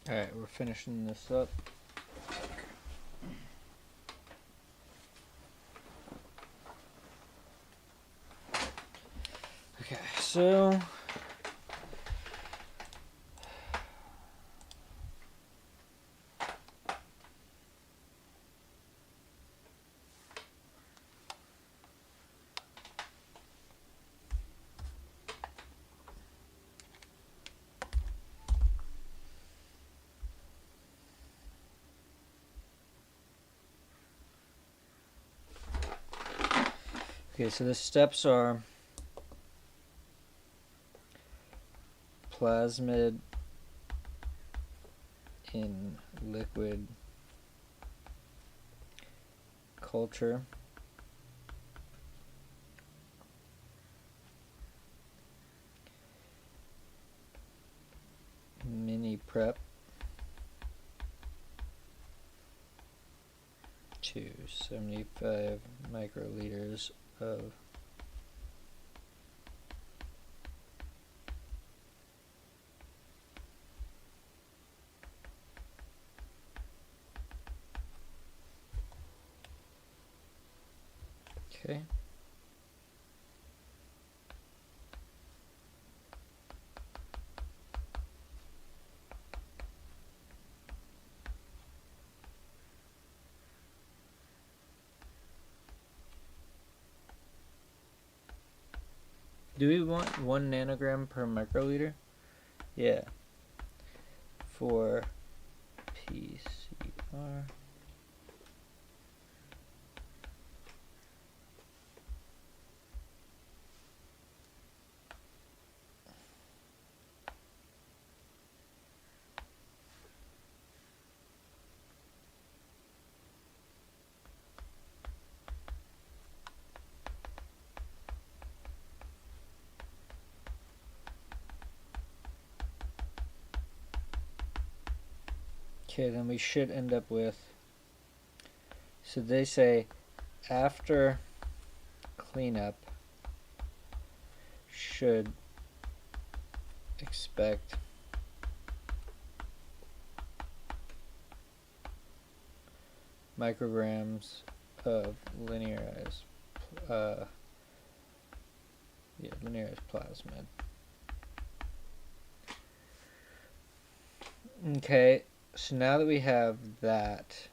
Alright, we're finishing this up. Okay, so the steps are plasmid in liquid culture, mini prep to 75 microliters of okay. Do we want 1 nanogram per microliter? Yeah. For PCR. Okay, then we should end up with, so they say after cleanup should expect micrograms of linearized linearized plasmid. Okay, so now that we have that,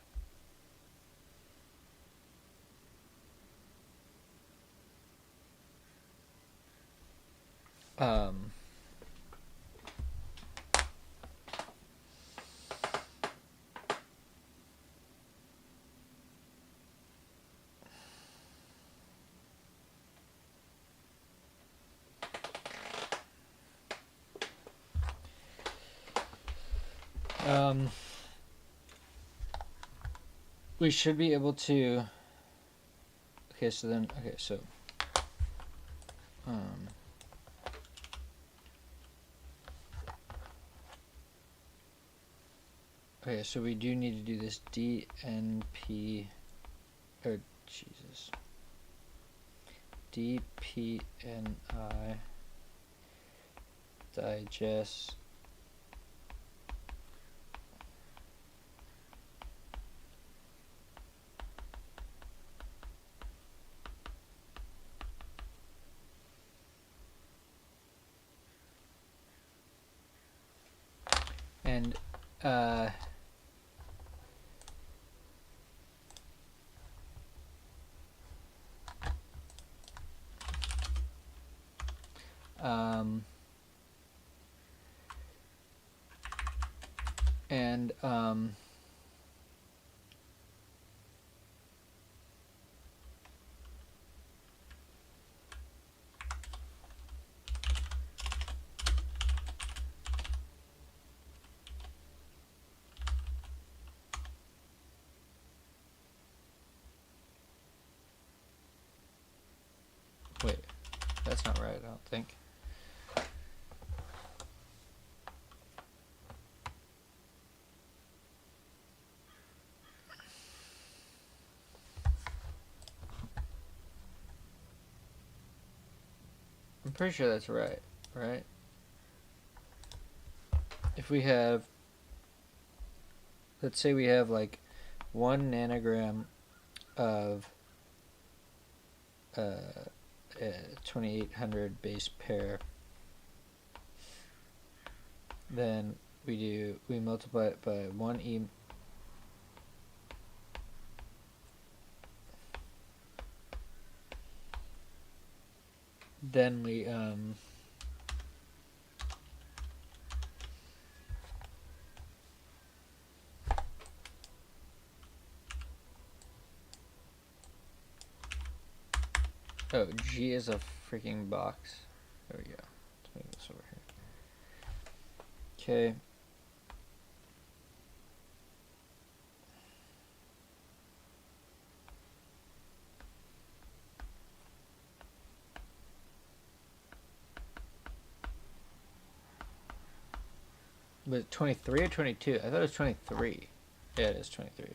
we should be able to, okay, so okay, so we do need to do this DNP, or Jesus, DPNI digest and wait, that's not right, I don't think. I'm pretty sure that's right? If we have let's say we have like 1 nanogram of 2800 base pair, then we multiply it by 1e then we oh, G is a freaking box. There we go. Let's move this over here. Okay. Was it 23 or 22? I thought it was 23. Yeah, it is 23.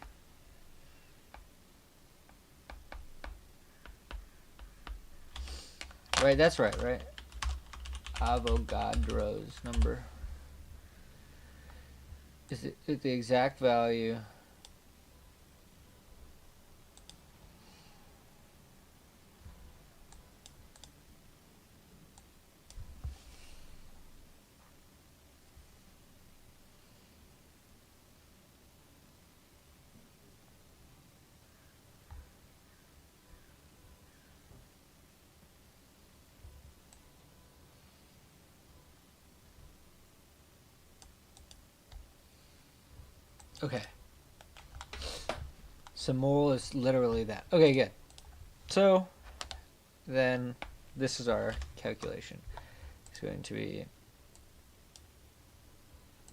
Right, that's right, right? Avogadro's number. Is it the exact value? Okay. So mole is literally that. Okay, good. So then this is our calculation. It's going to be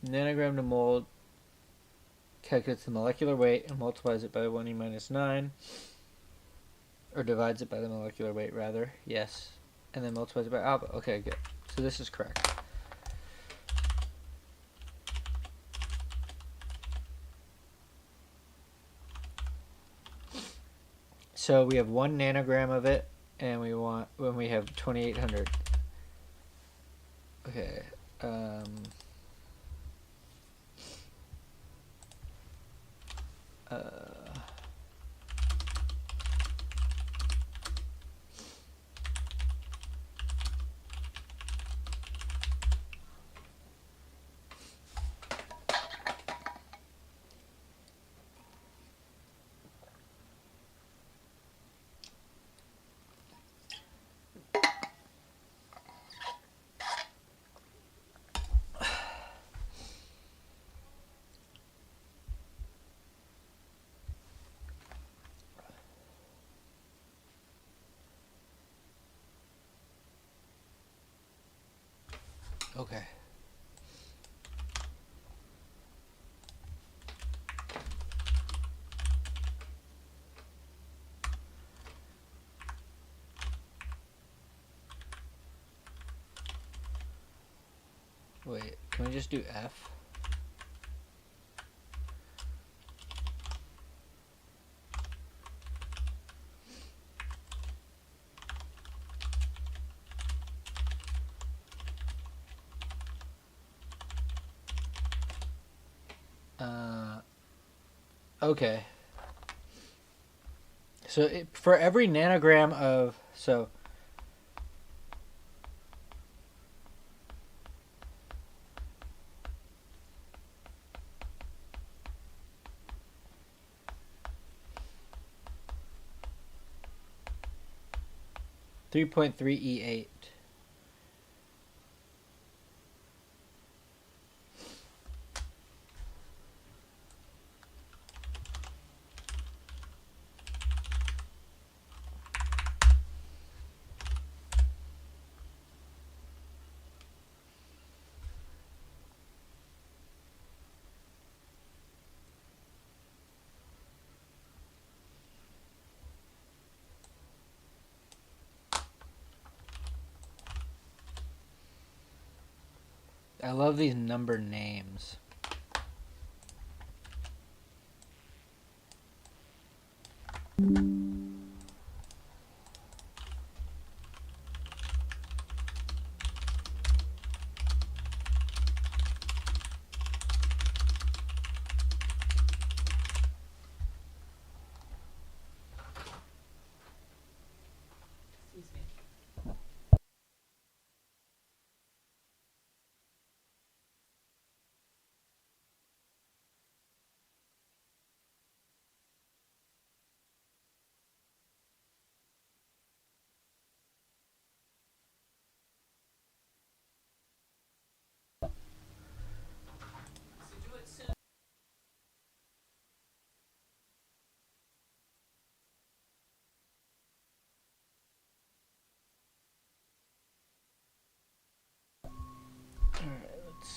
nanogram to mole, calculates the molecular weight and multiplies it by 1e minus 9, or divides it by the molecular weight rather, yes, and then multiplies it by alpha. Okay, good. So this is correct. So we have 1 nanogram of it, and we want, when we have 2800. Okay. Okay. Wait, can we just do F? Okay. So for every nanogram of, so 3.3E8. I love these number names.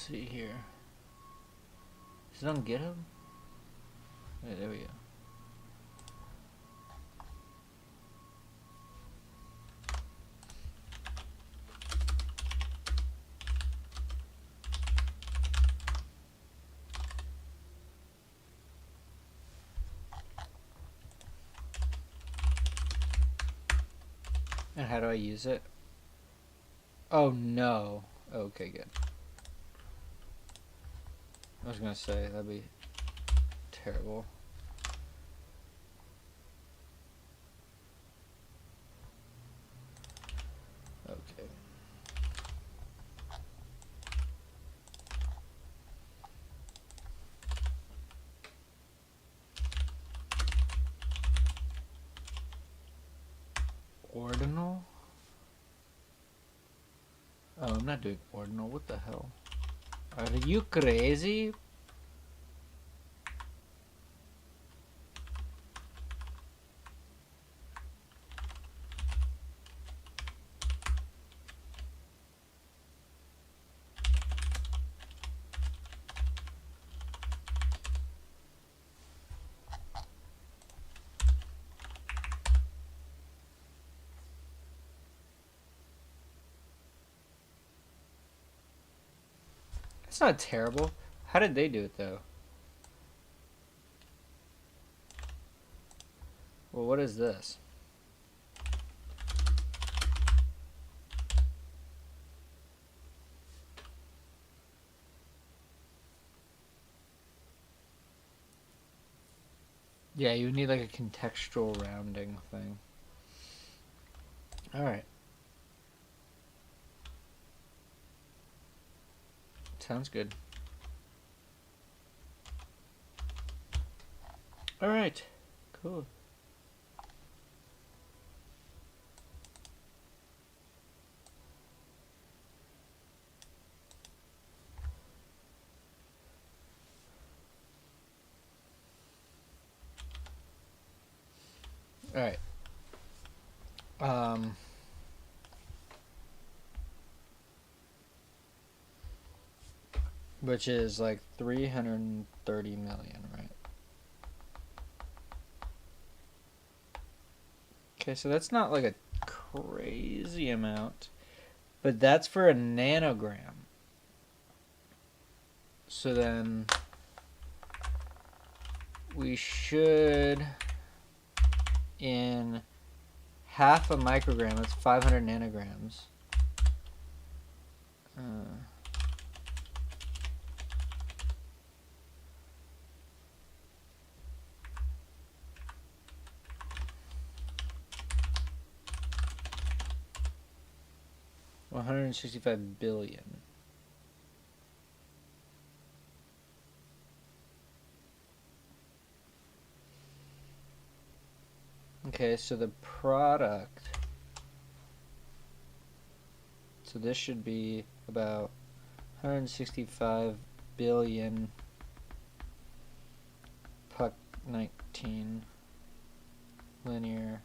see here. Is it on GitHub? Yeah, there we go. And how do I use it? Oh no. Okay, good. I was gonna say, that'd be terrible. Okay. Ordinal? Oh, I'm not doing ordinal. What the hell? Are you crazy? It's not terrible. How did they do it though? Well, what is this? Yeah, you need like a contextual rounding thing. Alright. Sounds good. Alright. Cool. Alright. Which is like 330 million, right? Okay, so that's not like a crazy amount, but that's for a nanogram. So then we should, in half a microgram, that's 500 nanograms. 165 billion. Okay, so the product, so this should be about 165 billion puck 19 linear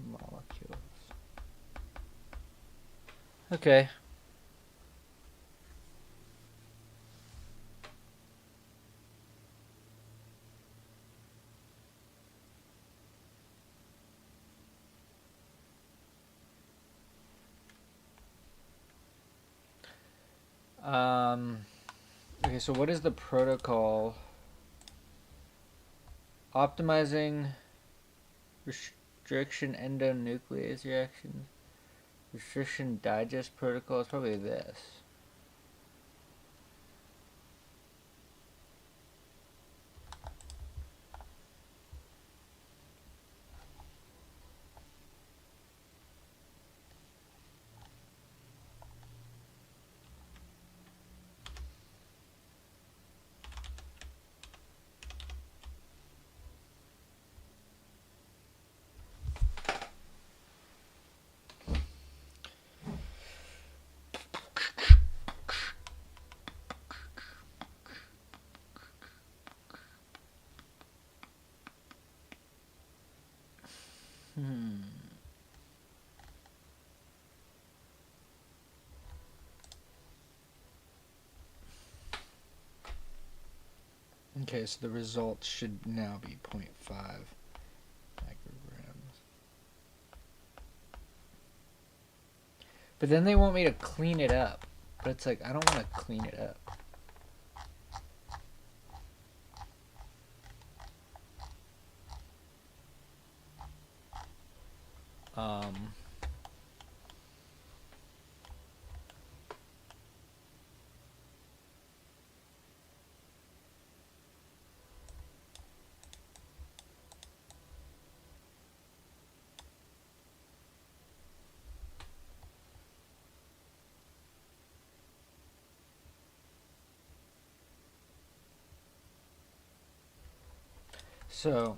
molecules. Okay. Okay, so what is the protocol? Optimizing restriction endonuclease reactions. Restriction digest protocol is probably this. Okay, so the result should now be 0.5 micrograms. But then they want me to clean it up. But it's like, I don't want to clean it up. So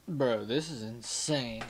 bro, this is insane.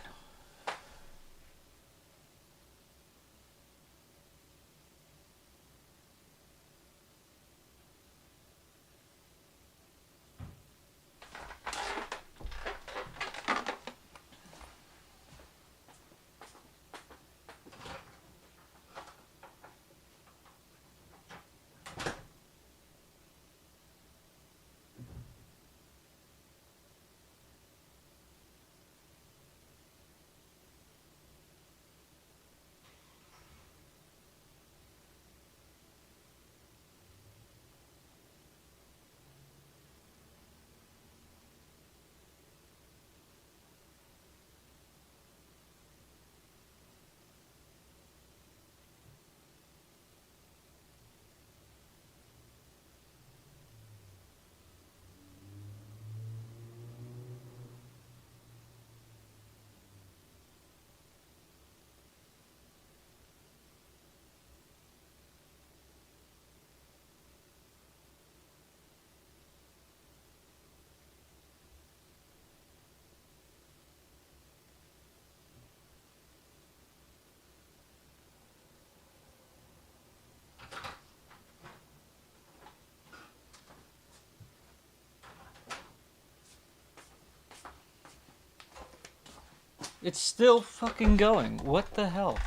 It's still fucking going. What the hell?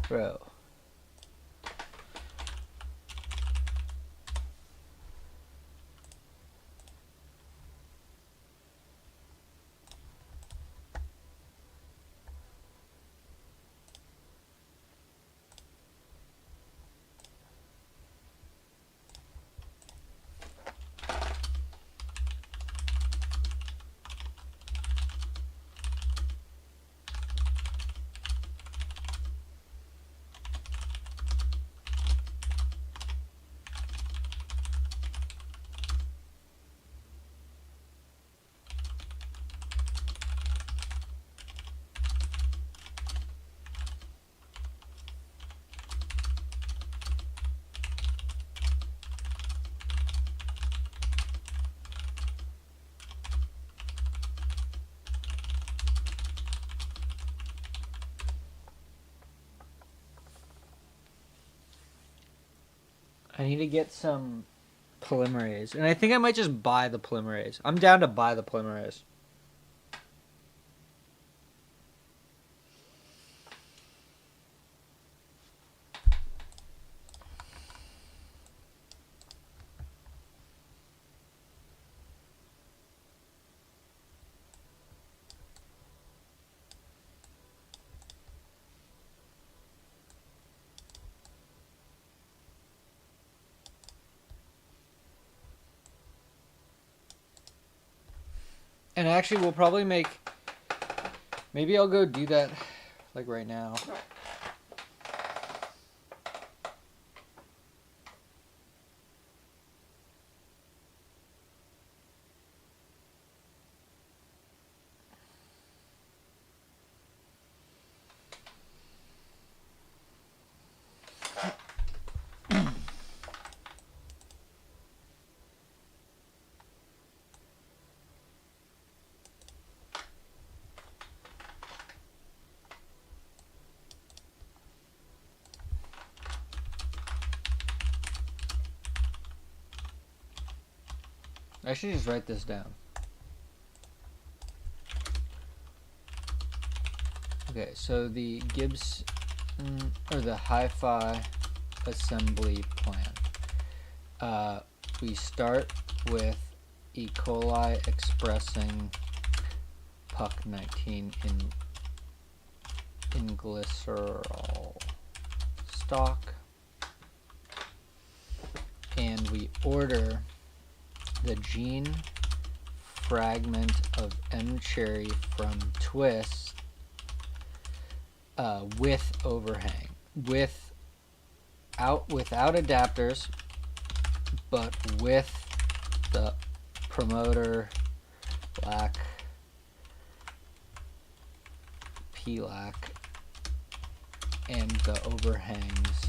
Bro. I need to get some polymerase. And I think I might just buy the polymerase. I'm down to buy the polymerase. And actually, we'll probably make. Maybe I'll go do that, like right now. I should just write this down. Okay, so the Gibbs or the hifi assembly plan. We start with E. coli expressing PUC19 in glycerol stock, and we order the gene fragment of M. cherry from twist with overhang, without adapters, but with the promoter lac PLAC and the overhangs.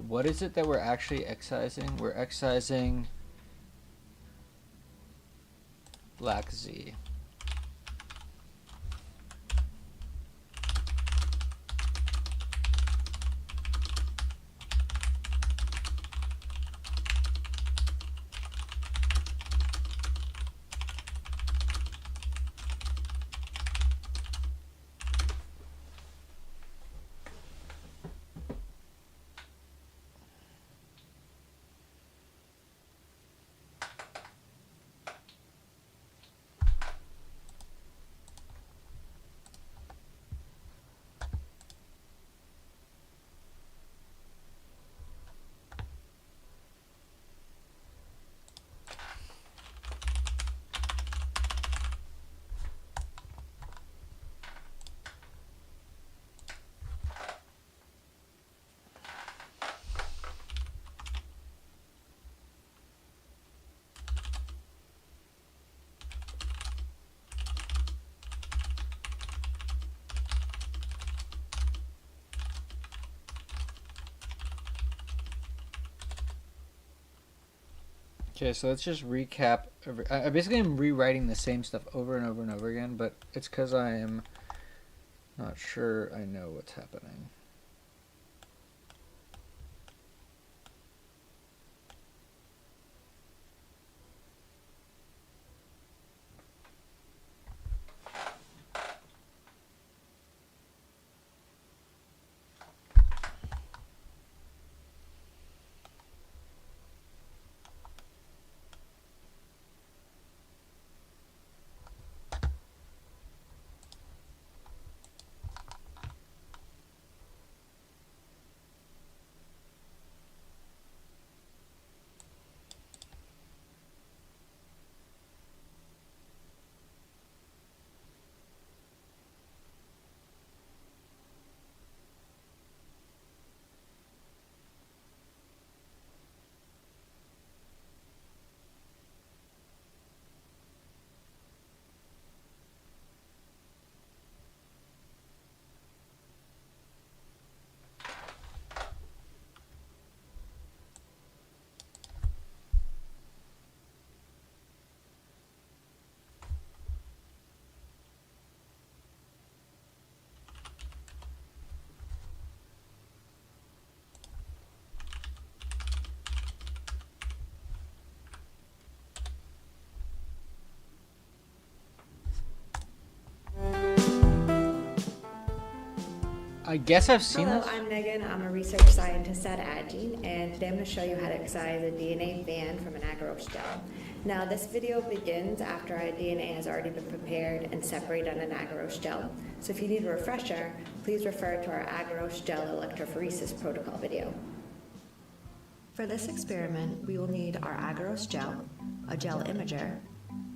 What is it that we're actually excising? We're excising lac Z. Okay, so let's just recap. I basically am rewriting the same stuff over and over and over again, but it's because I am not sure I know what's happening. I guess I've seen Hello, this. I'm Megan. I'm a research scientist at Agene, and today I'm going to show you how to excise a DNA band from an agarose gel. Now, this video begins after our DNA has already been prepared and separated on an agarose gel. So if you need a refresher, please refer to our agarose gel electrophoresis protocol video. For this experiment, we will need our agarose gel, a gel imager,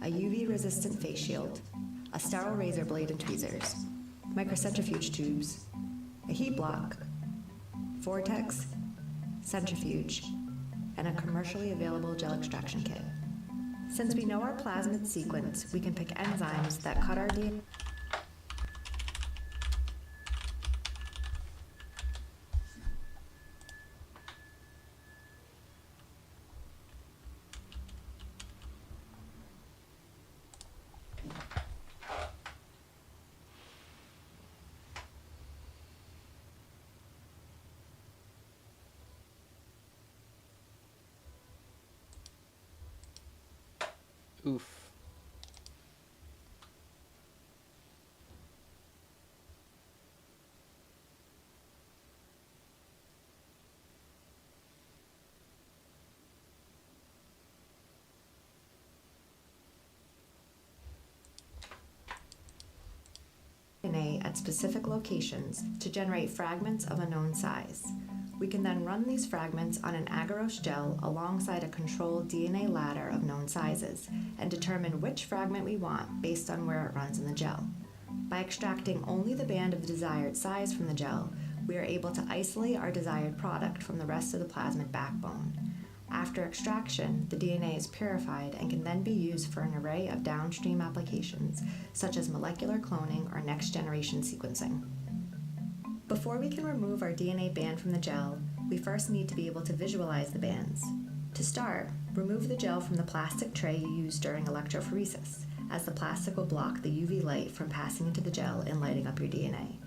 a UV-resistant face shield, a sterile razor blade and tweezers, microcentrifuge tubes, a heat block, vortex, centrifuge, and a commercially available gel extraction kit. Since we know our plasmid sequence, we can pick enzymes that cut our DNA. Oof. At specific locations to generate fragments of a known size. We can then run these fragments on an agarose gel alongside a controlled DNA ladder of known sizes and determine which fragment we want based on where it runs in the gel. By extracting only the band of the desired size from the gel, we are able to isolate our desired product from the rest of the plasmid backbone. After extraction, the DNA is purified and can then be used for an array of downstream applications, such as molecular cloning or next-generation sequencing. Before we can remove our DNA band from the gel, we first need to be able to visualize the bands. To start, remove the gel from the plastic tray you used during electrophoresis, as the plastic will block the UV light from passing into the gel and lighting up your DNA.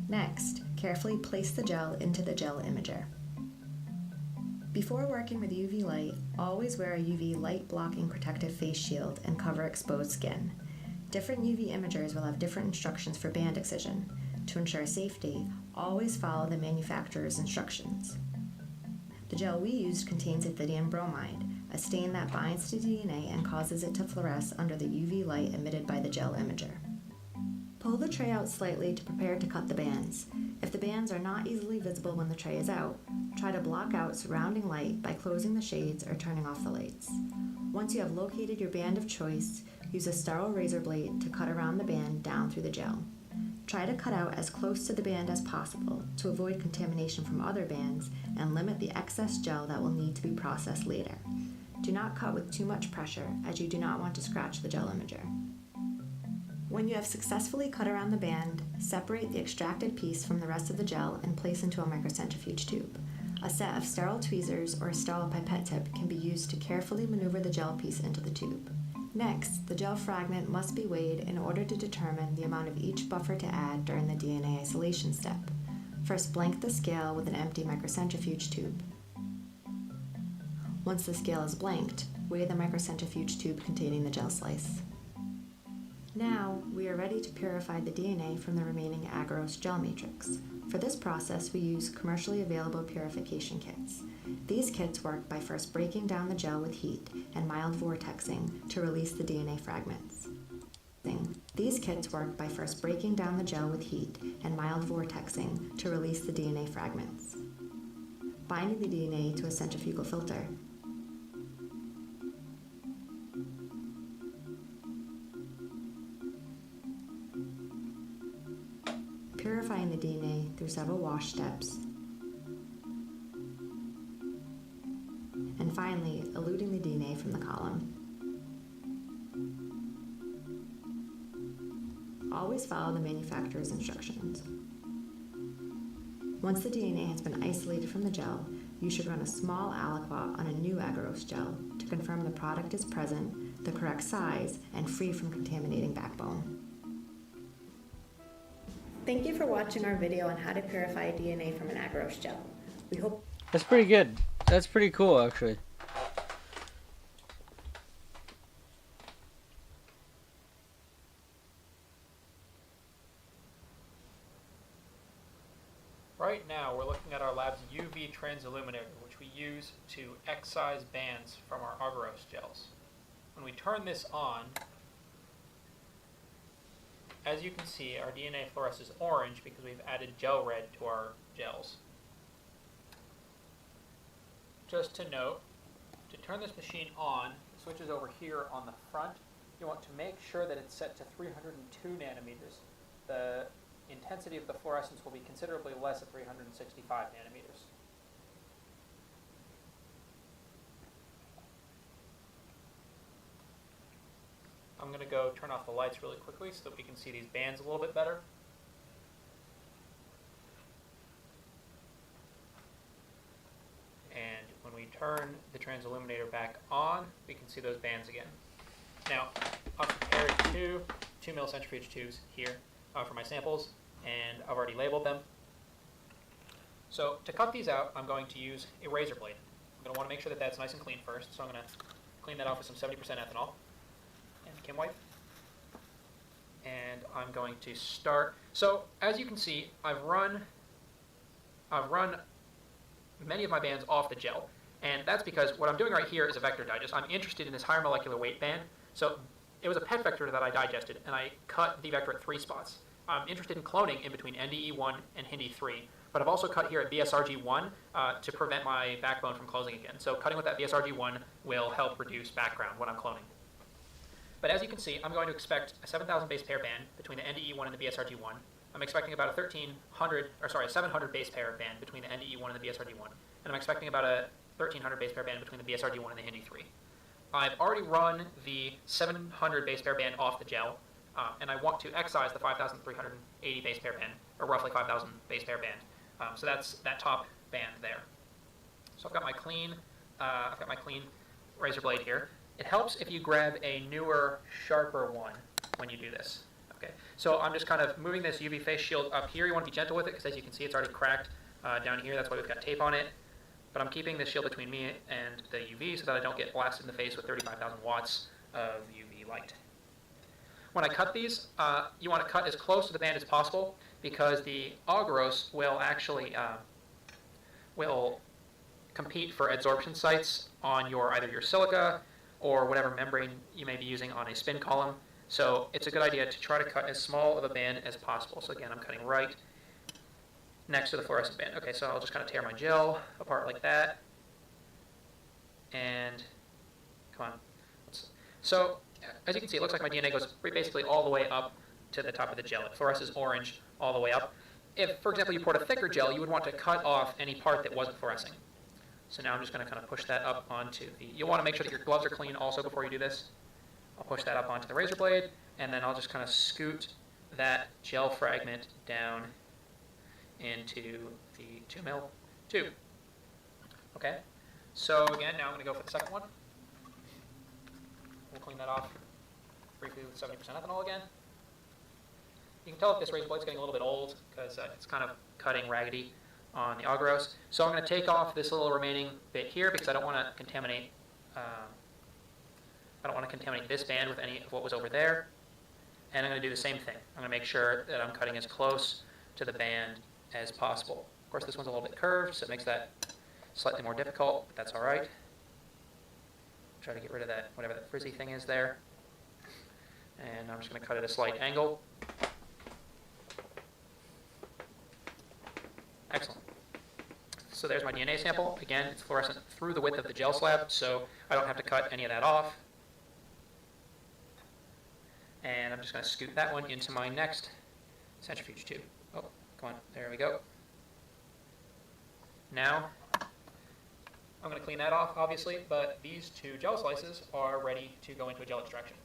Next, carefully place the gel into the gel imager. Before working with UV light, always wear a UV light blocking protective face shield and cover exposed skin. Different UV imagers will have different instructions for band excision. To ensure safety, always follow the manufacturer's instructions. The gel we used contains ethidium bromide, a stain that binds to DNA and causes it to fluoresce under the UV light emitted by the gel imager. Pull the tray out slightly to prepare to cut the bands. If the bands are not easily visible when the tray is out, try to block out surrounding light by closing the shades or turning off the lights. Once you have located your band of choice, use a sterile razor blade to cut around the band down through the gel. Try to cut out as close to the band as possible to avoid contamination from other bands and limit the excess gel that will need to be processed later. Do not cut with too much pressure, as you do not want to scratch the gel imager. When you have successfully cut around the band, separate the extracted piece from the rest of the gel and place into a microcentrifuge tube. A set of sterile tweezers or a sterile pipette tip can be used to carefully maneuver the gel piece into the tube. Next, the gel fragment must be weighed in order to determine the amount of each buffer to add during the DNA isolation step. First, blank the scale with an empty microcentrifuge tube. Once the scale is blanked, weigh the microcentrifuge tube containing the gel slice. Now, we are ready to purify the DNA from the remaining agarose gel matrix. For this process, we use commercially available purification kits. These kits work by first breaking down the gel with heat and mild vortexing to release the DNA fragments. These kits work by first breaking down the gel with heat and mild vortexing to release the DNA fragments. Binding the DNA to a centrifugal filter. Purifying the DNA through several wash steps, and finally, eluting the DNA from the column. Always follow the manufacturer's instructions. Once the DNA has been isolated from the gel, you should run a small aliquot on a new agarose gel to confirm the product is present, the correct size, and free from contaminating backbone. Thank you for watching our video on how to purify DNA from an agarose gel. We hope That's pretty good. That's pretty cool, actually. Right now we're looking at our lab's UV transilluminator, which we use to excise bands from our agarose gels. When we turn this on, as you can see, our DNA fluoresces orange because we've added gel red to our gels. Just to note, to turn this machine on, the switch is over here on the front. You want to make sure that it's set to 302 nanometers. The intensity of the fluorescence will be considerably less at 365 nanometers. I'm going to go turn off the lights really quickly so that we can see these bands a little bit better. And when we turn the transilluminator back on, we can see those bands again. Now, I've prepared two 2 mil centrifuge tubes here for my samples, and I've already labeled them. So to cut these out, I'm going to use a razor blade. I'm going to want to make sure that that's nice and clean first, so I'm going to clean that off with some 70% ethanol and Kim wipe. And I'm going to start. So as you can see, I've run many of my bands off the gel, and that's because what I'm doing right here is a vector digest. I'm interested in this higher molecular weight band. So it was a PET vector that I digested, and I cut the vector at 3 spots. I'm interested in cloning in between NDE1 and HinD3, but I've also cut here at BSRG1 to prevent my backbone from closing again. So cutting with that BSRG1 will help reduce background when I'm cloning. But as you can see, I'm going to expect a 7,000 base pair band between the NDE1 and the BSRG1. I'm expecting about a 700 base pair band between the NDE1 and the BSRG1. And I'm expecting about a 1,300 base pair band between the BSRG1 and the HinD3. I've already run the 700 base pair band off the gel, and I want to excise the 5,380 base pair band, or roughly 5,000 base pair band. So that's that top band there. So I've got my clean razor blade here. It helps if you grab a newer, sharper one when you do this. Okay. So I'm just kind of moving this UV face shield up here. You want to be gentle with it because, as you can see, it's already cracked down here. That's why we've got tape on it. But I'm keeping this shield between me and the UV so that I don't get blasted in the face with 35,000 watts of UV light. When I cut these, you want to cut as close to the band as possible because the agarose will actually will compete for adsorption sites on either your silica or whatever membrane you may be using on a spin column. So it's a good idea to try to cut as small of a band as possible. So again, I'm cutting right next to the fluorescent band. Okay, so I'll just kind of tear my gel apart like that. And come on. So as you can see, it looks like my DNA goes basically all the way up to the top of the gel. It fluoresces orange all the way up. If, for example, you poured a thicker gel, you would want to cut off any part that wasn't fluorescing. So now I'm just going to kind of push that up onto the... You'll want to make sure that your gloves are clean also before you do this. I'll push that up onto the razor blade, and then I'll just kind of scoot that gel fragment down into the 2 mil tube. Okay, so again, now I'm going to go for the second one. We'll clean that off briefly with 70% ethanol again. You can tell if this razor blade's getting a little bit old because it's kind of cutting raggedy on the agarose. So I'm going to take off this little remaining bit here because I don't want to contaminate this band with any of what was over there. And I'm going to do the same thing. I'm going to make sure that I'm cutting as close to the band as possible. Of course, this one's a little bit curved, so it makes that slightly more difficult, but that's all right. Try to get rid of that, whatever that frizzy thing is there. And I'm just going to cut at a slight angle. Excellent. So there's my DNA sample. Again, it's fluorescent through the width of the gel slab, so I don't have to cut any of that off. And I'm just going to scoot that one into my next centrifuge tube. Oh, come on. There we go. Now, I'm going to clean that off, obviously, but these 2 gel slices are ready to go into a gel extraction.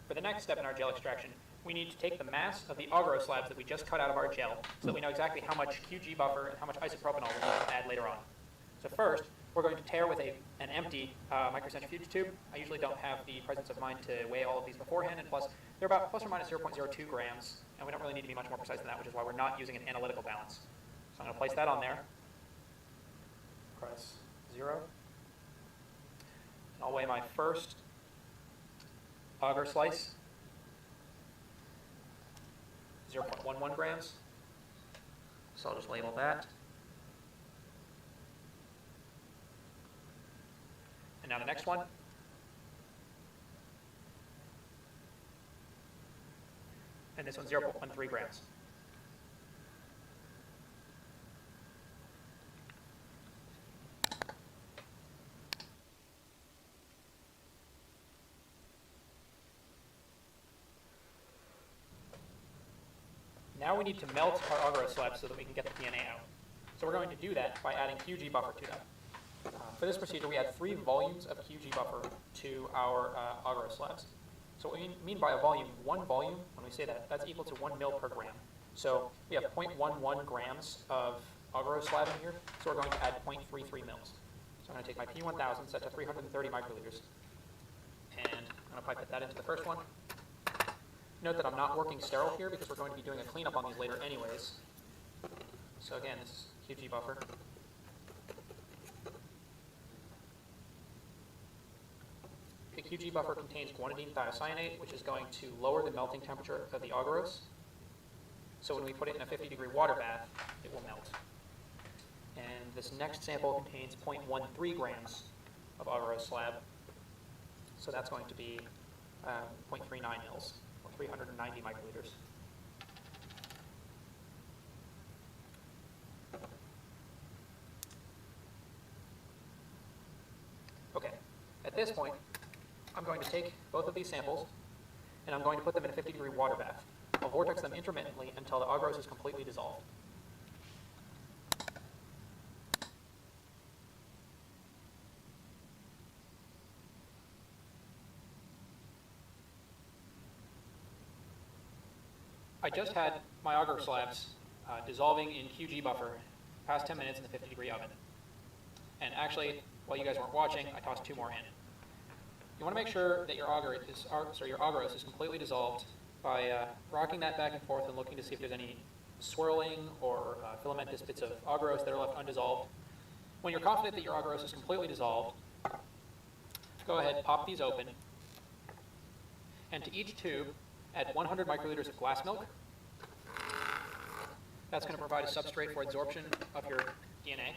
For the next step in our gel extraction, we need to take the mass of the agarose slabs that we just cut out of our gel so that we know exactly how much QG buffer and how much isopropanol we're going to add later on. So first, we're going to tare with an empty microcentrifuge tube. I usually don't have the presence of mind to weigh all of these beforehand, and plus, they're about plus or minus 0.02 grams, and we don't really need to be much more precise than that, which is why we're not using an analytical balance. So I'm going to place that on there. Press 0. I'll weigh my first auger slice, 0.11 grams. So I'll just label that. And now the next one. And this one's 0.13 grams. Now we need to melt our agar slabs so that we can get the DNA out. So we're going to do that by adding QG buffer to them. For this procedure, we add 3 volumes of QG buffer to our agar slabs. So what we mean by a volume, one volume, when we say that, that's equal to 1 mil per gram. So we have 0.11 grams of agar slab in here, so we're going to add 0.33 mils. So I'm going to take my P1000 set to 330 microliters, and I'm going to pipette that into the first one. Note that I'm not working sterile here because we're going to be doing a cleanup on these later anyways. So again, this is QG buffer. The QG buffer contains guanidine thiocyanate, which is going to lower the melting temperature of the agarose. So when we put it in a 50-degree water bath, it will melt. And this next sample contains 0.13 grams of agarose slab. So that's going to be 0.39 mils, or 390 microliters. Okay, at this point, I'm going to take both of these samples, and I'm going to put them in a 50-degree water bath. I'll vortex them intermittently until the agarose is completely dissolved. I just had my agar slabs dissolving in QG buffer past 10 minutes in the 50-degree oven. And actually, while you guys weren't watching, I tossed 2 more in. You want to make sure that your agarose is completely dissolved by rocking that back and forth and looking to see if there's any swirling or filamentous bits of agarose that are left undissolved. When you're confident that your agarose is completely dissolved, go ahead, pop these open, and to each tube, add 100 microliters of glass milk. That's going to provide a substrate for adsorption of your DNA.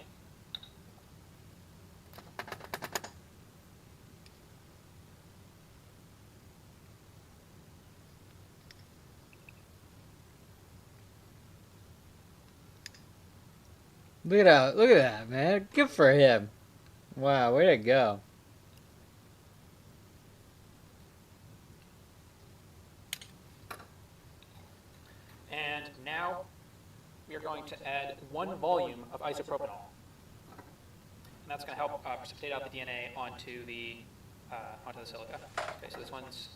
Look at that, man. Good for him. Wow, way to go. And now we are going to add 1 volume of isopropanol. And that's going to help precipitate out the DNA onto the silica. Okay, so this one's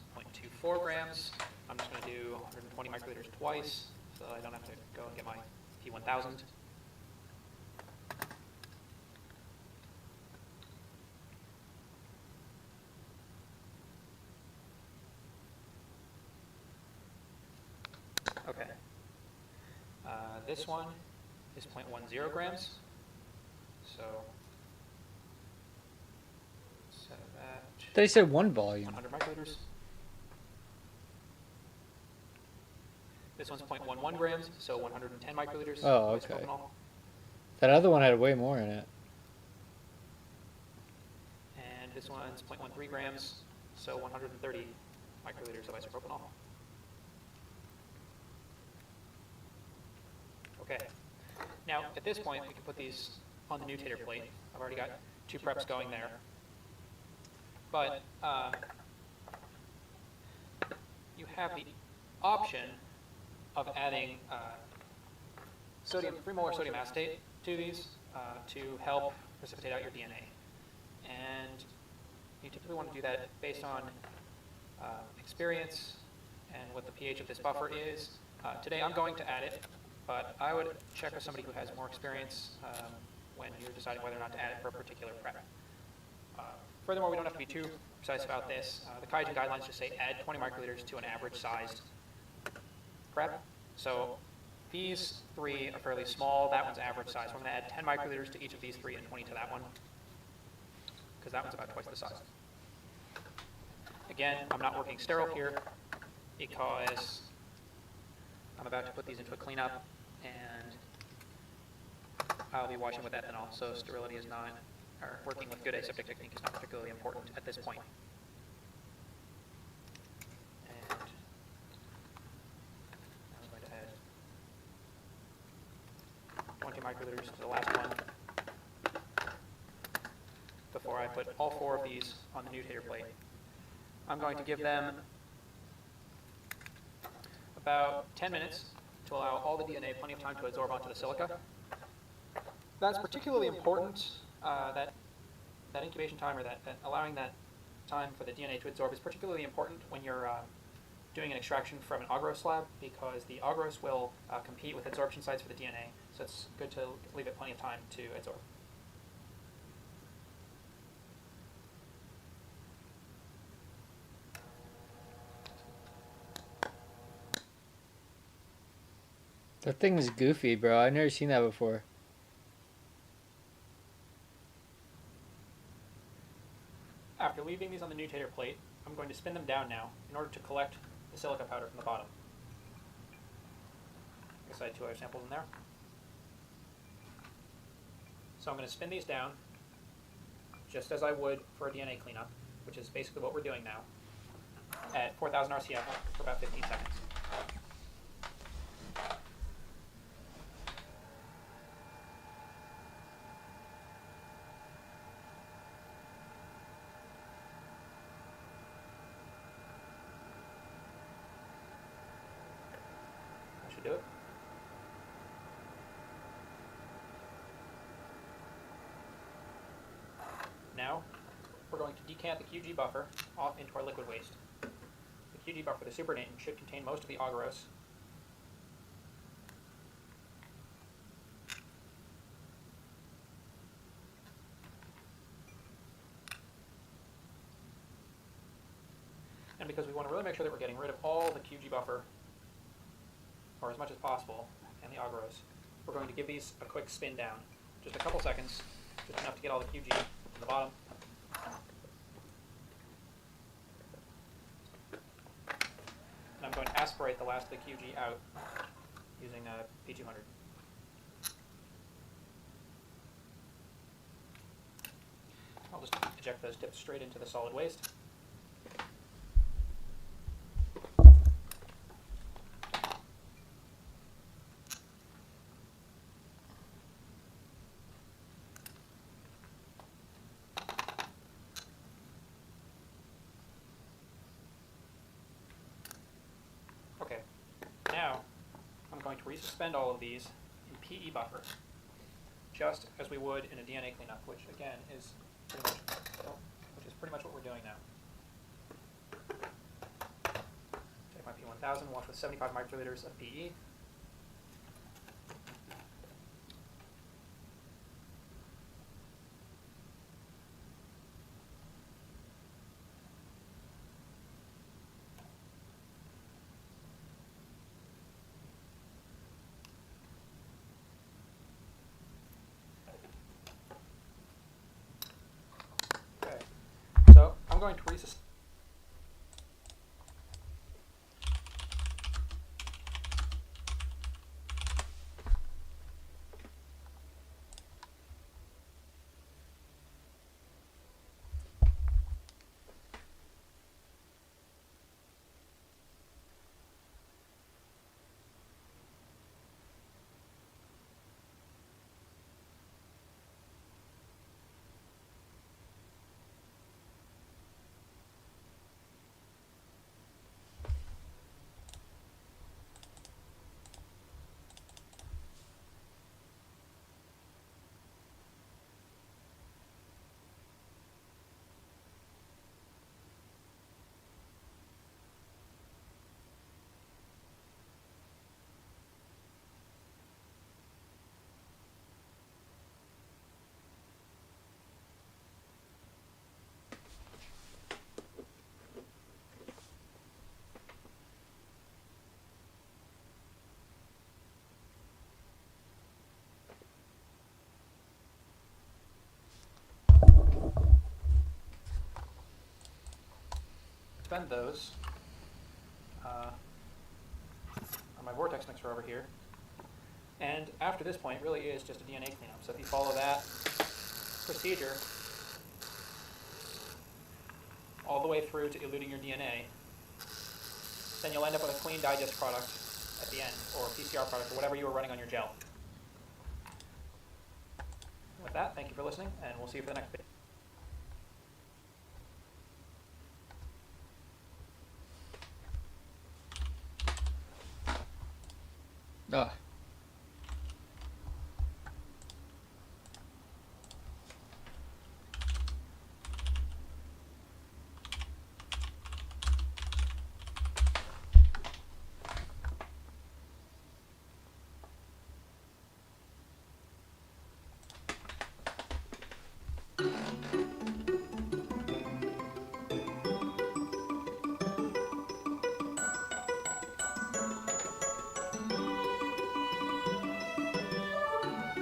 0.24 grams. I'm just going to do 120 microliters twice, so I don't have to go and get my P1000. Okay. This one is 0.10 grams. So, set that. They said 1 volume. 100 microliters. This one's 0.11 grams, so 110 microliters. Oh, of okay. isopropanol. That other one had way more in it. And this one's 0.13 grams, so 130 microliters of isopropanol. Okay. Now, at this point, we can put these on the nutator plate. I've already got 2 preps going there. But you have the option of adding 3 molar sodium acetate to these to help precipitate out your DNA. And you typically want to do that based on experience and what the pH of this buffer is. Today I'm going to add it, but I would check with somebody who has more experience when you're deciding whether or not to add it for a particular prep. Furthermore, we don't have to be too precise about this. The Kaijin guidelines just say add 20 microliters to an average sized prep. So these 3 are fairly small. That one's average size. So I'm going to add 10 microliters to each of these 3 and 20 to that one, because that one's about twice the size. Again, I'm not working sterile here because I'm about to put these into a cleanup and I'll be washing with ethanol, so sterility is not, or working with good aseptic technique is not particularly important at this point. And I'm going to add 20 microliters to the last one before I put all 4 of these on the nutator plate. I'm going to give them about 10 minutes to allow all the DNA plenty of time to absorb onto the silica. That's particularly important, that incubation time, or that allowing that time for the DNA to absorb is particularly important when you're doing an extraction from an agarose slab, because the agarose will compete with adsorption sites for the DNA, so it's good to leave it plenty of time to absorb. That thing is goofy, bro. I've never seen that before. After leaving these on the nutator plate, I'm going to spin them down now in order to collect the silica powder from the bottom. I guess I had 2 other samples in there. So I'm going to spin these down just as I would for a DNA cleanup, which is basically what we're doing now, at 4,000 RCF for about 15 seconds. That should do it. Now, we're going to decant the QG buffer off into our liquid waste. The QG buffer, the supernatant, should contain most of the agarose. And because we want to really make sure that we're getting rid of all the QG buffer, or as much as possible, and the agarose, we're going to give these a quick spin down. Just a couple seconds, just enough to get all the QG to the bottom. And I'm going to aspirate the last of the QG out using a P200. I'll just eject those tips straight into the solid waste. Okay, now I'm going to resuspend all of these in PE buffer, just as we would in a DNA cleanup, which again is pretty much what we're doing now. Take my P1000, wash with 75 microliters of PE. So I'm going to resuspend. suspend those on my vortex mixer over here. And after this point, it really is just a DNA cleanup. So if you follow that procedure all the way through to eluting your DNA, then you'll end up with a clean digest product at the end, or PCR product, or whatever you were running on your gel. With that, thank you for listening, and we'll see you for the next video. Ah.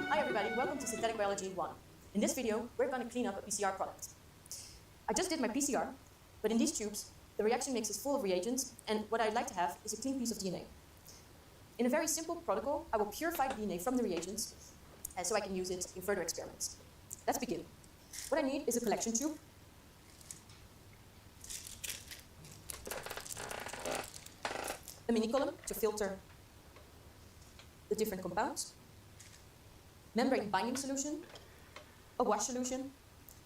Hi everybody, welcome to Synthetic Biology 1. In this video, we're going to clean up a PCR product. I just did my PCR, but in these tubes, the reaction mix is full of reagents, and what I'd like to have is a clean piece of DNA. In a very simple protocol, I will purify the DNA from the reagents, so I can use it in further experiments. Let's begin. What I need is a collection tube, a mini column to filter the different compounds, membrane binding solution, a wash solution,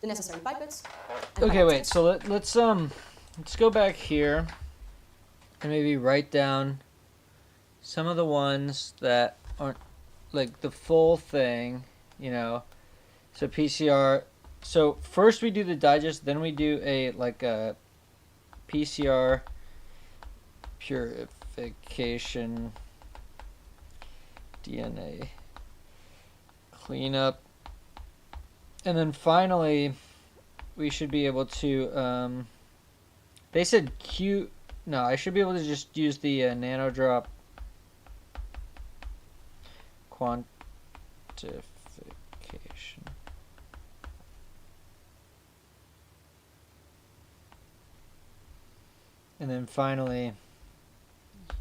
the necessary pipettes. Okay, wait. So let's go back here and maybe write down some of the ones that aren't like the full thing, you know. So PCR. So first we do the digest, then we do a PCR purification DNA cleanup, and then finally we should be able to they said no, I should be able to just use the nanodrop quantification, and then finally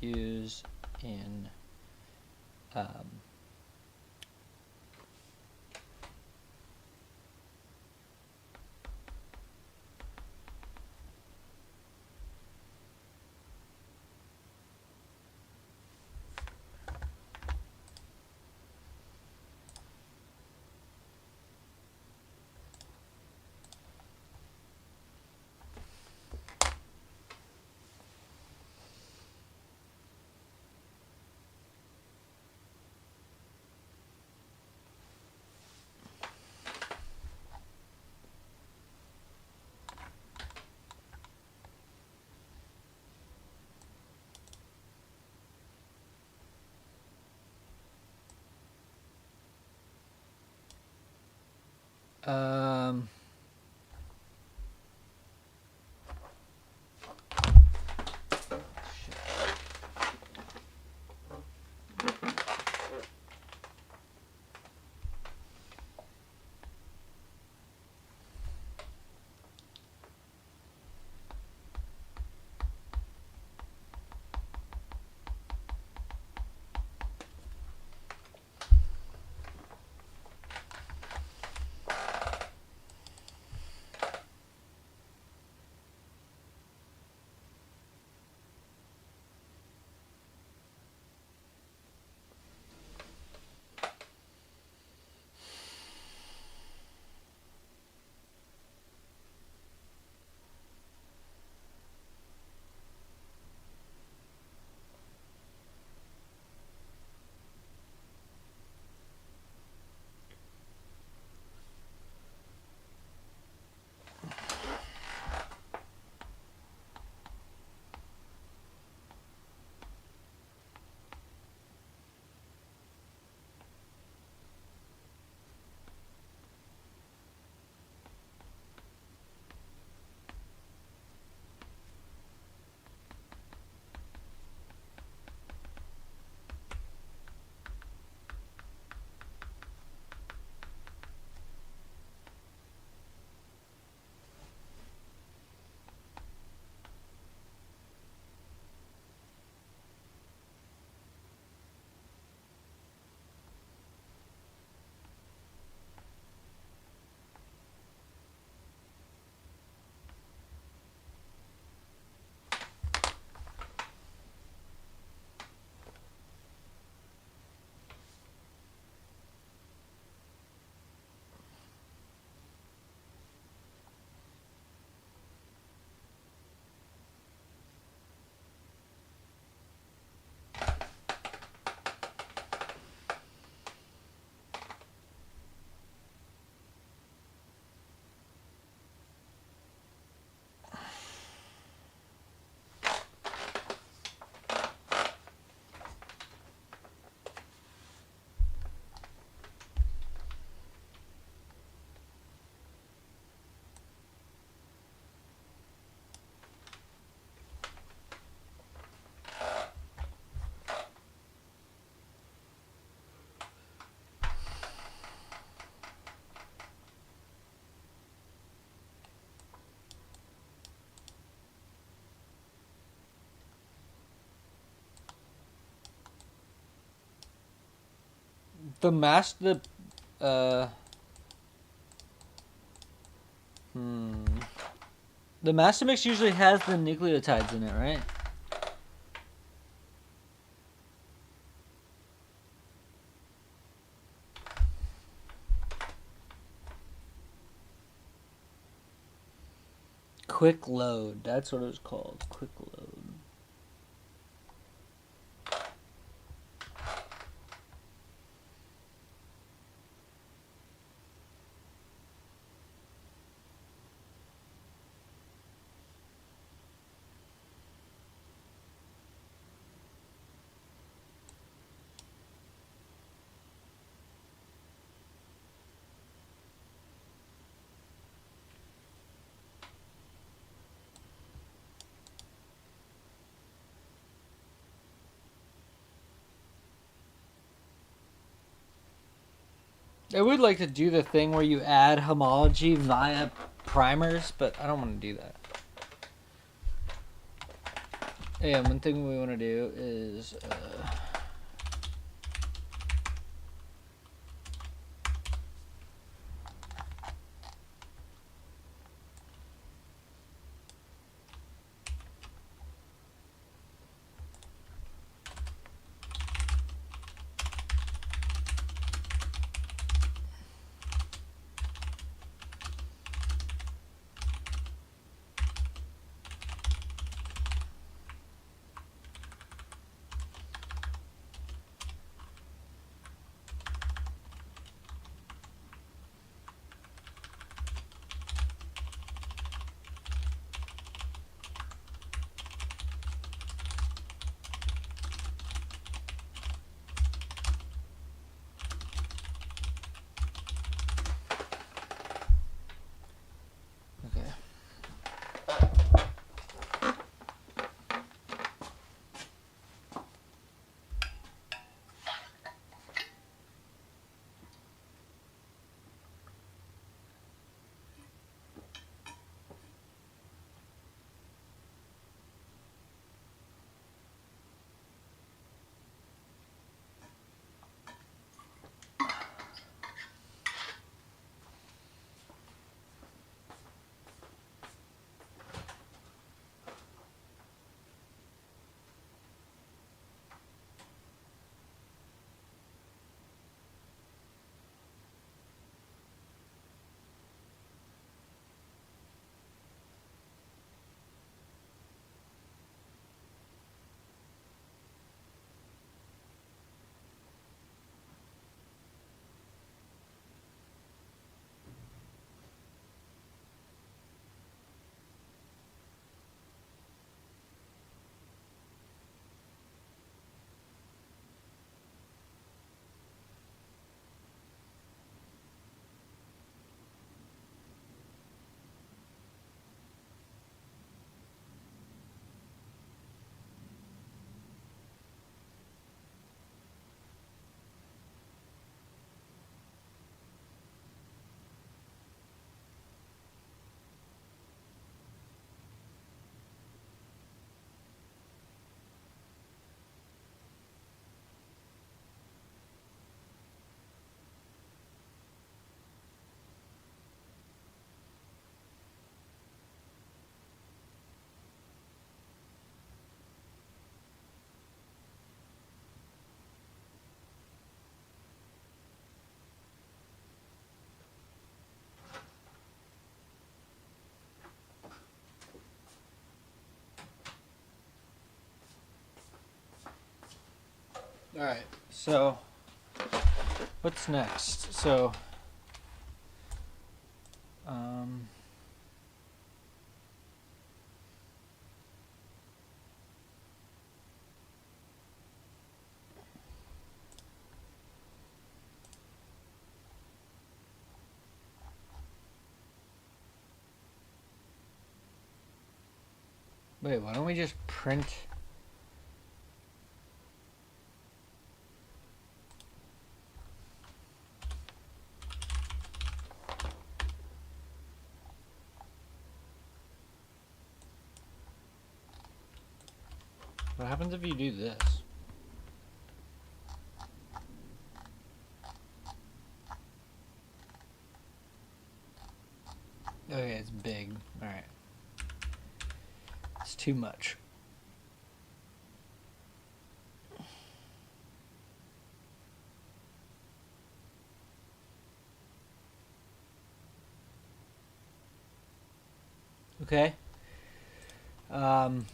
use in The the master mix usually has the nucleotides in it, right? Quick load. That's what it was called. Quick load. I would like to do the thing where you add homology via primers, but I don't want to do that. Yeah, one thing we want to do is okay. All right. So, what's next? So, wait, why don't we just print? What happens if you do this? Okay, it's big. All right. It's too much. Okay. Um,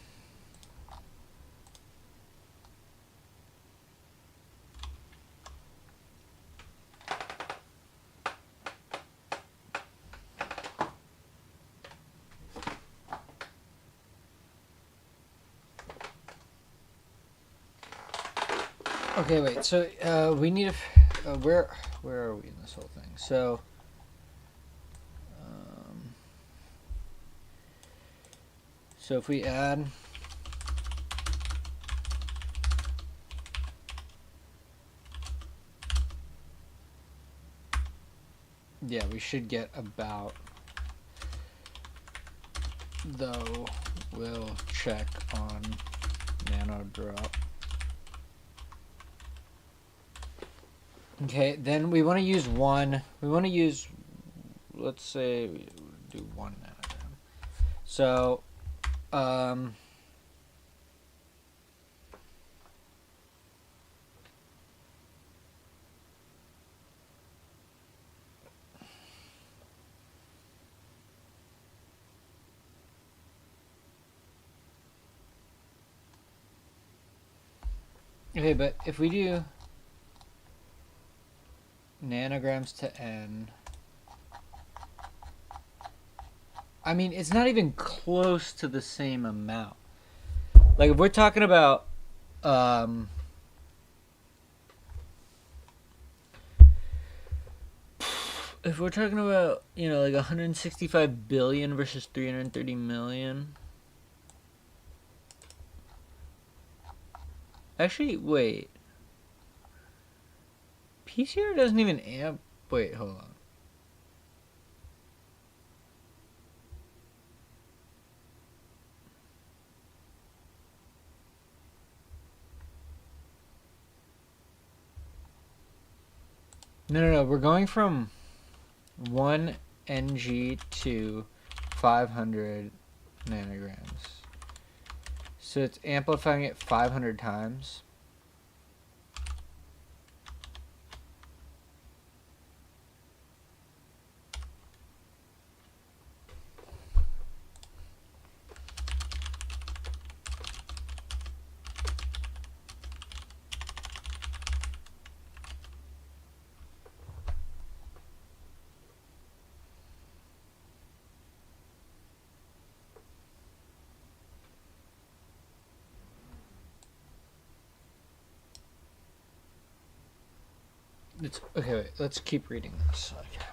okay, wait. So we need a where are we in this whole thing? So so if we add yeah, we should get about though we'll check on nano drop. Okay, then we want to use let's say we do 1 nanogram. So okay, but if we do nanograms to n, I mean, it's not even close to the same amount. Like, if we're talking about, if we're talking about, like 165 billion versus 330 million. Actually, wait. PCR doesn't even amp. Wait, hold on. No. We're going from 1 ng to 500 nanograms. So it's amplifying it 500 times. Okay, wait, let's keep reading this. Okay.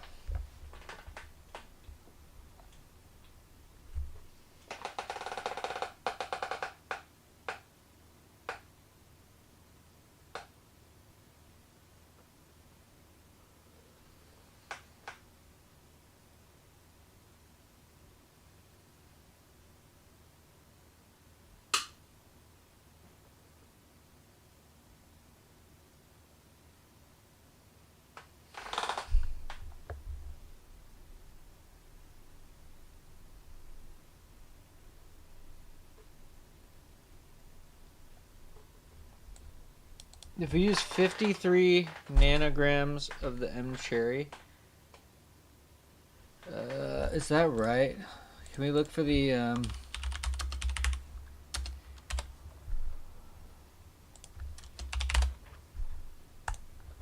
If we use 53 nanograms of the M cherry, is that right? Can we look for the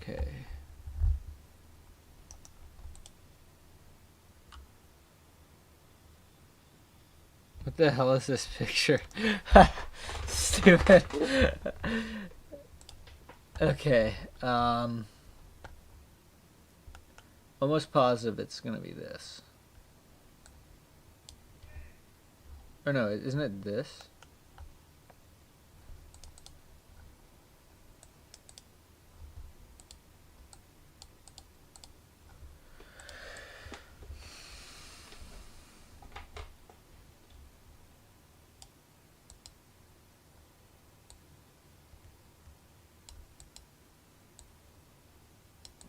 okay. What the hell is this picture? Stupid. Okay. Almost positive it's gonna be this. Or no, isn't it this?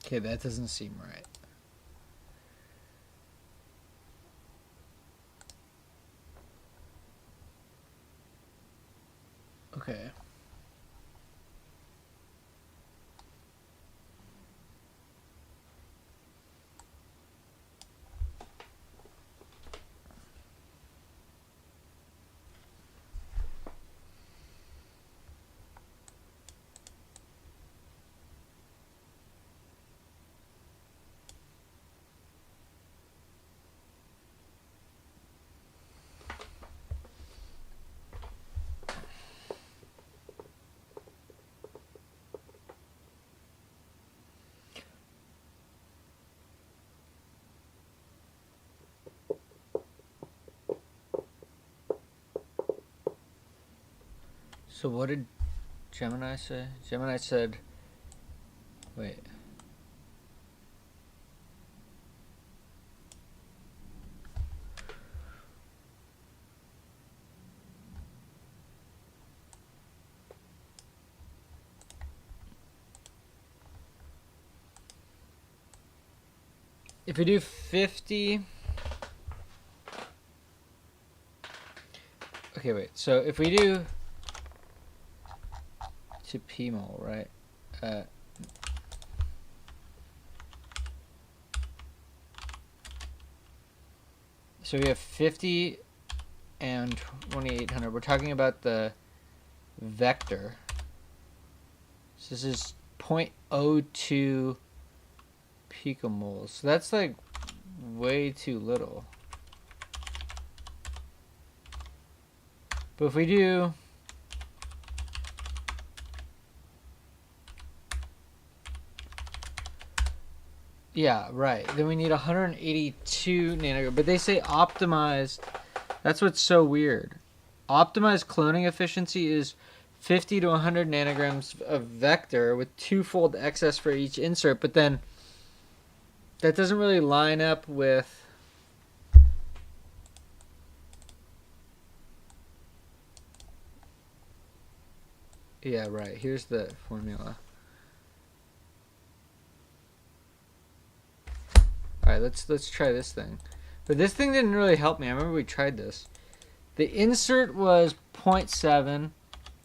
Okay, that doesn't seem right. So what did Gemini say? Gemini said, wait. If we do 50... Okay, wait. So if we do to pmol, right? So we have 50 and 2800. We're talking about the vector. So this is 0.02 picomoles. So that's like way too little. But if we do yeah, right. Then we need 182 nanogram. But they say optimized. That's what's so weird. Optimized cloning efficiency is 50 to 100 nanograms of vector with twofold excess for each insert. But then that doesn't really line up with... Yeah, right. Here's the formula. Alright, let's try this thing. But this thing didn't really help me. I remember we tried this. The insert was 0.7.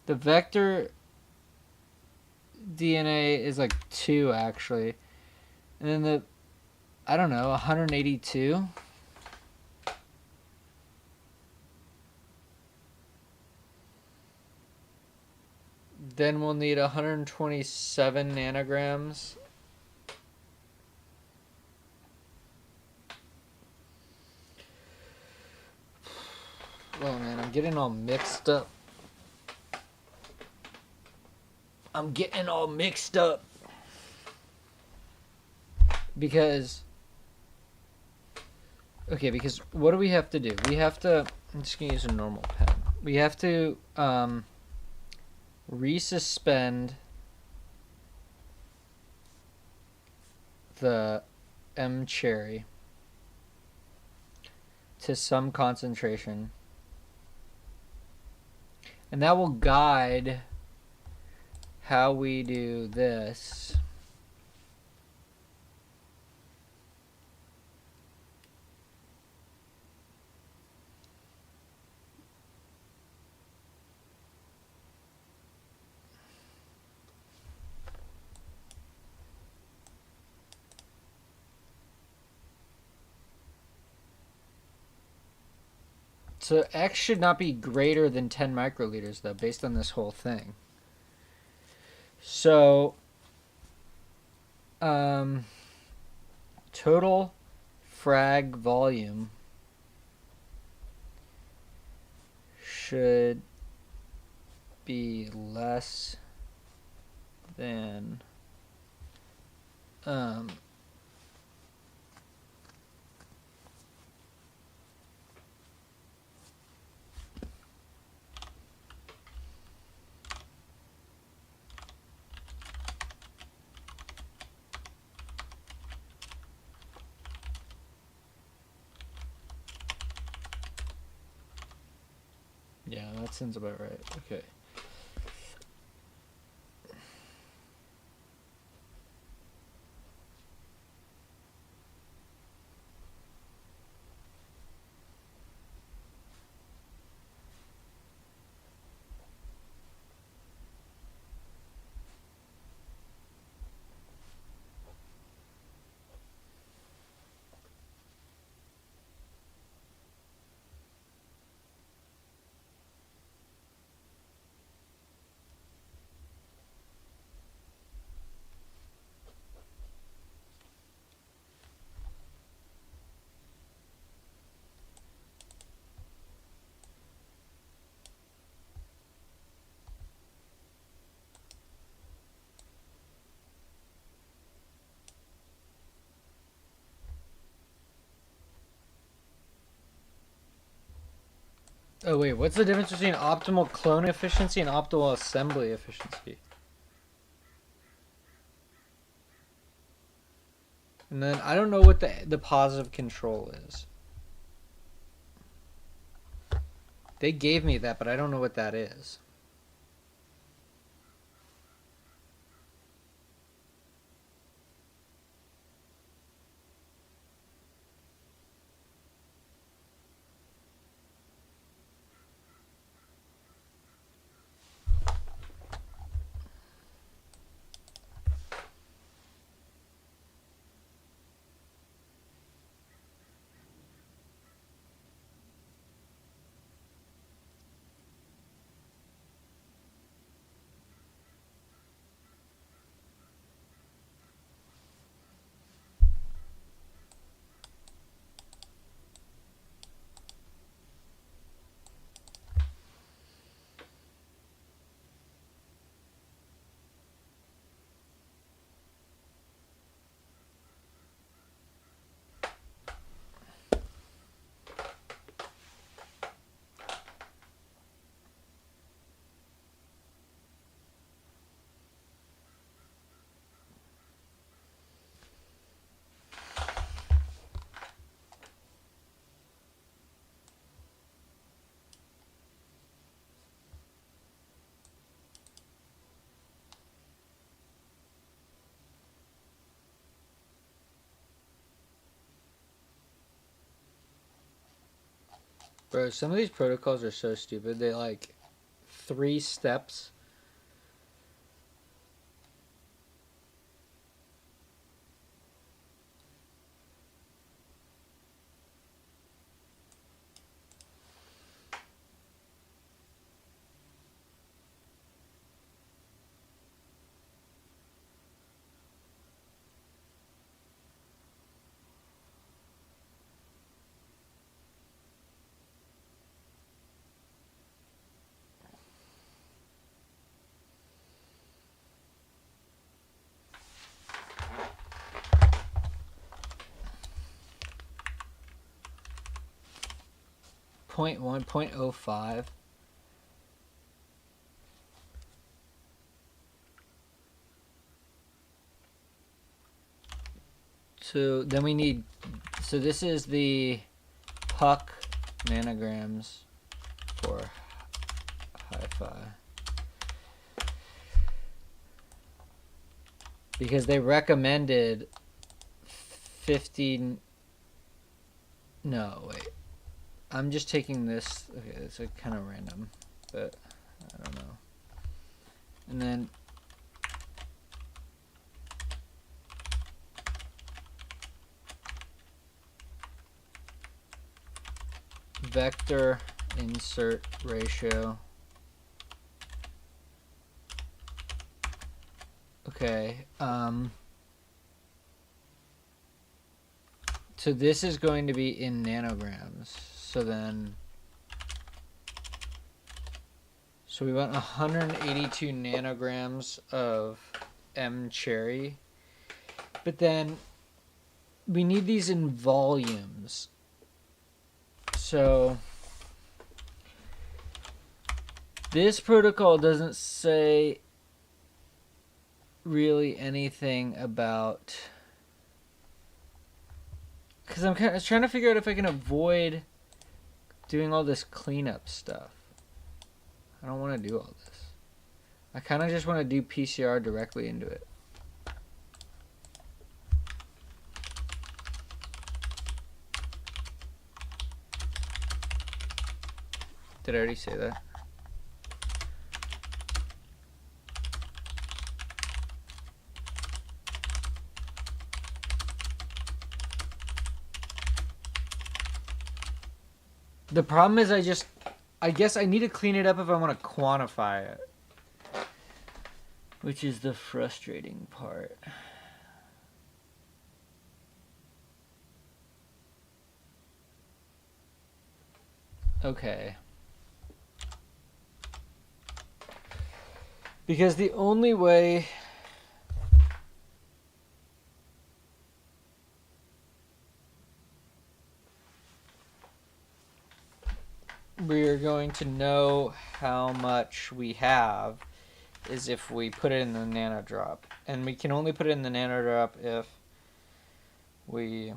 The vector DNA is like 2 actually. And then the, I don't know, 182. Then we'll need 127 nanograms. Oh man, I'm getting all mixed up. Because what do we have to do? We have to, I'm just gonna use a normal pen. We have to resuspend the M cherry to some concentration. And that will guide how we do this. So X should not be greater than 10 microliters, though, based on this whole thing. So, total frag volume should be less than yeah, that sounds about right. Okay. Oh wait, what's the difference between optimal clone efficiency and optimal assembly efficiency? And then I don't know what the positive control is. They gave me that, but I don't know what that is. Bro, some of these protocols are so stupid. They like 3 steps. Point 1, 0.05. So then we need, so this is the puck nanograms for hifi. Because they recommended 50, no, wait. I'm just taking this, okay, it's like kind of random, but I don't know. And then vector insert ratio. Okay, so this is going to be in nanograms. So then, so we want 182 nanograms of M cherry, but then we need these in volumes. So this protocol doesn't say really anything about, because I'm kind of trying to figure out if I can avoid doing all this cleanup stuff. I don't want to do all this. I kind of just want to do PCR directly into it. Did I already say that? The problem is I guess I need to clean it up if I want to quantify it. Which is the frustrating part. Okay. Because the only way we're going to know how much we have is if we put it in the nano drop. And we can only put it in the nano drop if we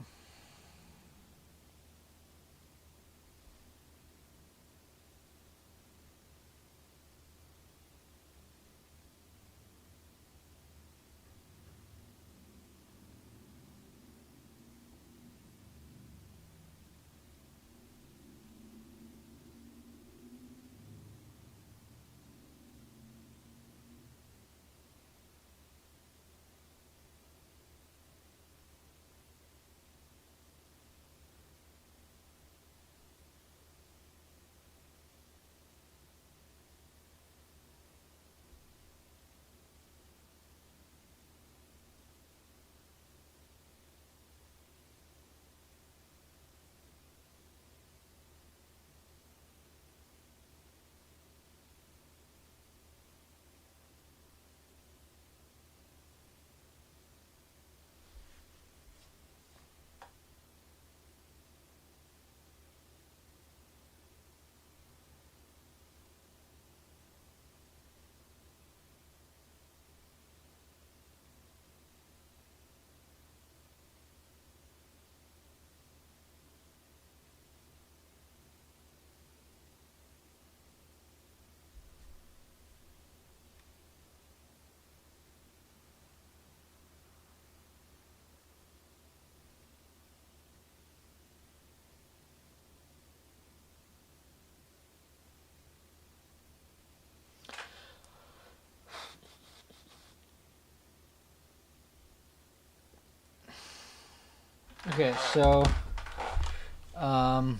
Okay, so um,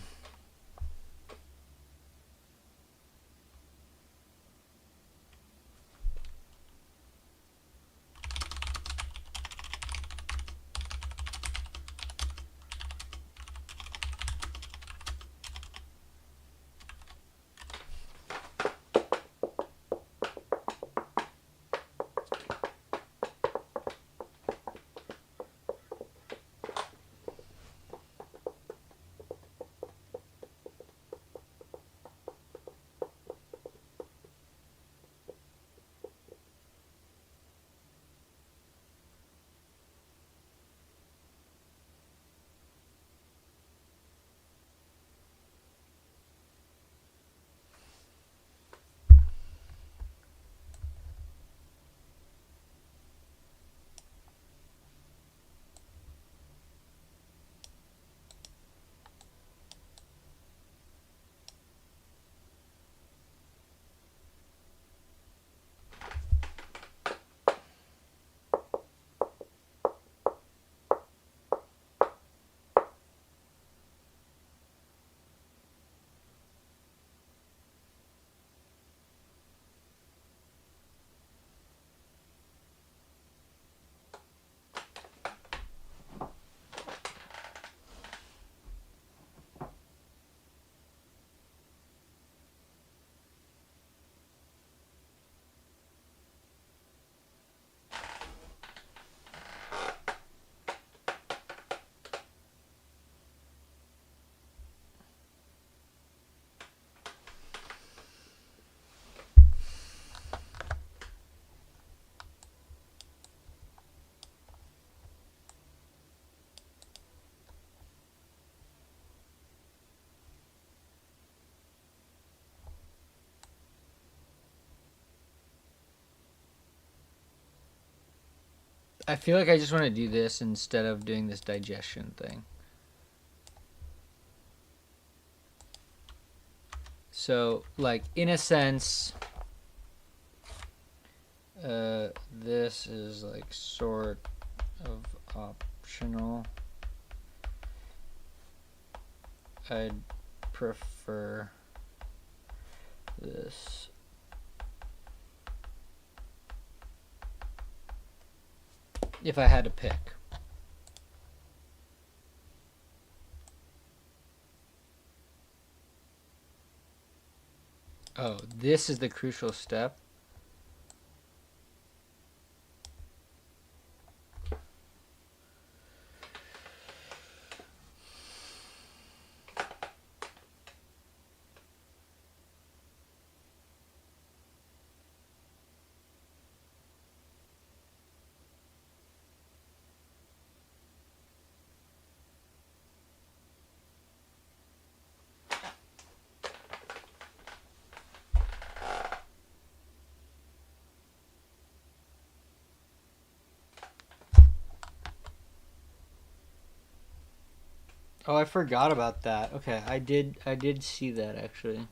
I feel like I just want to do this instead of doing this digestion thing. So, like, in a sense, this is like sort of optional. I'd prefer this. If I had to pick. Oh, this is the crucial step. Oh, I forgot about that. Okay, I did see that actually.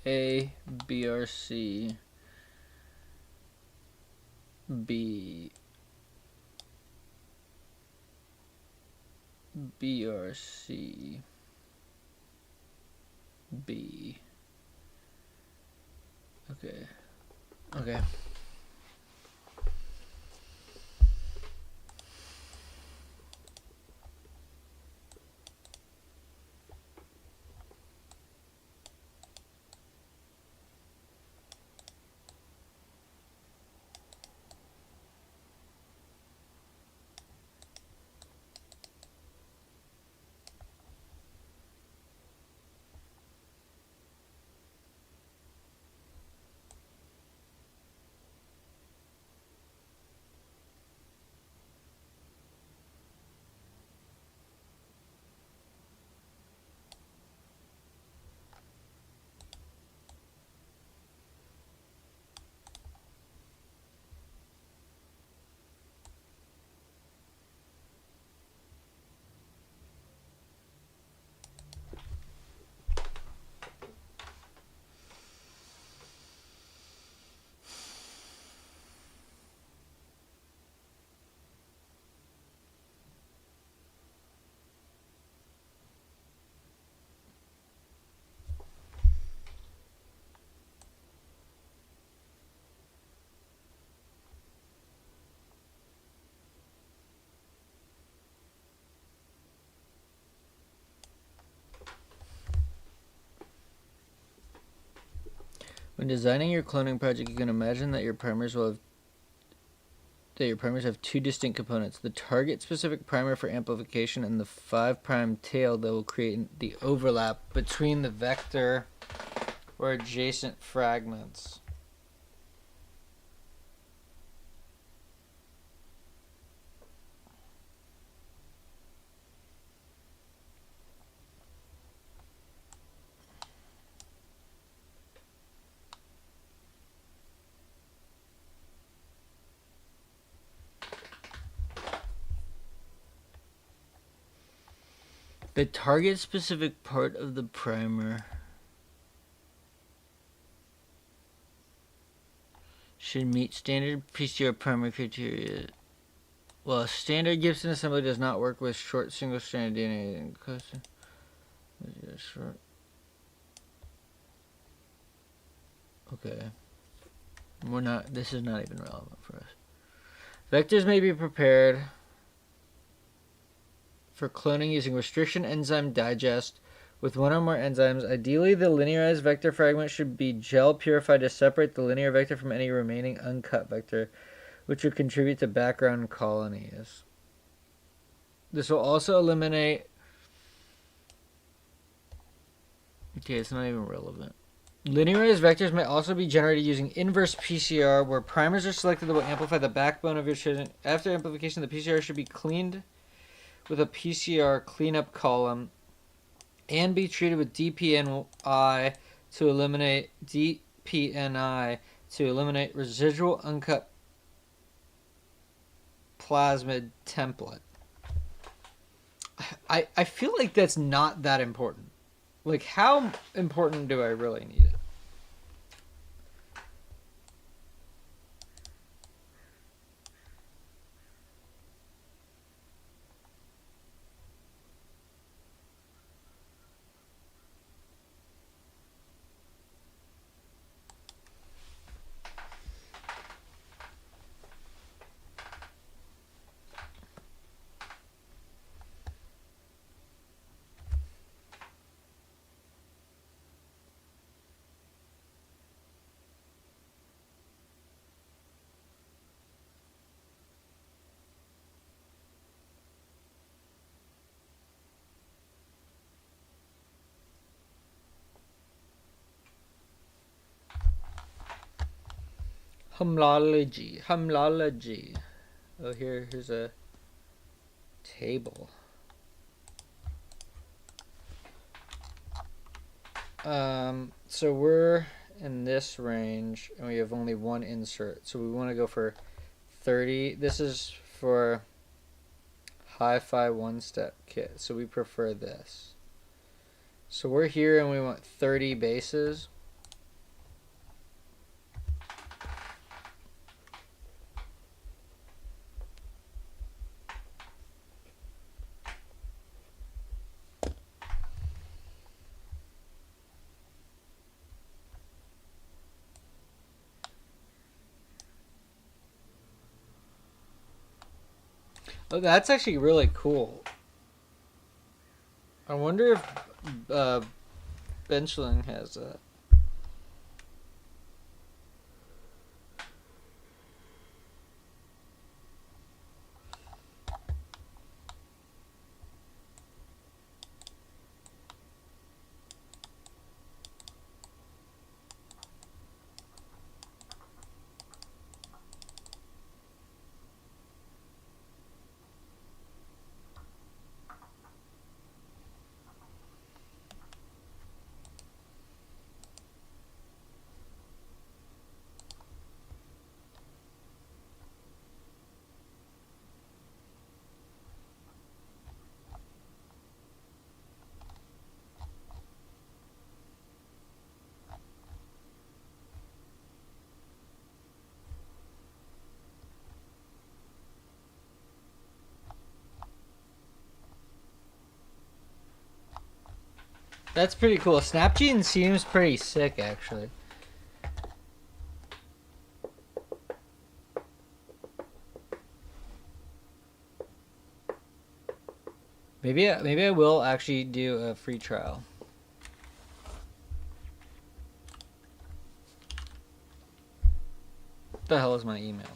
A, B, R, C, B, B, R, C, B. Okay. Okay. When designing your cloning project, you can imagine that your primers have two distinct components: the target-specific primer for amplification and the 5' tail that will create the overlap between the vector or adjacent fragments. The target-specific part of the primer should meet standard PCR primer criteria. Well, standard Gibson assembly does not work with short single-stranded DNA. Short. Okay. This is not even relevant for us. Vectors may be prepared for cloning using restriction enzyme digest with one or more enzymes. Ideally, the linearized vector fragment should be gel purified to separate the linear vector from any remaining uncut vector, which would contribute to background colonies. This will also eliminate... Okay, it's not even relevant. Linearized vectors may also be generated using inverse PCR, where primers are selected that will amplify the backbone of your chosen. After amplification, the PCR should be cleaned with a PCR cleanup column and be treated with DPNI to eliminate DPNI to eliminate residual uncut plasmid template. I feel like that's not that important. Like, how important do I really need it? Homology. Oh, here's a table. So we're in this range, and we have only one insert. So we want to go for 30. This is for hifi one-step kit. So we prefer this. So we're here, and we want 30 bases. Oh, that's actually really cool. I wonder if Benchling has that. That's pretty cool. Snapgene seems pretty sick, actually. Maybe I will actually do a free trial. What the hell is my email?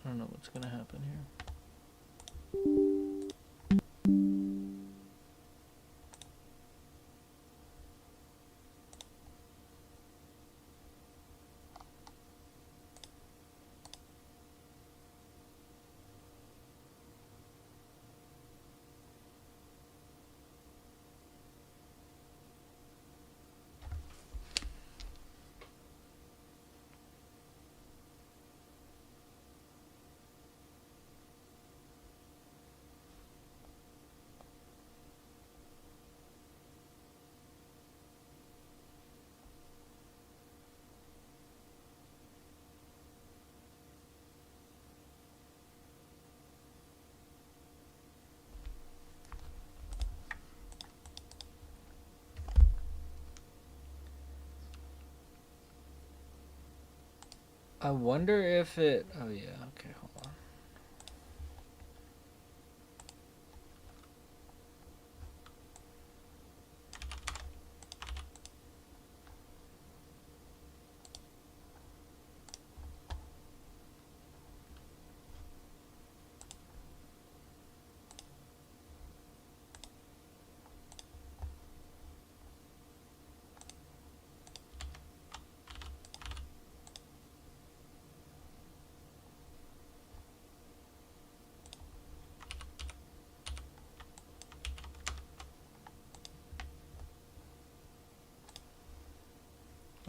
I don't know what's gonna happen here. I wonder if it... Oh, yeah. Okay, hold on.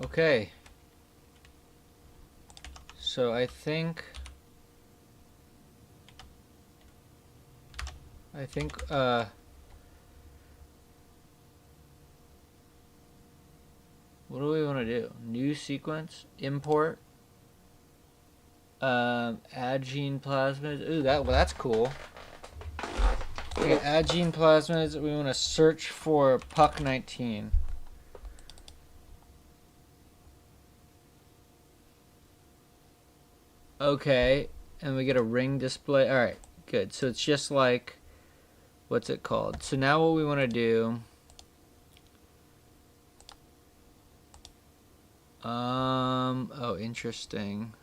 Okay. So I think what do we want to do? New sequence, import, add gene plasmids. Ooh, that's cool. Okay, add gene plasmids. We want to search for PUC19. Okay, and we get a ring display. All right, good. So it's just like, what's it called? So now what we want to do, oh, interesting.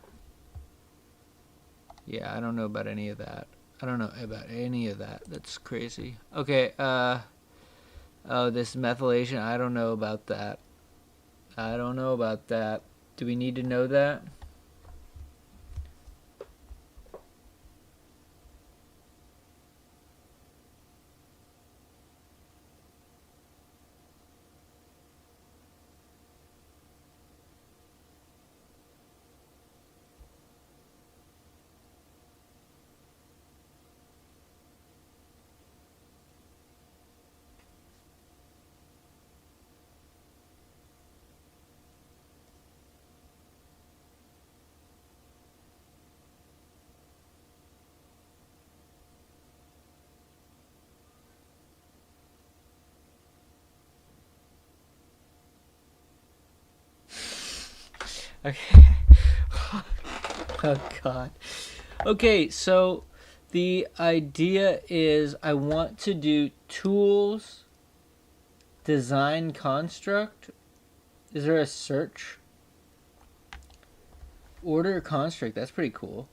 Yeah, I don't know about any of that. I don't know about any of that. That's crazy. Okay, oh, this methylation, I don't know about that. I don't know about that. Do we need to know that? Okay. Oh, God. Okay, so the idea is I want to do tools, design construct. Is there a search? Order construct, that's pretty cool.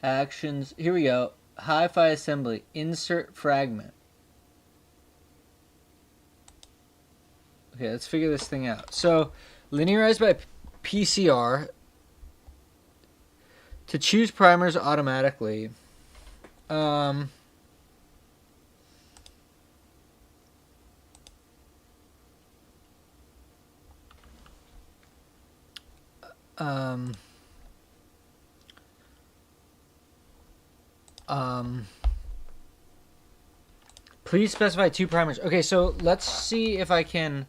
Actions, here we go. Hi-fi assembly, insert fragment. Okay, let's figure this thing out. So, linearize by PCR. To choose primers automatically. Please specify 2 primers. Okay, so let's see if I can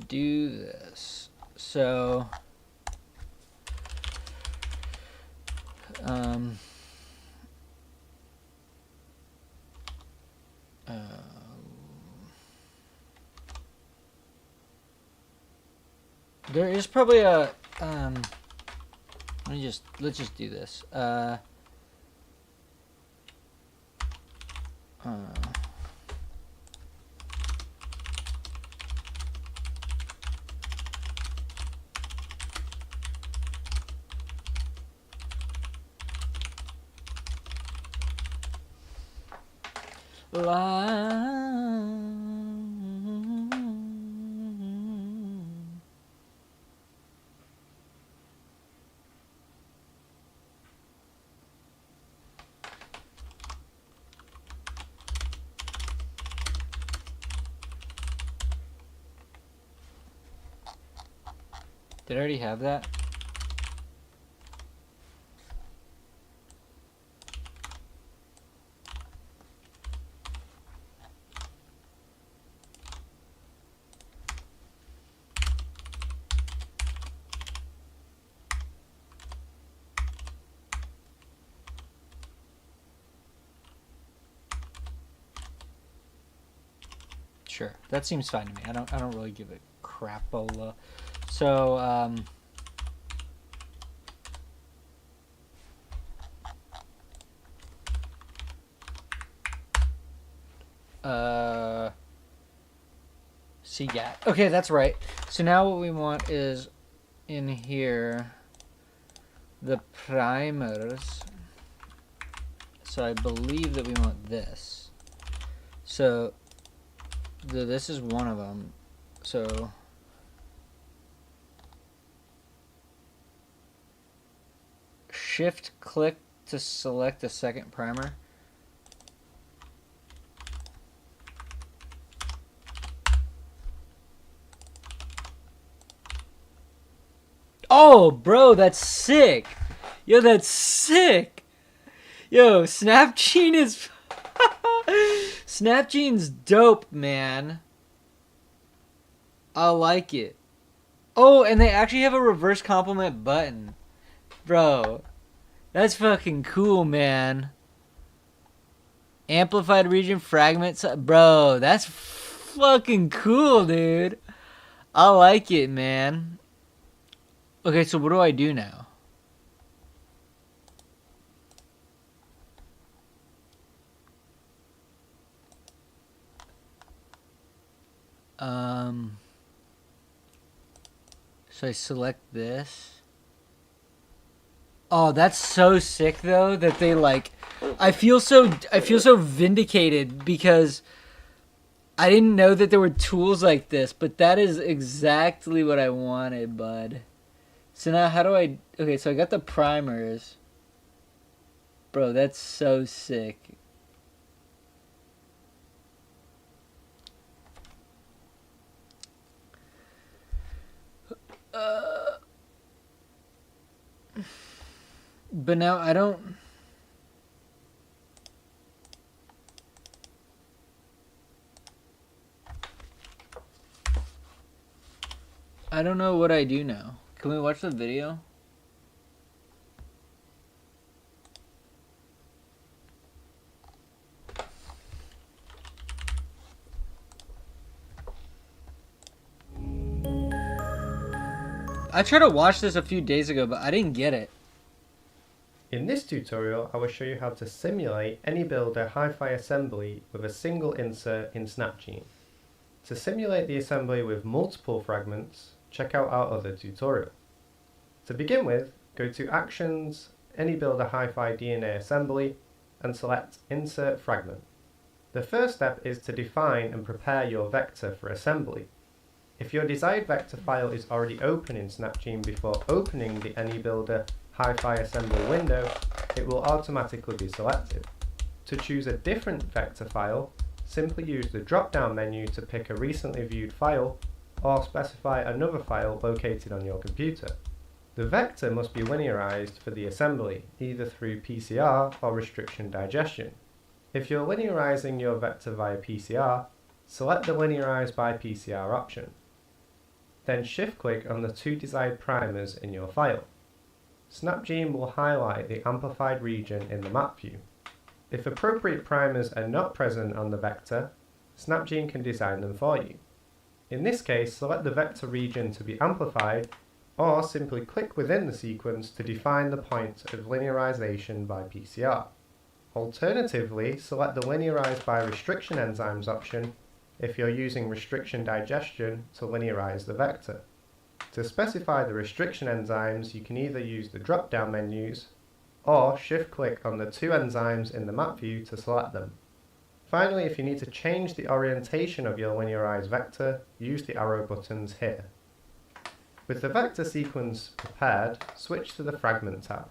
do this. So, there is probably a, let's just do this. line. Did I already have that? Sure, that seems fine to me. I don't really give a crapola. So see, yeah, okay, that's right. So now what we want is in here the primers. So I believe that we want this. So this is one of them. So shift click to select the second primer. Oh, bro, that's sick. Yo, that's sick. Yo, Snapgene is Snapgene's dope, man. I like it. Oh, and they actually have a reverse complement button. Bro, that's fucking cool, man. Amplified region fragments. Bro, that's fucking cool, dude. I like it, man. Okay, so what do I do now? So I select this. Oh, that's so sick though that they like I feel so vindicated because I didn't know that there were tools like this, but that is exactly what I wanted, bud. So now how do I okay, so I got the primers. Bro, that's so sick. But now I don't know what I do now. Can we watch the video? I tried to watch this a few days ago, but I didn't get it. In this tutorial, I will show you how to simulate any builder hi-fi assembly with a single insert in Snapgene. To simulate the assembly with multiple fragments, check out our other tutorial. To begin with, go to Actions, Any Builder Hi-Fi DNA Assembly, and select Insert Fragment. The first step is to define and prepare your vector for assembly. If your desired vector file is already open in Snapgene before opening the Any Builder Hi-Fi Assembly window, it will automatically be selected. To choose a different vector file, simply use the drop-down menu to pick a recently viewed file or specify another file located on your computer. The vector must be linearized for the assembly, either through PCR or restriction digestion. If you're linearizing your vector via PCR, select the Linearize by PCR option. Then shift-click on the two desired primers in your file. Snapgene will highlight the amplified region in the map view. If appropriate primers are not present on the vector, Snapgene can design them for you. In this case, select the vector region to be amplified, or simply click within the sequence to define the point of linearization by PCR. Alternatively, select the Linearize by Restriction Enzymes option if you're using restriction digestion to linearize the vector. To specify the restriction enzymes, you can either use the drop-down menus or shift-click on the two enzymes in the map view to select them. Finally, if you need to change the orientation of your linearized vector, use the arrow buttons here. With the vector sequence prepared, switch to the Fragment tab.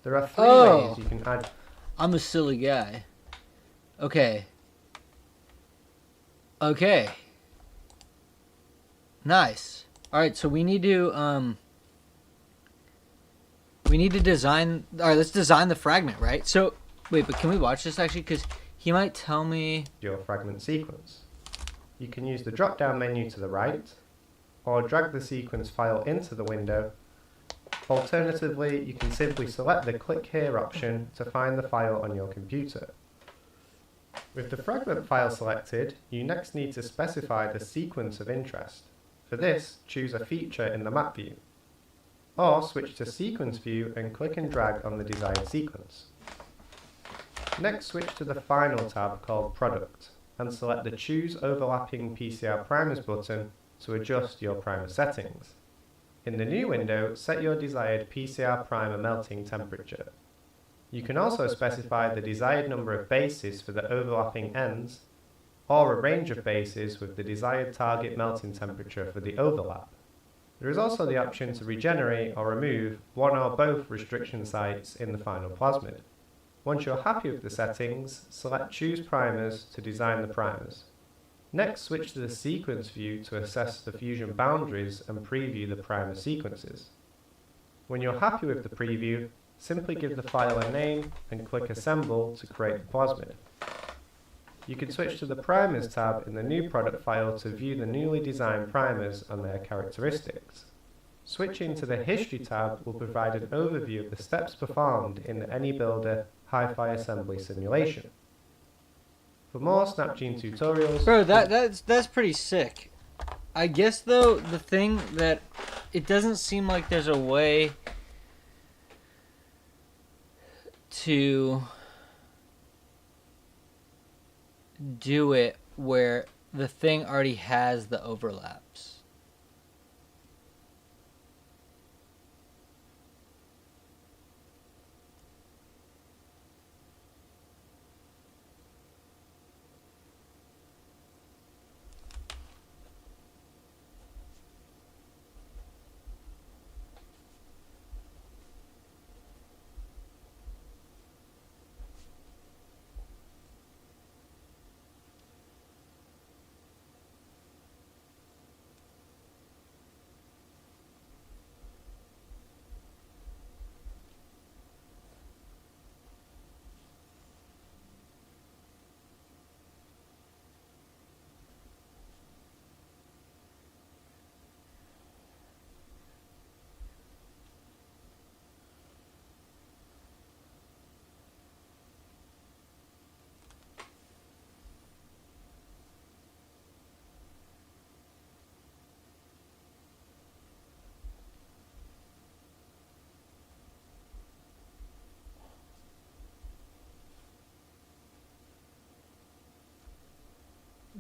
There are three ways you can add... I'm a silly guy. Okay. Okay. Nice. Alright, so we need to design... Alright, let's design the fragment, right? So, wait, but can we watch this actually? Because he might tell me... your fragment sequence. You can use the drop-down menu to the right, or drag the sequence file into the window. Alternatively, you can simply select the Click Here option to find the file on your computer. With the fragment file selected, you next need to specify the sequence of interest. For this, choose a feature in the map view, or switch to Sequence View and click and drag on the desired sequence. Next, switch to the final tab called Product, and select the Choose Overlapping PCR Primers button to adjust your primer settings. In the new window, set your desired PCR primer melting temperature. You can also specify the desired number of bases for the overlapping ends, or a range of bases with the desired target melting temperature for the overlap. There is also the option to regenerate or remove one or both restriction sites in the final plasmid. Once you're happy with the settings, select Choose Primers to design the primers. Next, switch to the Sequence view to assess the fusion boundaries and preview the primer sequences. When you're happy with the preview, simply give the file a name and click Assemble to create the plasmid. You can switch to the Primers tab in the new product file to view the newly designed primers and their characteristics. Switching to the History tab will provide an overview of the steps performed in the AnyBuilder hifi assembly simulation. For more Snapgene tutorials... Bro, that's pretty sick. I guess, though, the thing that... It doesn't seem like there's a way to do it where the thing already has the overlaps.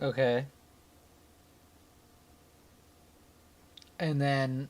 Okay. And then,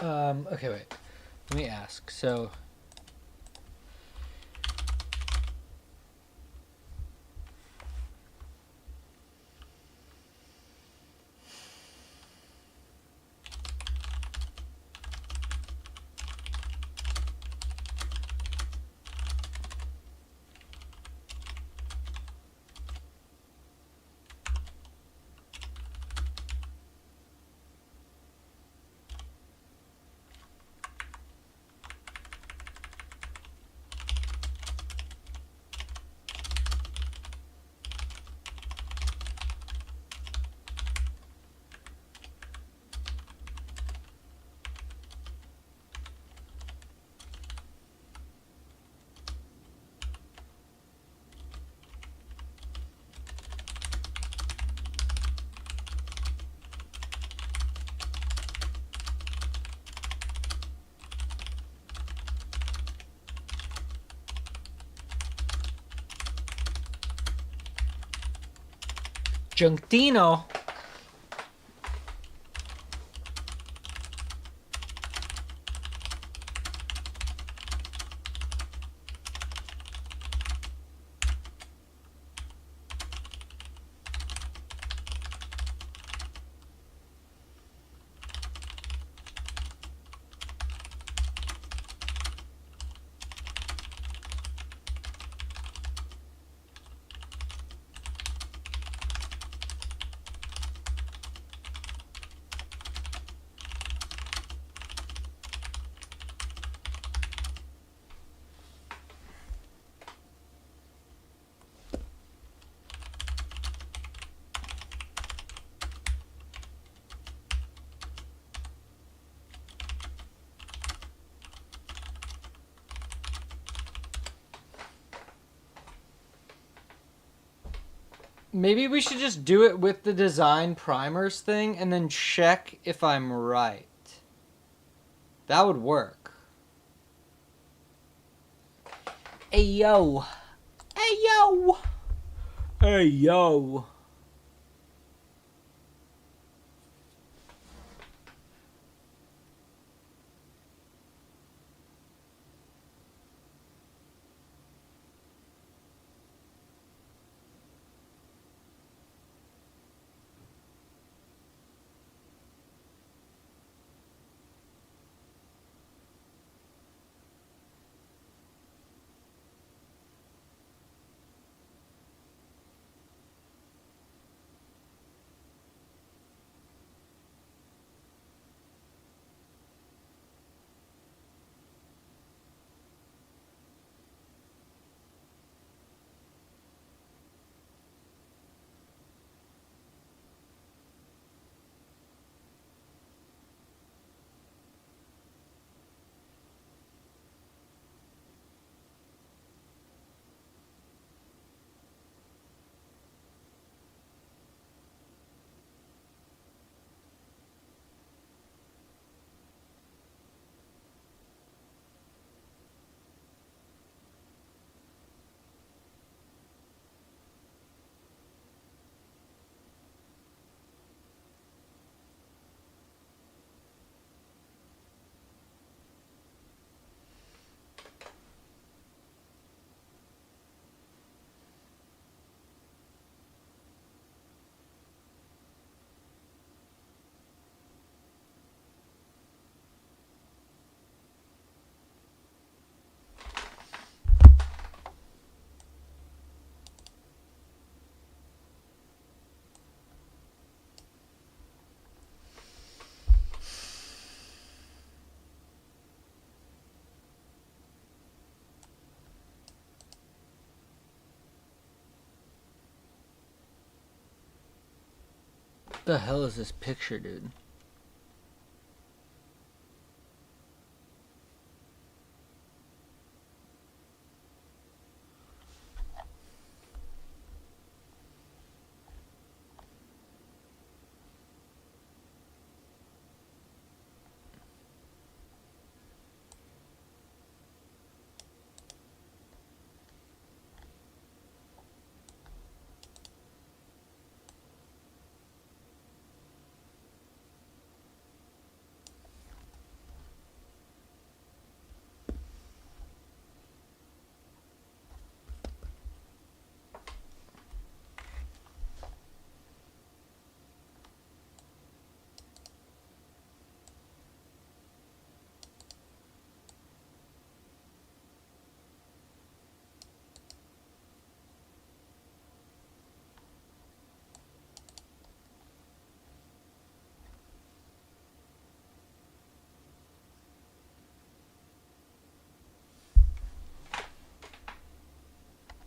Okay, wait. Let me ask. So, Juntino. Maybe we should just do it with the design primers thing and then check if I'm right. That would work. Hey, yo. Hey, yo. Hey, yo. The hell is this picture, dude?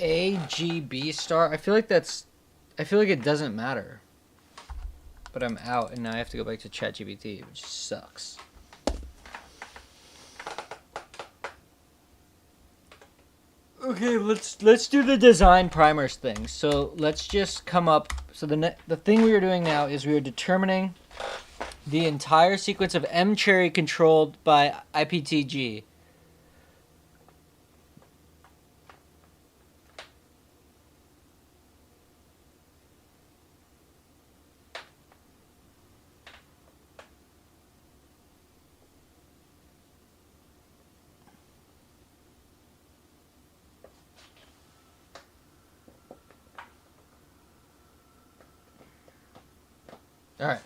A, G, B star. I feel like it doesn't matter. But I'm out, and now I have to go back to ChatGPT, which sucks. Okay, let's do the design primers thing. So let's just come up. So the thing we are doing now is we are determining the entire sequence of M cherry controlled by IPTG. All right.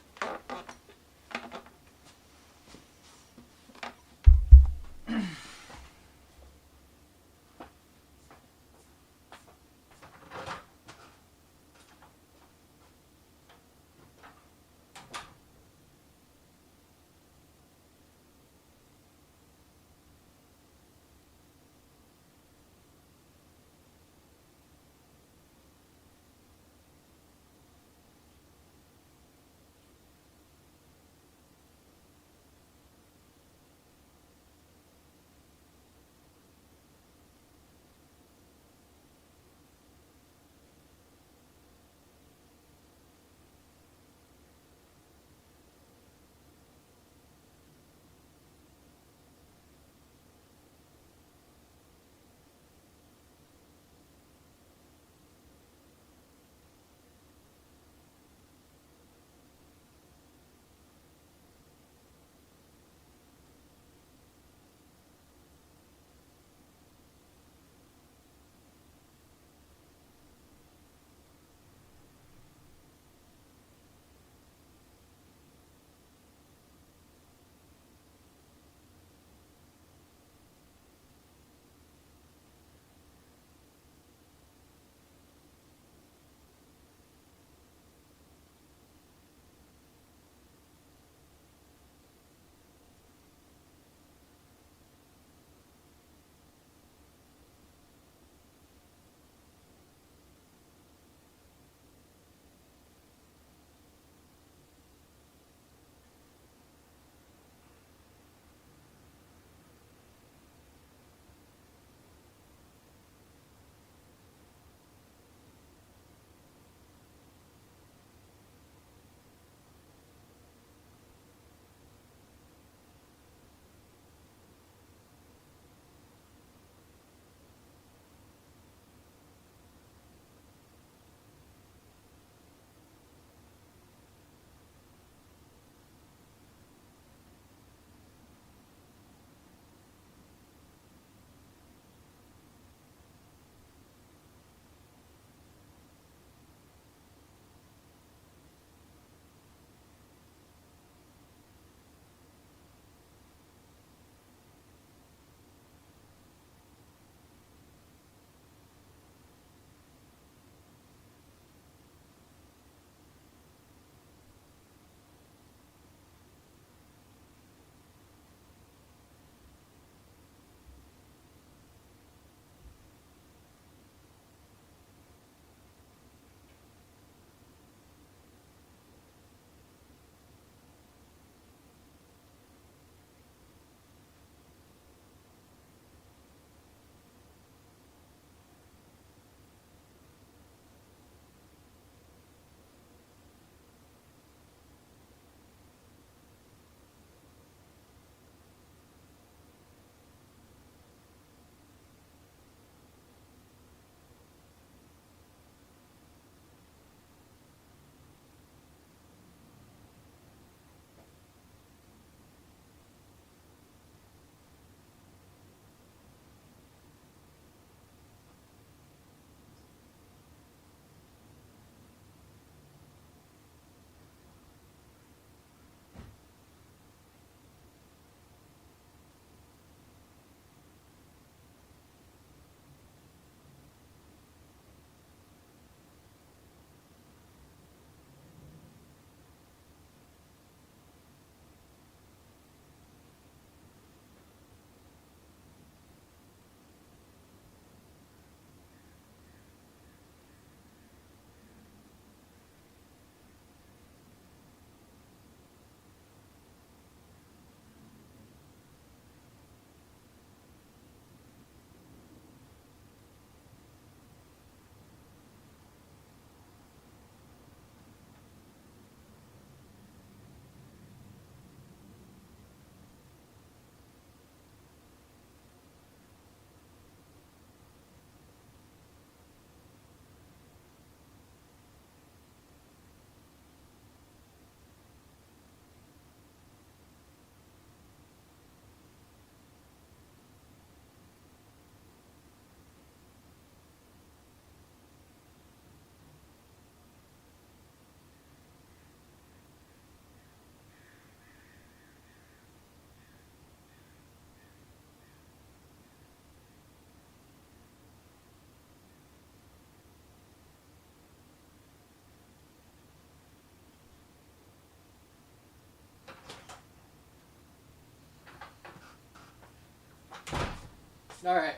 All right.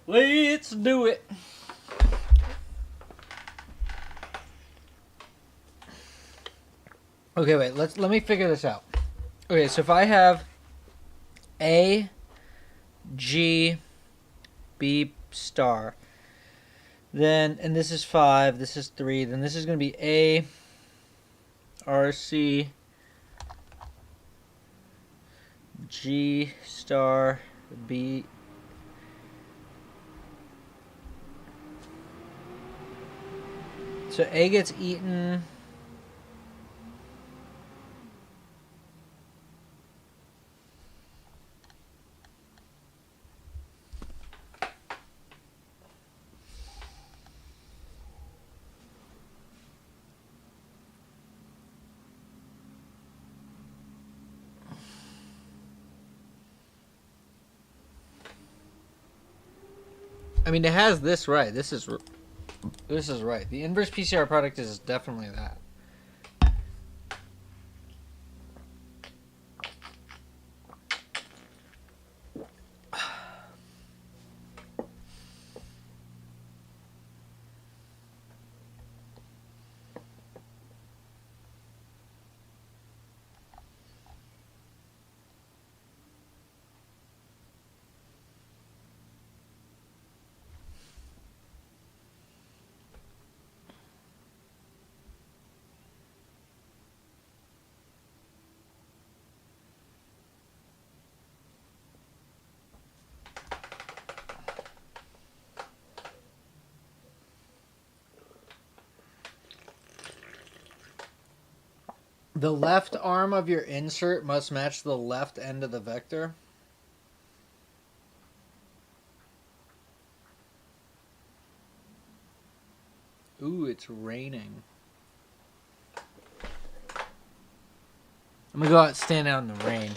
Let's do it. Okay, wait. Let me figure this out. Okay, so if I have A, G, B star, then and this is 5, this is 3, then this is going to be A, R, C, G star, B. So A gets eaten. I mean, it has this right. This is right. The inverse PCR product is definitely that. The left arm of your insert must match the left end of the vector. Ooh, it's raining. I'm gonna go out and stand out in the rain.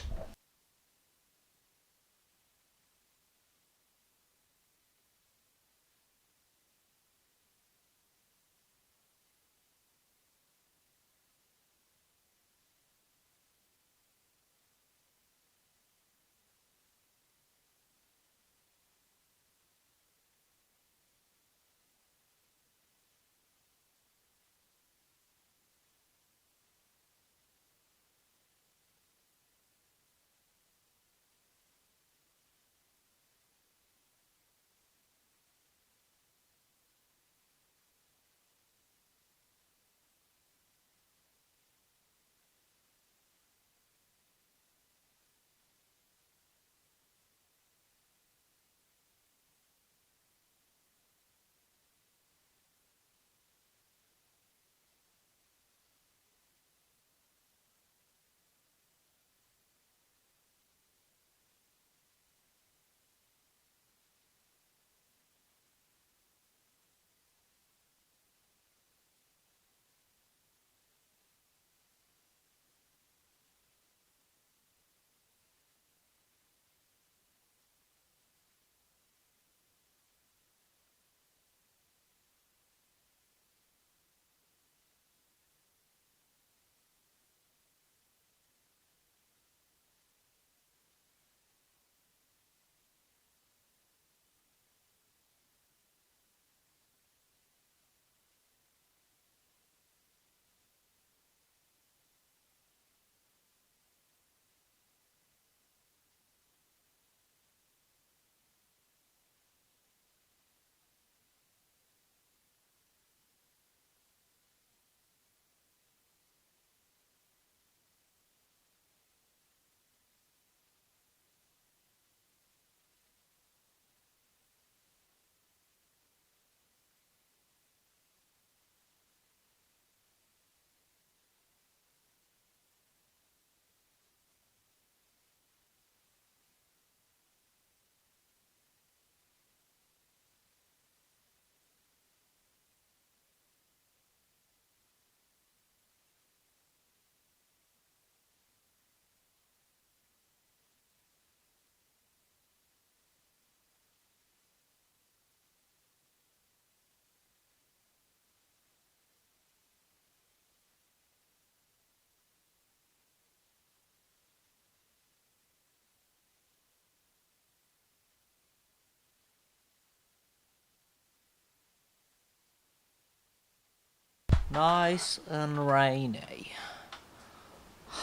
nice and rainy.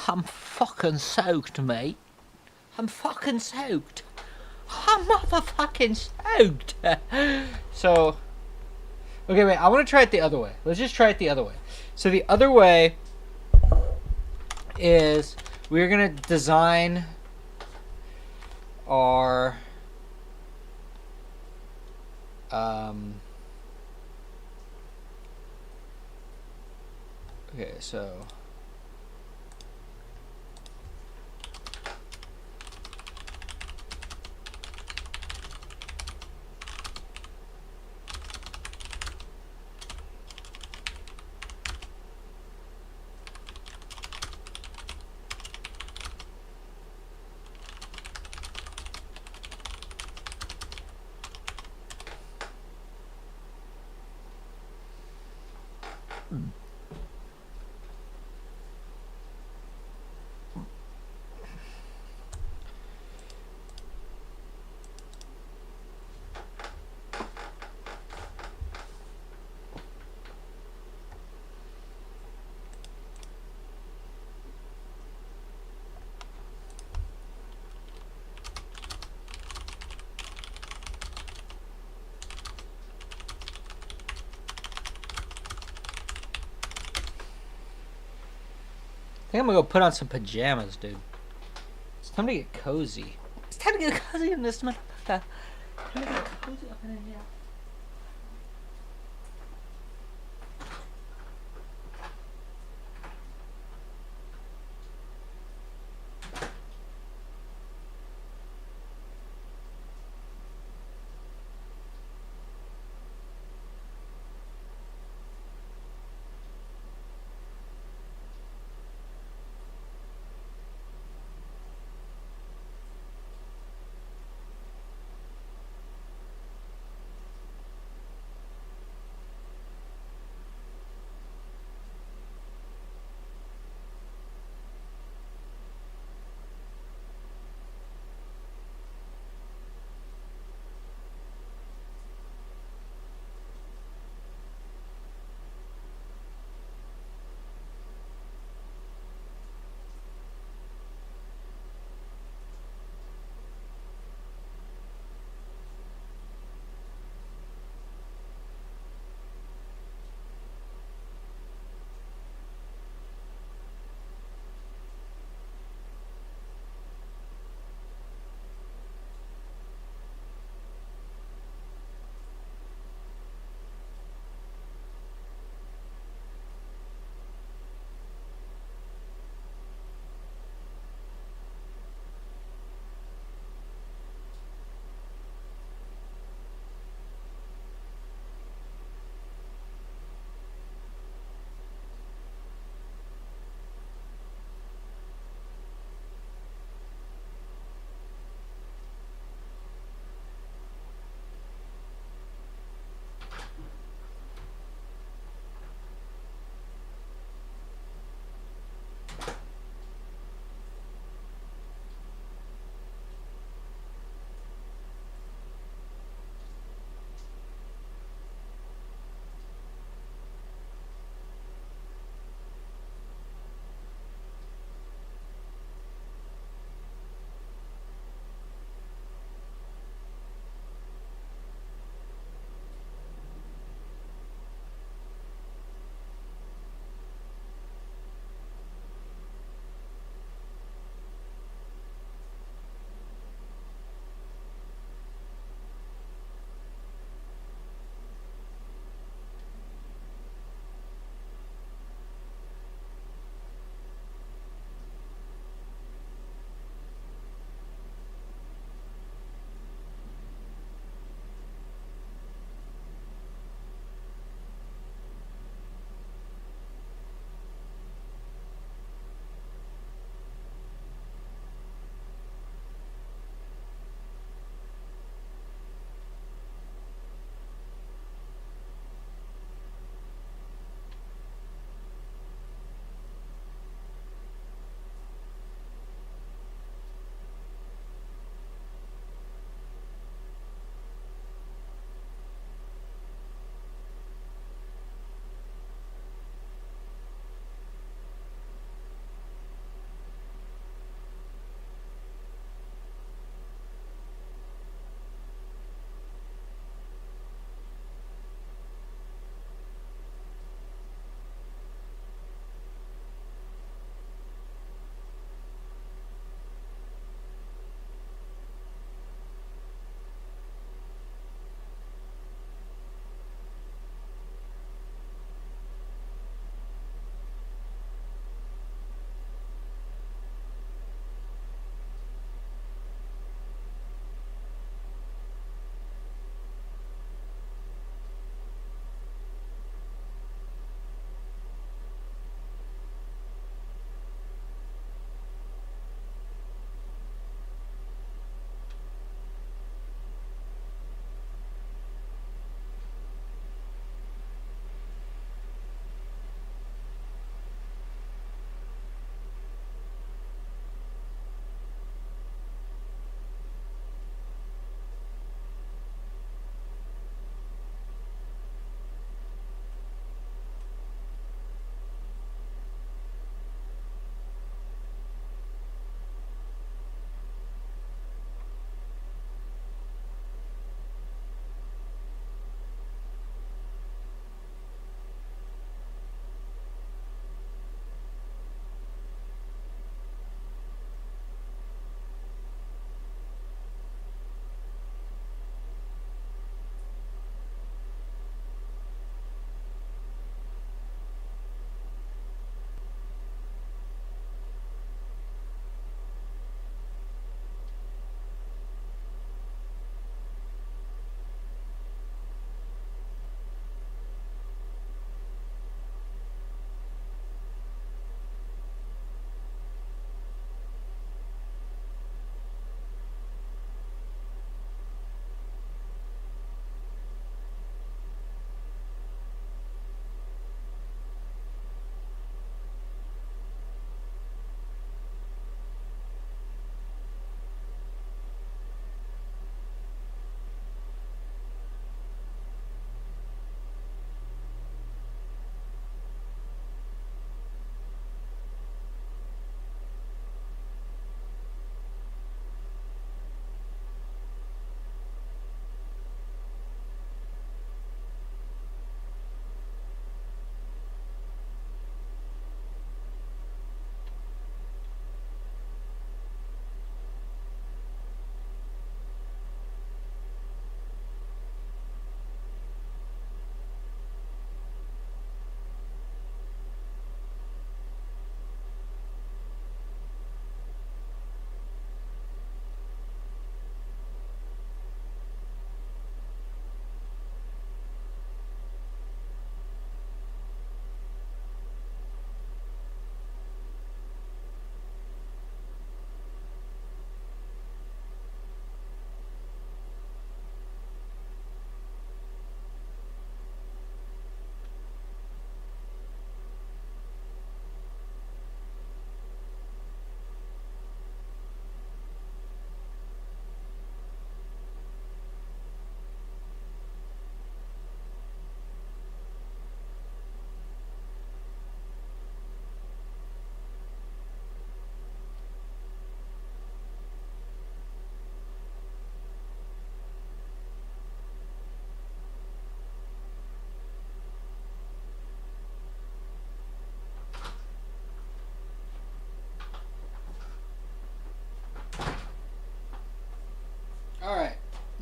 I'm fucking soaked, mate. I'm fucking soaked. I'm motherfucking soaked. So, okay, wait. I want to try it the other way. Let's just try it the other way. So the other way is we're gonna design our okay, so I think I'm gonna go put on some pajamas, dude. It's time to get cozy. It's time to get cozy in this motherfucker. Time to get cozy up in here.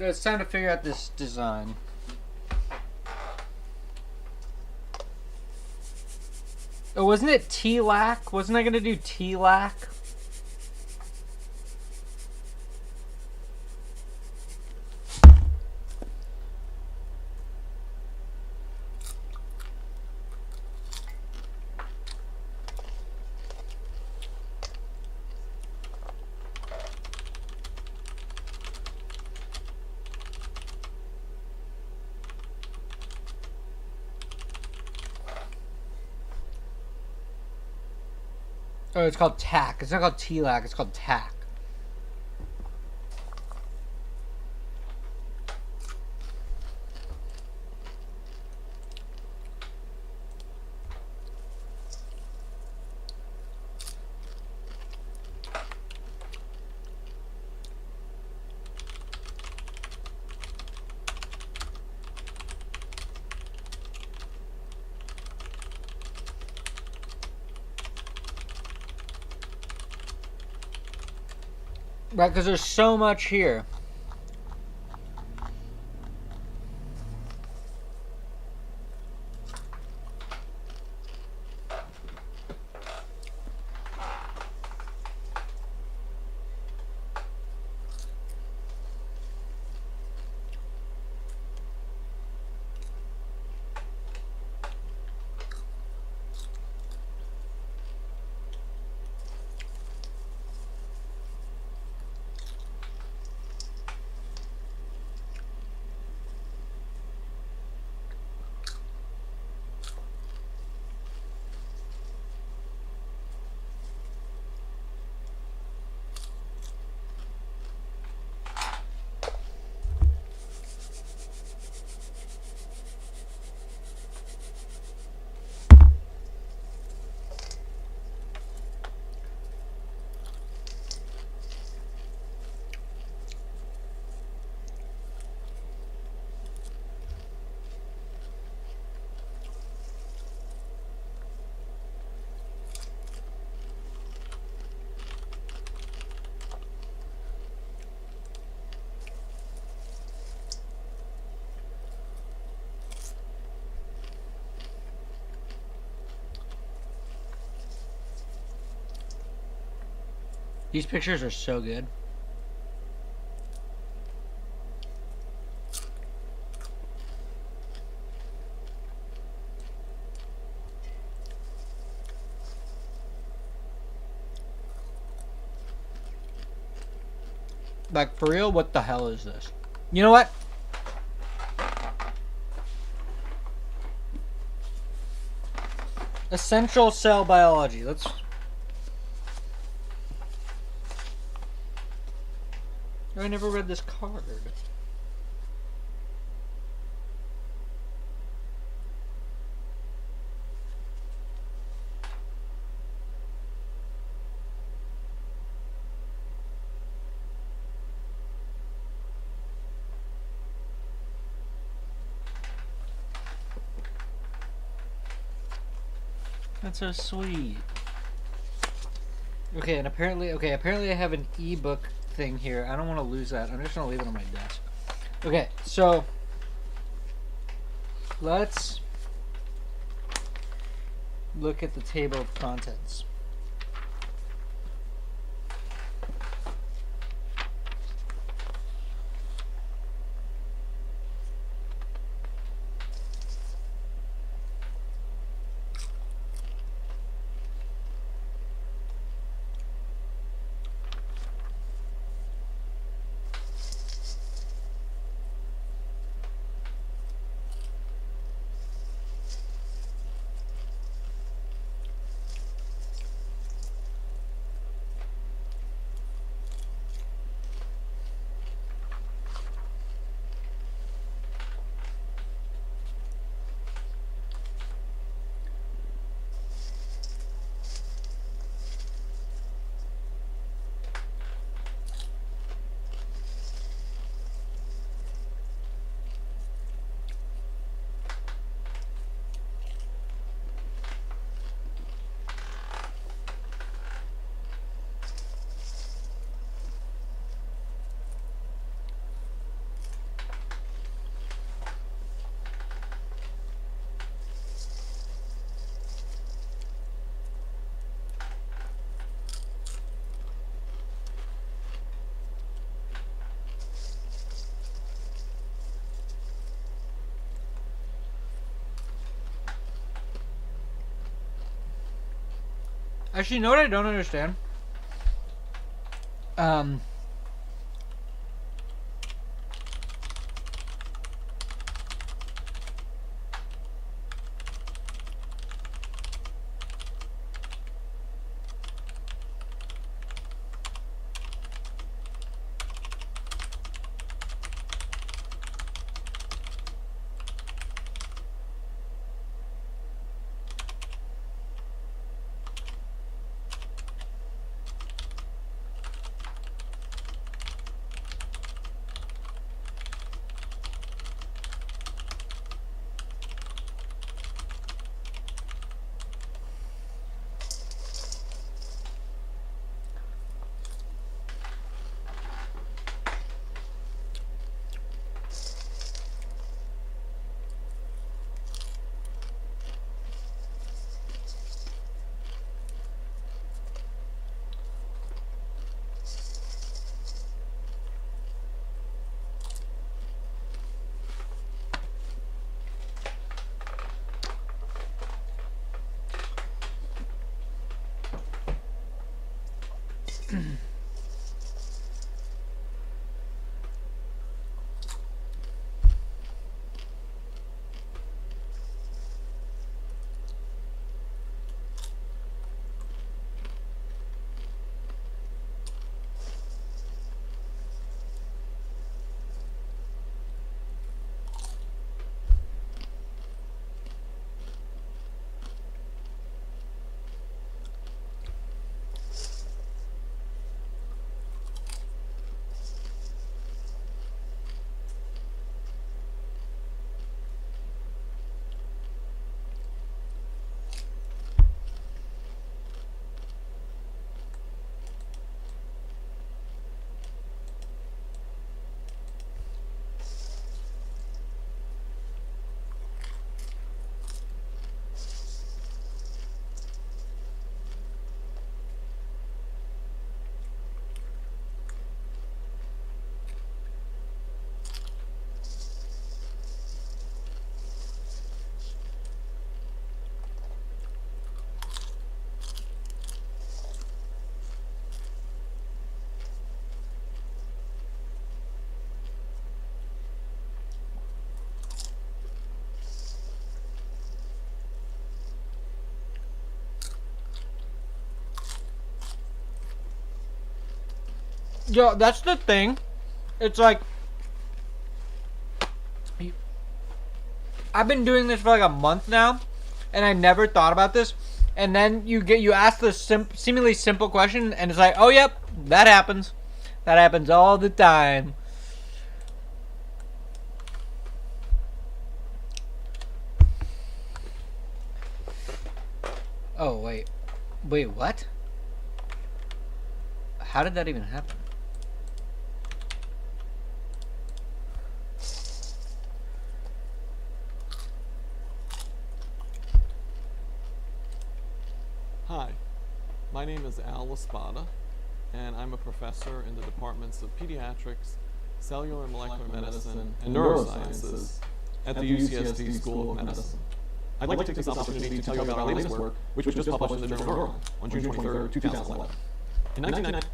It's time to figure out this design. Oh, wasn't it T-lac? Wasn't I gonna do T-lac? Oh, it's called tack. It's not called T-lac, it's called tack. Right, because there's so much here. These pictures are so good. Like, for real, what the hell is this? You know what? Essential cell biology. Let's... I never read this card. That's so sweet. Okay, and apparently I have an ebook thing here. I don't want to lose that. I'm just going to leave it on my desk. Okay, so let's look at the table of contents. Actually, you know what I don't understand? Um, yo, that's the thing. It's like I've been doing this for like a month now, and I never thought about this. And then you ask this seemingly simple question, and it's like, oh yep, that happens. That happens all the time. Oh wait, what? How did that even happen? Hi, my name is Al Laspada, and I'm a professor in the departments of pediatrics, cellular and molecular medicine, and neurosciences at the UCSD School of Medicine. I'd like to take this opportunity to tell you about our latest work, which was just published in the journal Neuron on June 23, 2011. In 1990,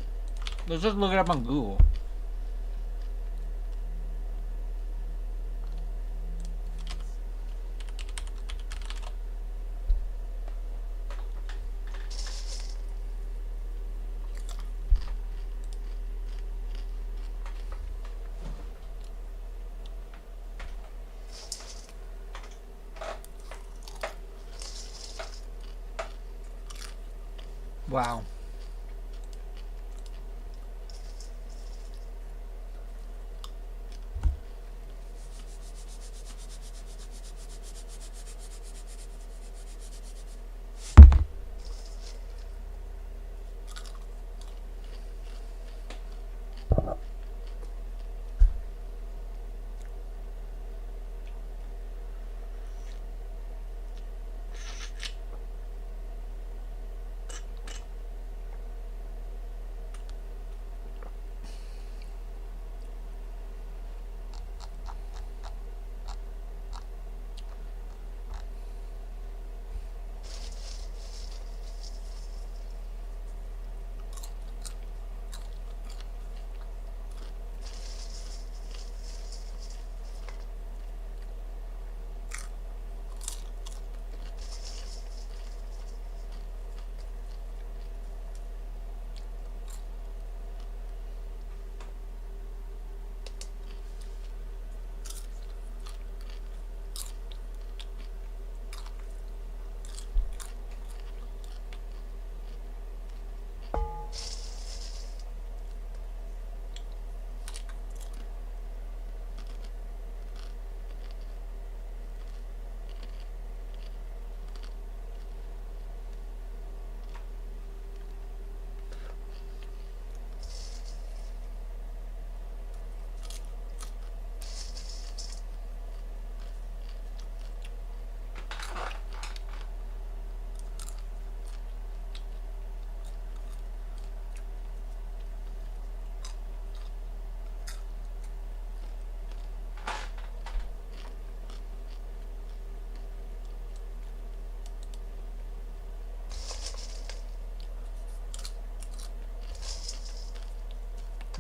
Let's just look it up on Google. Wow.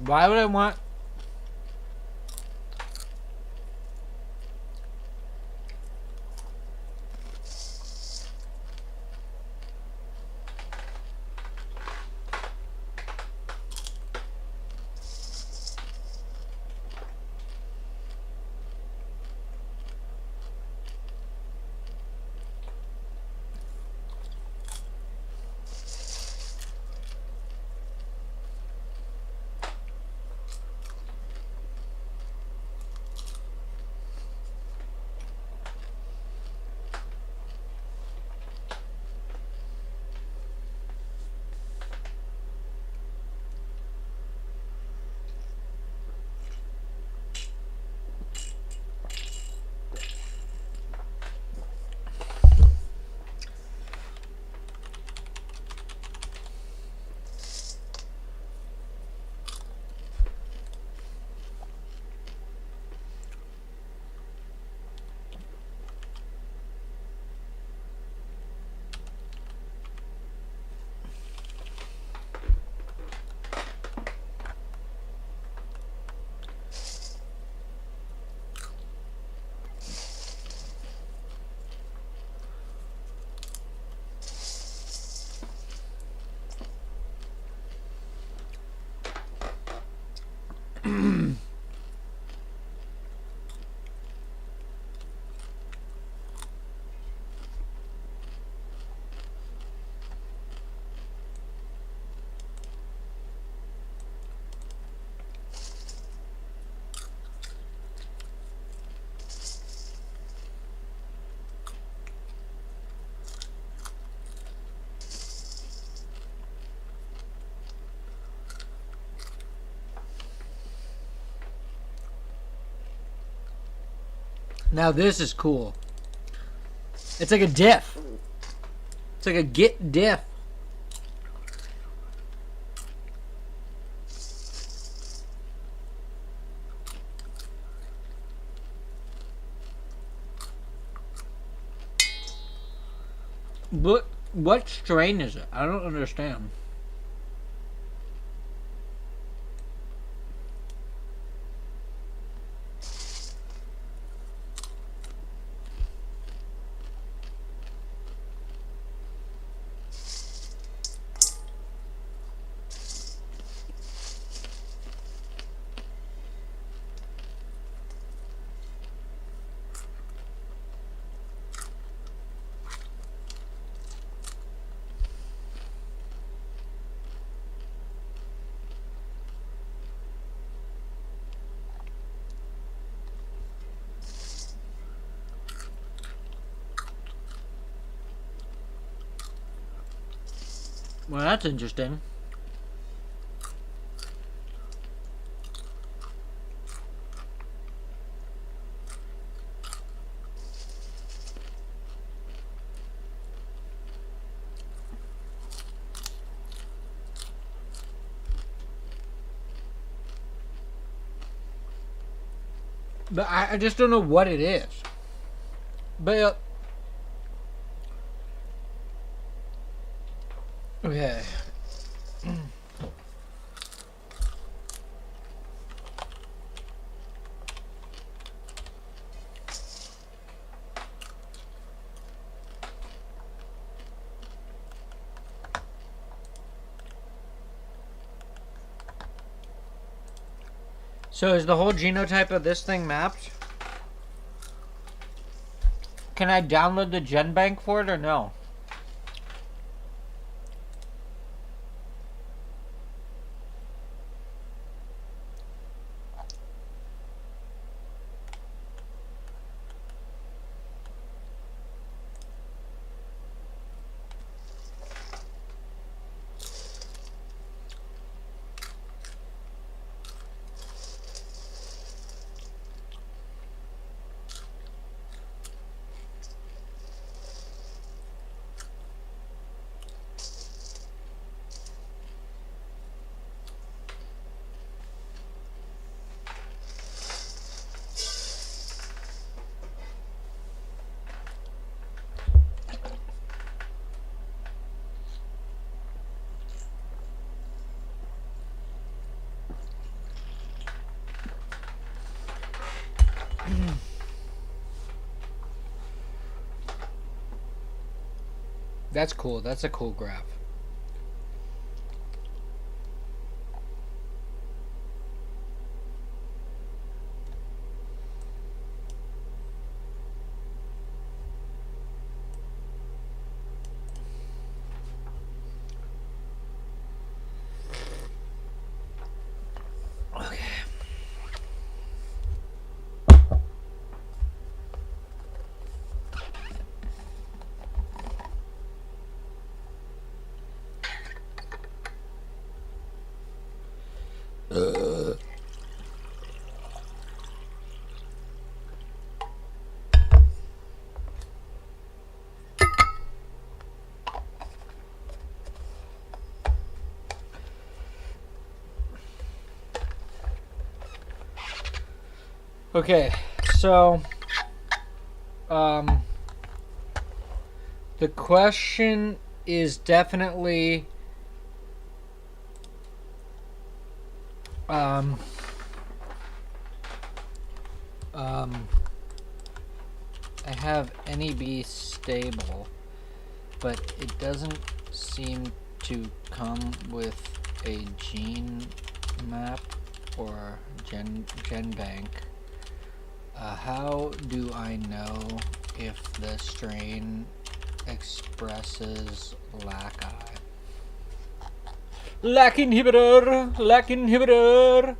Why would I want... Now this is cool. It's like a diff. It's like a git diff. What strain is it? I don't understand. Well, that's interesting. But I just don't know what it is. But okay. So is the whole genotype of this thing mapped? Can I download the GenBank for it or no? That's cool. That's a cool graph. Okay. Okay, so the question is definitely um, I have NEB stable, but it doesn't seem to come with a gene map or gen bank. How do I know if the strain expresses LAC-I? LAC inhibitor! LAC inhibitor!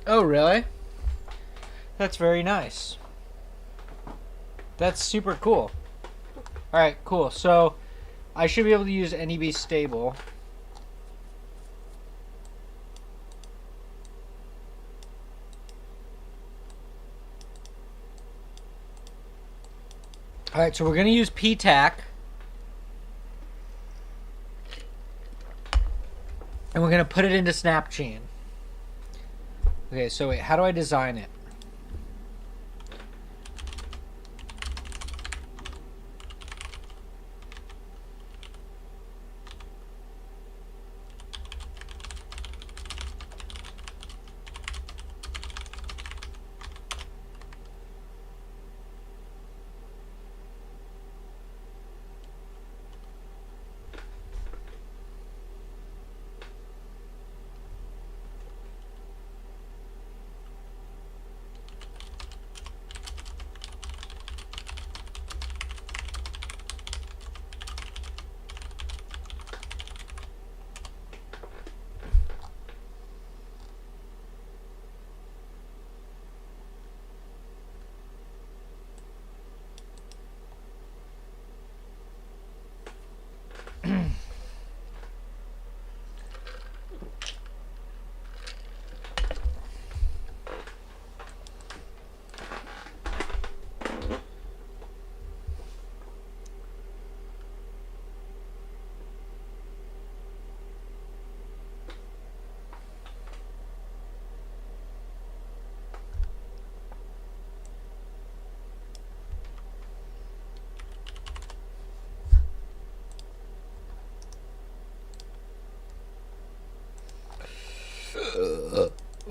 Oh, really? That's very nice. That's super cool. Alright, cool. So, I should be able to use NEB stable. Alright, so we're going to use PTAC. And we're going to put it into Snapchain. Okay, so wait, how do I design it?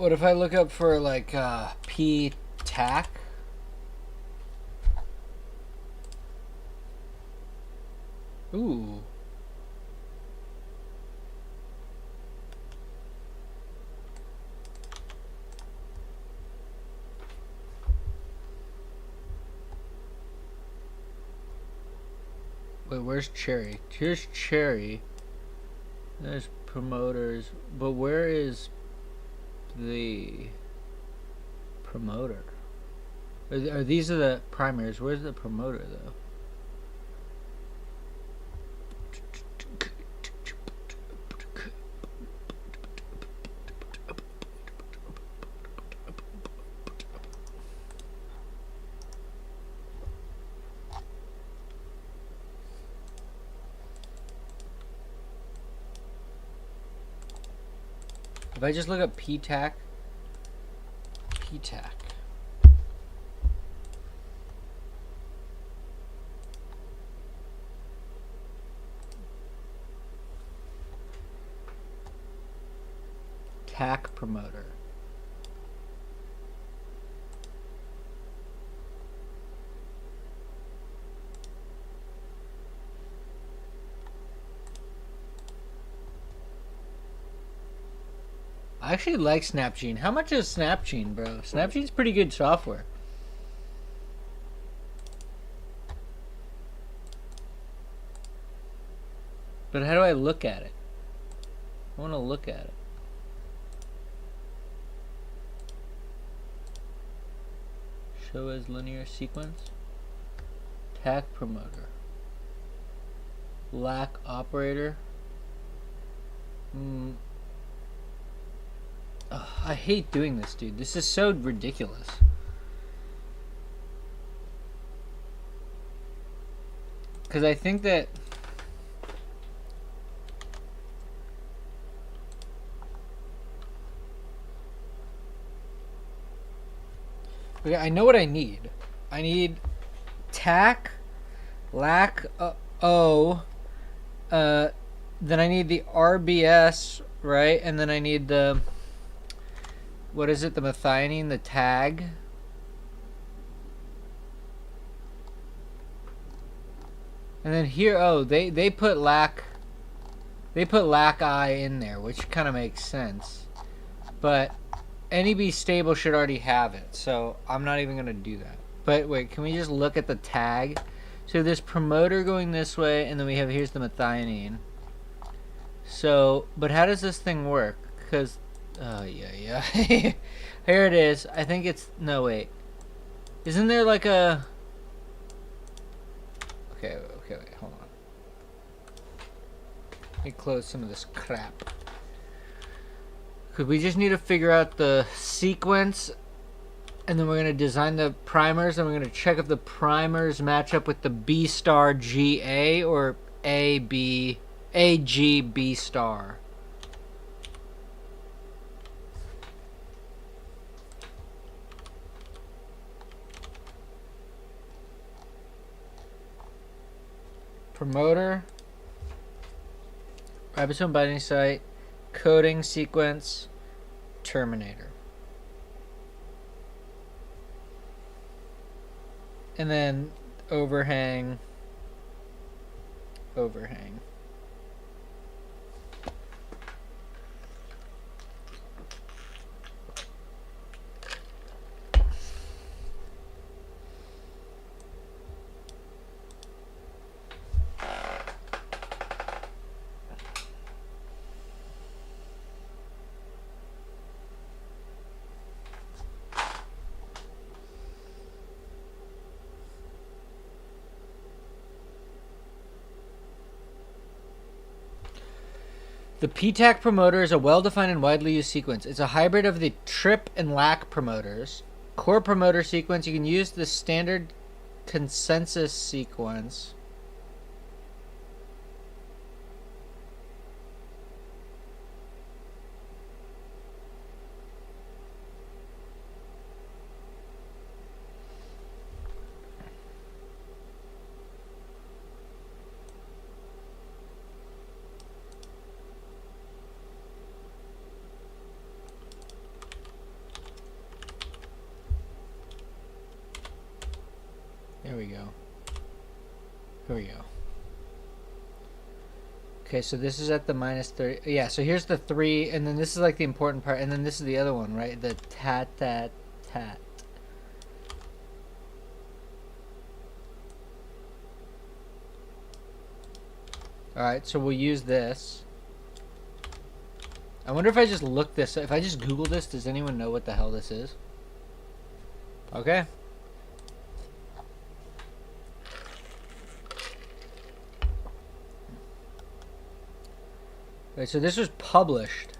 What if I look up for like P tac? Ooh. Wait, where's Cherry? Here's Cherry. There's promoters. But where is the promoter? Are these are the primaries? Where's the promoter, though? If I just look up PTAC, TAC promoter. I actually like Snapgene. How much is Snapgene, bro? Snapgene's pretty good software. But how do I look at it? I want to look at it. Show as linear sequence. TAC promoter. Lack operator. Ugh, I hate doing this, dude. This is so ridiculous. Because I think that... Okay, I know what I need. I need TAC, lack, O, then I need the RBS, right? And then I need the... What is it? The methionine, the tag. And then here, oh, they put lack I in there, which kind of makes sense. But NEB stable should already have it, so I'm not even going to do that. But wait, can we just look at the tag? So this promoter going this way, and then we have, here's the methionine. So, but how does this thing work? Because... Oh, yeah. Here it is. I think it's... No, wait. Isn't there like a... Okay, wait, hold on. Let me close some of this crap. Because we just need to figure out the sequence, and then we're going to design the primers, and we're going to check if the primers match up with the B star GA or AG B star. Promoter, ribosome binding site, coding sequence, terminator. And then overhang. The PTAC promoter is a well-defined and widely used sequence. It's a hybrid of the TRIP and LAC promoters. Core promoter sequence, you can use the standard consensus sequence. we go. Here we go. Okay, so this is at the minus 30. Yeah, so here's the 3, and then this is like the important part, and then this is the other one, right? The tat. Alright, so we'll use this. I wonder if I just look this up. If I just Google this, does anyone know what the hell this is? Okay. Wait, so this was published.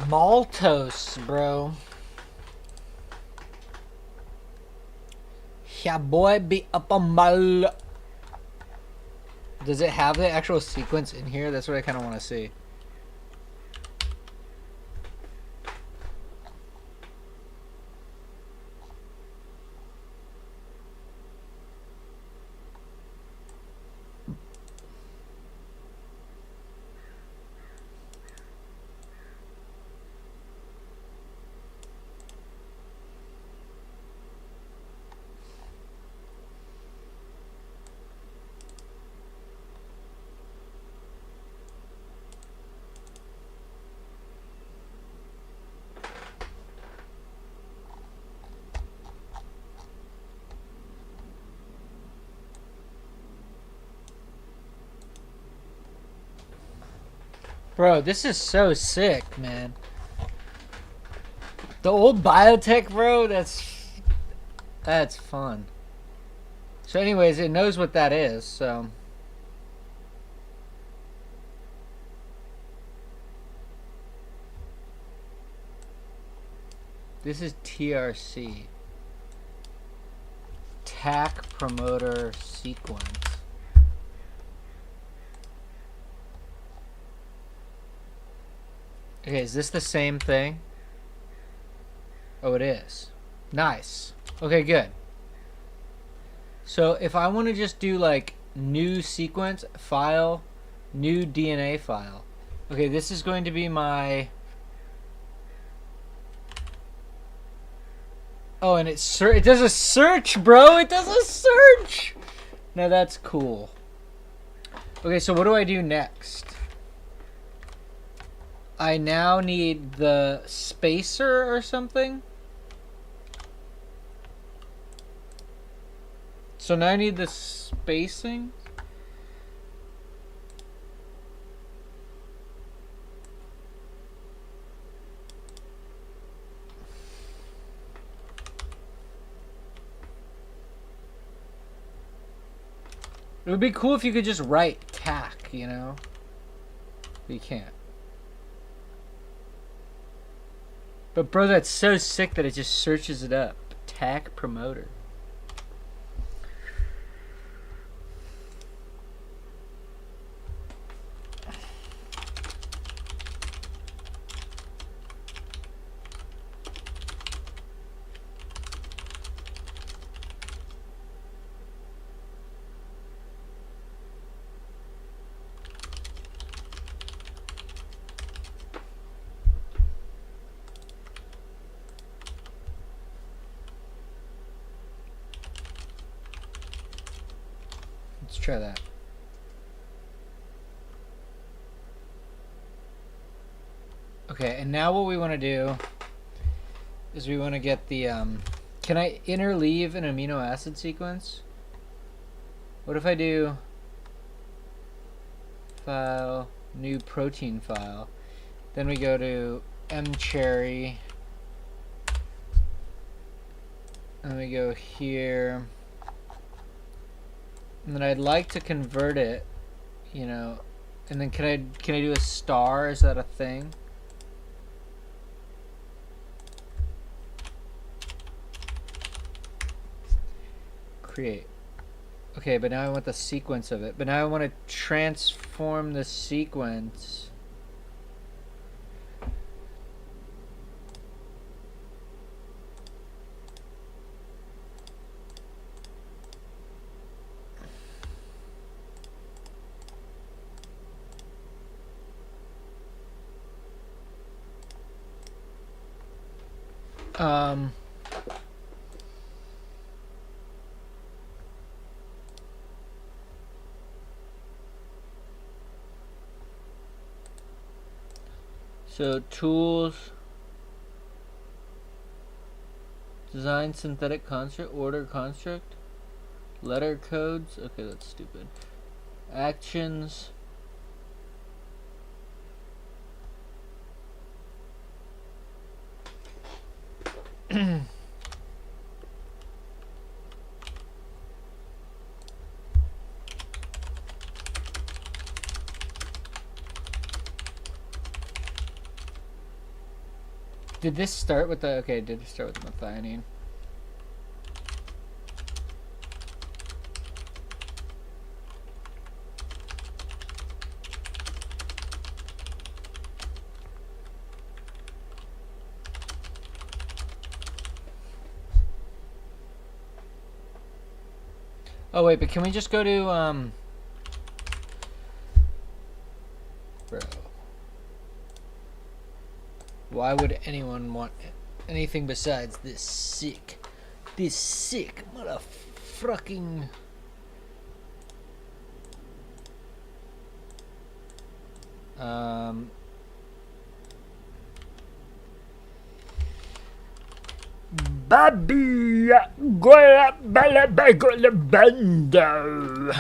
Maltose, bro. Yeah, boy, be up on mal. Does it have the actual sequence in here? That's what I kind of want to see. Bro, this is so sick, man. The old biotech, bro, that's fun. So anyways, it knows what that is, so. This is TRC. TAC promoter sequence. Okay, is this the same thing? Oh, it is. Nice. Okay, good. So if I want to just do like new sequence file, new DNA file. Okay, this is going to be my... Oh, and it does a search, bro. It does a search. Now that's cool. Okay, so what do I do next? I now need the spacer or something. So now I need the spacing. It would be cool if you could just write TAC, you know? But you can't. But bro, that's so sick that it just searches it up. TAC promoter. Let's try that. Okay, and now what we want to do is we want to get the, can I interleave an amino acid sequence? What if I do file, new protein file, then we go to mcherry, and we go here, and then I'd like to convert it, you know, and then can I do a star? Is that a thing? Create. Okay, but now I want the sequence of it. But now I want to transform the sequence. Um, so tools, design synthetic construct, order construct, letter codes. Okay, that's stupid. Actions. Did this start with the... Okay, did it start with the methionine? Oh, wait, but can we just go to, Bro. Why would anyone want anything besides this sick motherfucking... Babi gola bala bagola bando.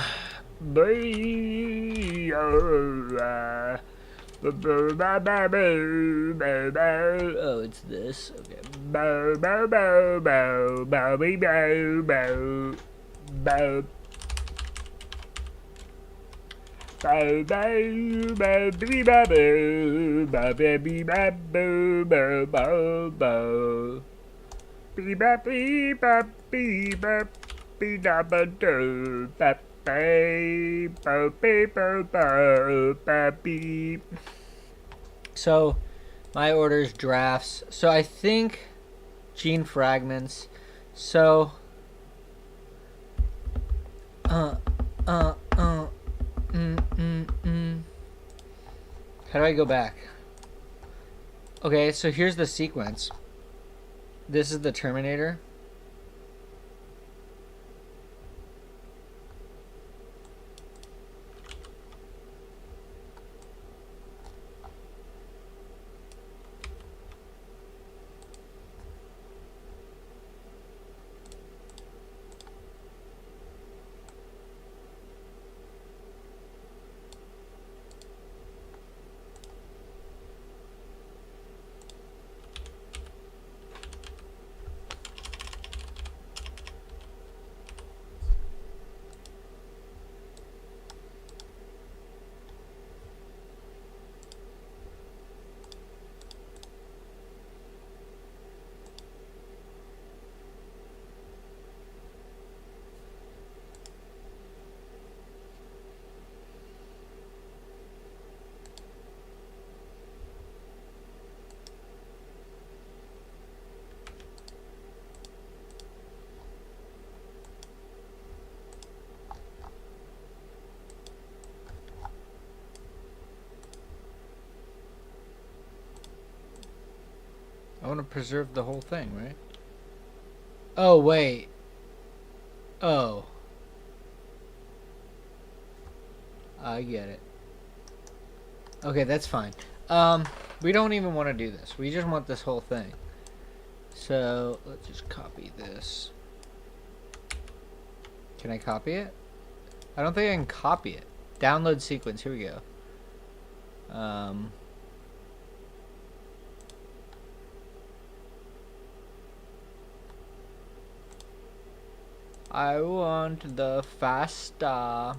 Oh, it's this. Okay. Bow bow bow bow bow bow bow bow. Bow bow bow bee bow bow bow baby bow bow bow bow bow. Bee bop bee bop bee bop bee da ba do bop bee bo bee bo bo ba beep. So my order is drafts. So I think gene fragments. So how do I go back? Okay, so here's the sequence. This is the Terminator. I want to preserve the whole thing, right? Oh, wait. Oh. I get it. Okay, that's fine. We don't even want to do this. We just want this whole thing. So, let's just copy this. Can I copy it? I don't think I can copy it. Download sequence. Here we go. I want the FASTA.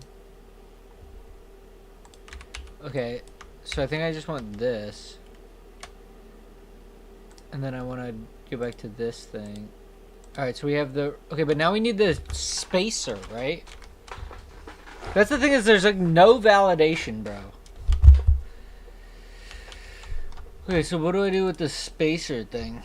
Okay, so I think I just want this. And then I want to go back to this thing. Alright, so we have the... Okay, but now we need the spacer, right? That's the thing, is there's like no validation, bro. Okay, so what do I do with the spacer thing?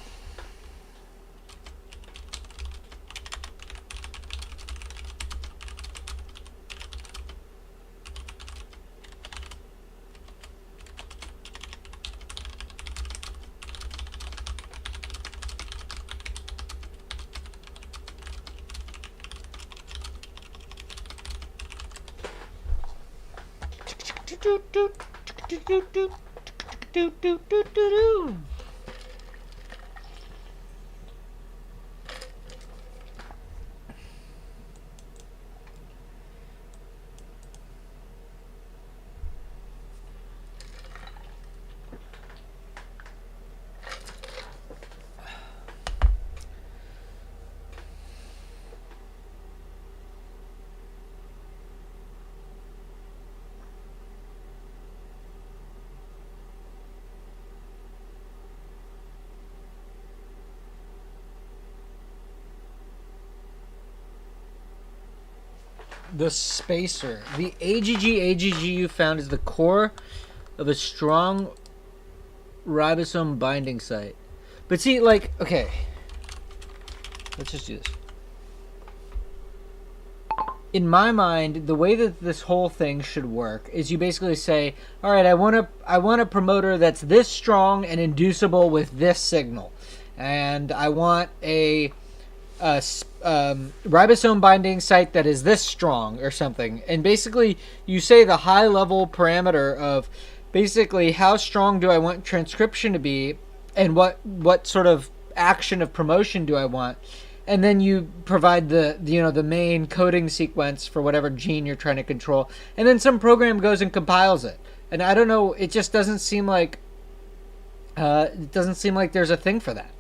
The spacer. The AGG you found is the core of a strong ribosome binding site. But see, like, okay. Let's just do this. In my mind, the way that this whole thing should work is you basically say, all right, I want a promoter that's this strong and inducible with this signal. And I want a ribosome binding site that is this strong or something. And basically, you say the high level parameter of basically how strong do I want transcription to be and what sort of action of promotion do I want. And then you provide the main coding sequence for whatever gene you're trying to control. And then some program goes and compiles it. And I don't know, it just doesn't seem like there's a thing for that.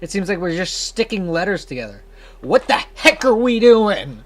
It seems like we're just sticking letters together. What the heck are we doing?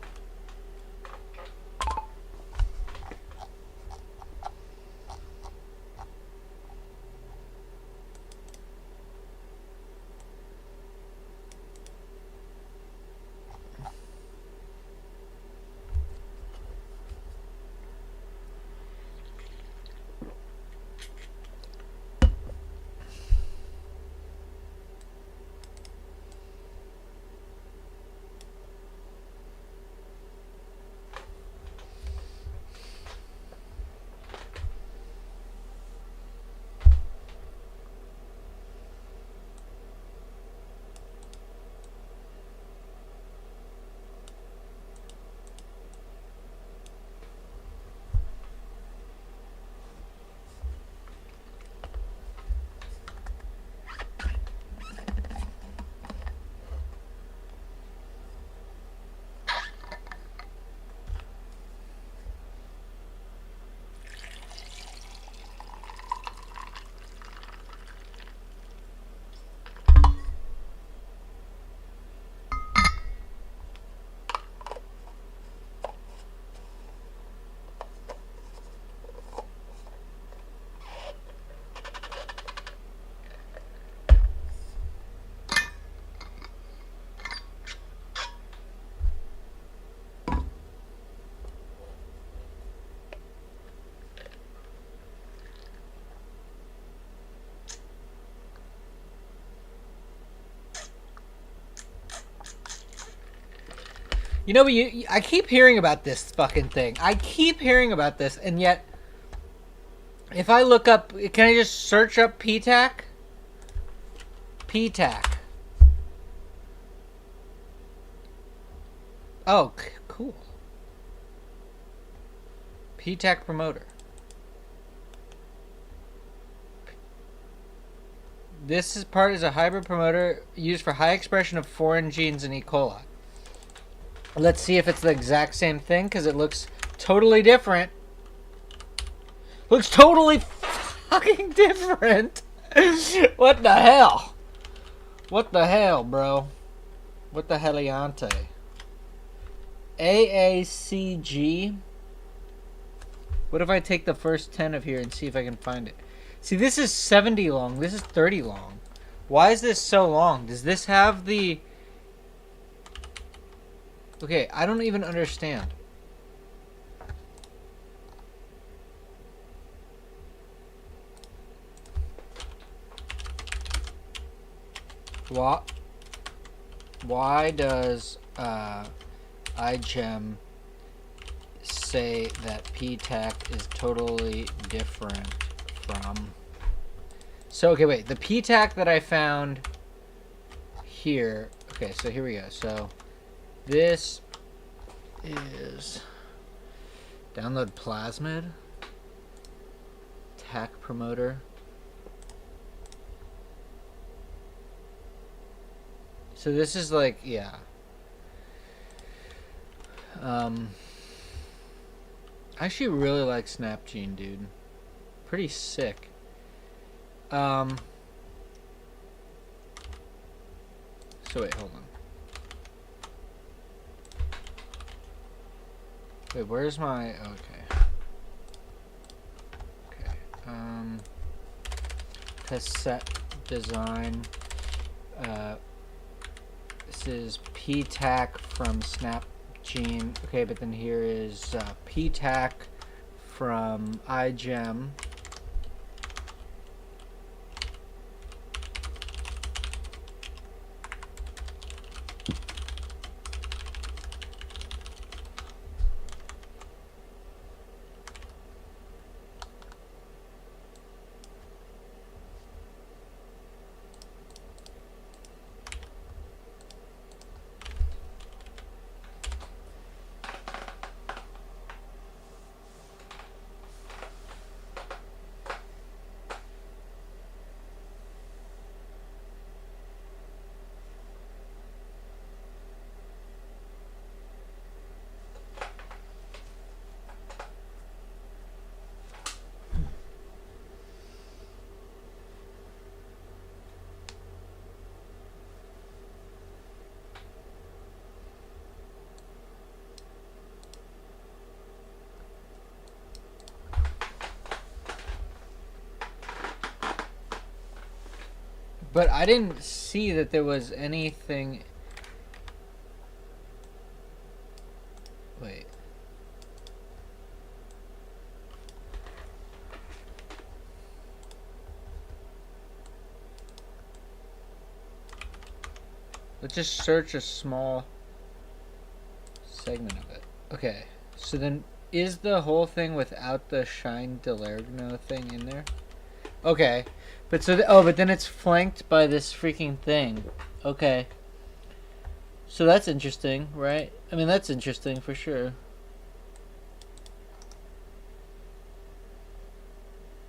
You know, I keep hearing about this fucking thing. I keep hearing about this, and yet, if I look up, can I just search up PTAC? PTAC. Oh, cool. PTAC promoter. This is a hybrid promoter used for high expression of foreign genes in E. coli. Let's see if it's the exact same thing, because it looks totally different. Looks totally fucking different. What the hell? What the hell, bro? What the heliante? AACG. What if I take the first 10 of here and see if I can find it? See, this is 70 long. This is 30 long. Why is this so long? Does this have the... Okay, I don't even understand. Why does iGEM say that PTAC is totally different from... So, okay, wait. The PTAC that I found here... Okay, so here we go. So... This is download plasmid. hack promoter. So this is like, yeah. I actually really like Snapgene, dude. Pretty sick. So wait, hold on. Wait, where's my, okay. Test set design. This is PTAC from Snapgene. Okay, but then here is PTAC from iGEM. But I didn't see that there was anything. Wait. Let's just search a small segment of it. Okay. So then, is the whole thing without the Shine Delerno thing in there? Okay. But so, but then it's flanked by this freaking thing. Okay. So that's interesting, right? I mean, that's interesting for sure.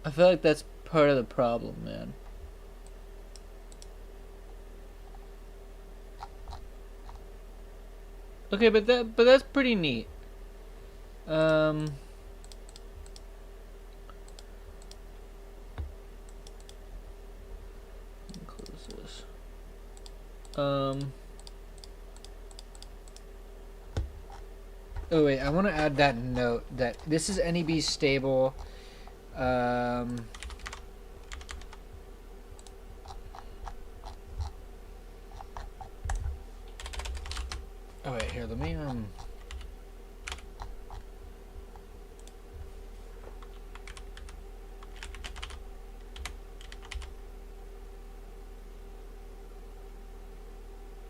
I feel like that's part of the problem, man. Okay, but that's pretty neat. Close this. Oh wait, I want to add that note that this is NEB stable. Oh wait, here, let me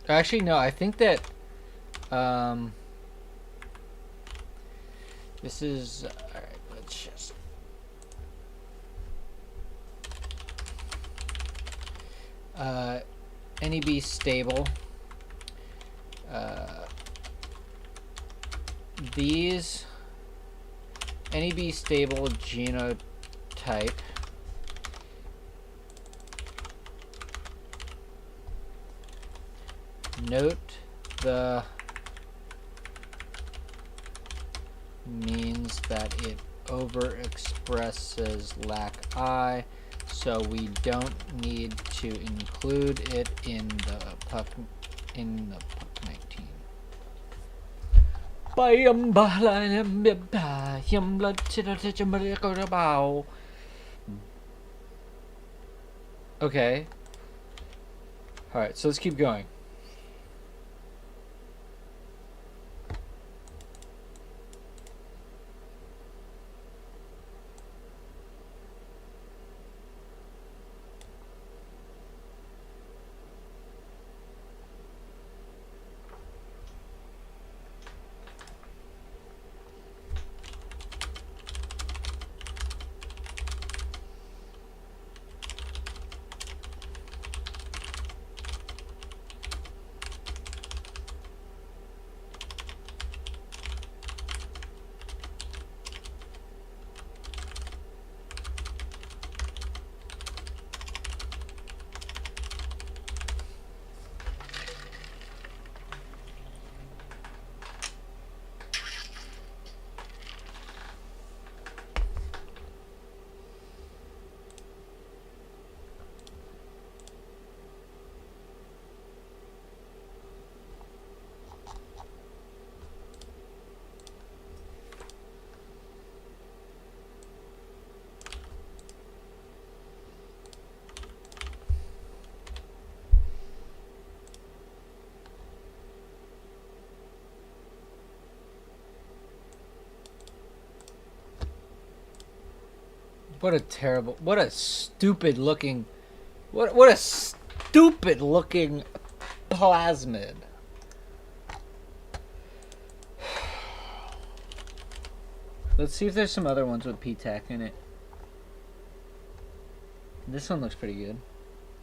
actually no, I think that this is alright, let's just NEB stable. These NEB stable genotype note the means that it overexpresses LAC-I, so we don't need to include it in the PUC 19. Okay. Alright, so let's keep going. What a terrible, what a stupid looking, what a stupid looking plasmid. Let's see if there's some other ones with PTAC in it. This one looks pretty good.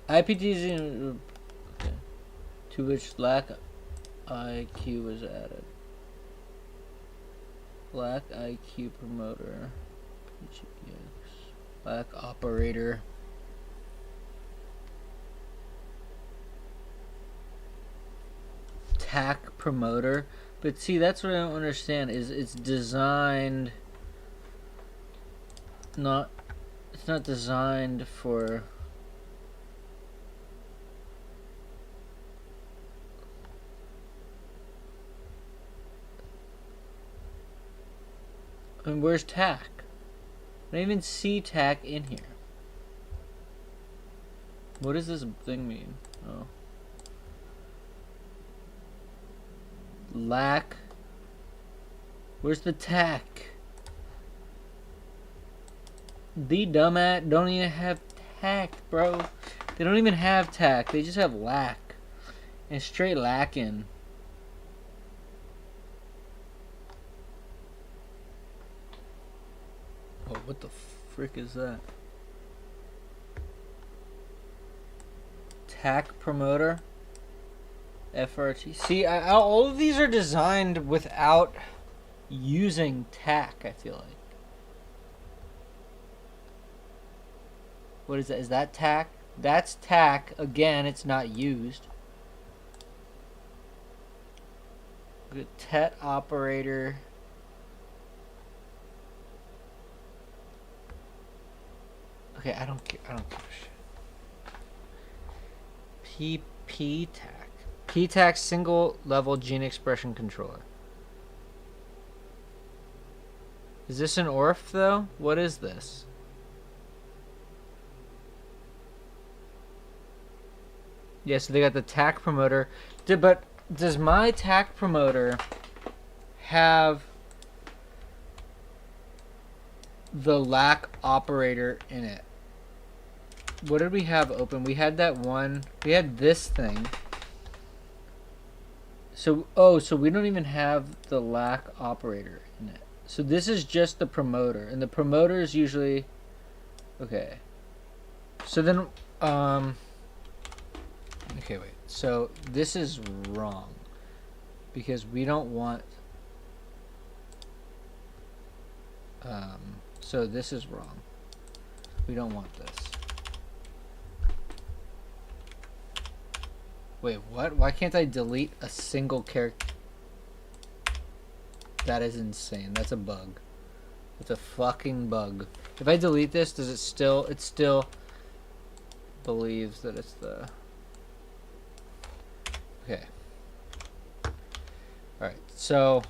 IPTs to which lack IQ was added. Lack IQ promoter. Lack operator. TAC promoter. But see, that's what I don't understand, is it's designed not, it's not designed for I mean, where's TAC? I don't even see TAC in here. What does this thing mean? Oh. Lack. Where's the TAC? The dumbass don't even have TAC, bro. They don't even have TAC. They just have lack. And straight lacking. Oh, what the frick is that? TAC promoter. FRT. See, all of these are designed without using TAC, I feel like. What is that? Is that TAC? That's TAC. Again, it's not used. Good TET operator. Okay, I don't give a shit. PTAC. PTAC single level gene expression controller. Is this an ORF though? What is this? Yeah, so they got the TAC promoter. But does my TAC promoter have the lack operator in it? What did we have open? We had that one. We had this thing. So, oh, so we don't even have the lack operator in it. So this is just the promoter. And the promoter is usually... Okay. So then, okay, wait. So this is wrong. Because we don't want... So this is wrong. We don't want this. Wait, what? Why can't I delete a single character? That is insane. That's a bug. It's a fucking bug. If I delete this, does it still... It still believes that it's the... Okay. Alright, so...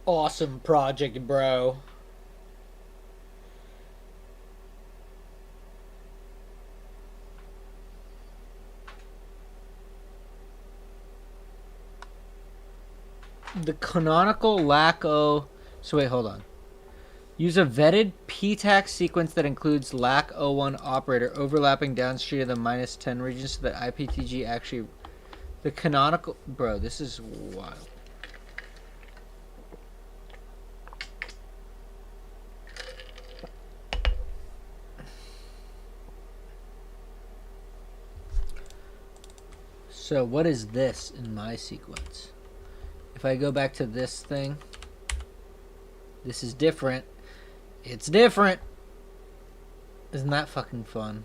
Awesome project, bro. The canonical lac-O. So wait, hold on. Use a vetted p-tax sequence that includes lac-O1 operator overlapping downstream of the -10 region so that IPTG actually... The canonical... Bro, this is wild. So what is this in my sequence? If I go back to this thing, this is different. It's different. Isn't that fucking fun?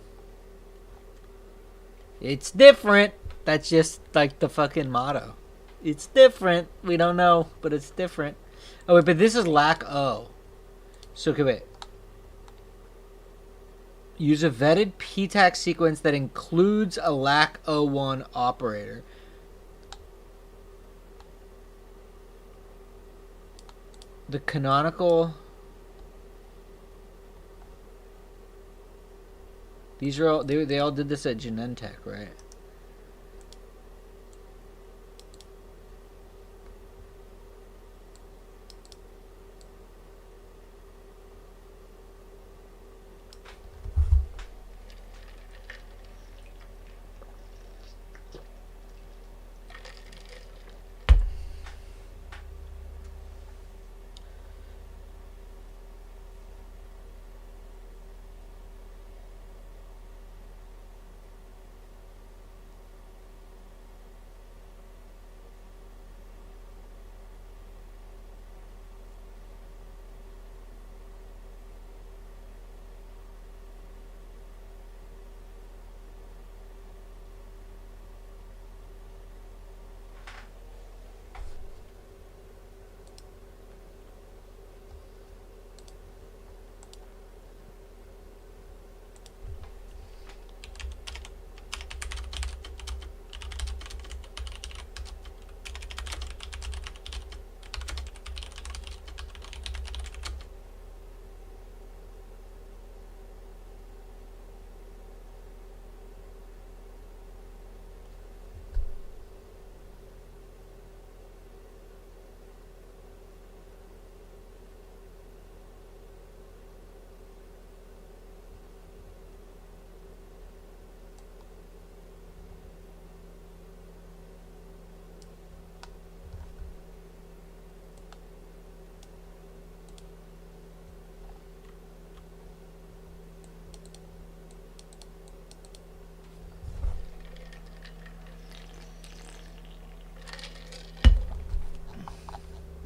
It's different. That's just like the fucking motto. It's different. We don't know, but it's different. Oh, wait, but this is lac-O. So, okay, wait. Use a vetted p-tax sequence that includes a lac-O1 operator. The canonical... These are all... They all did this at Genentech, right?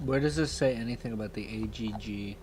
Where does this say anything about the AGG?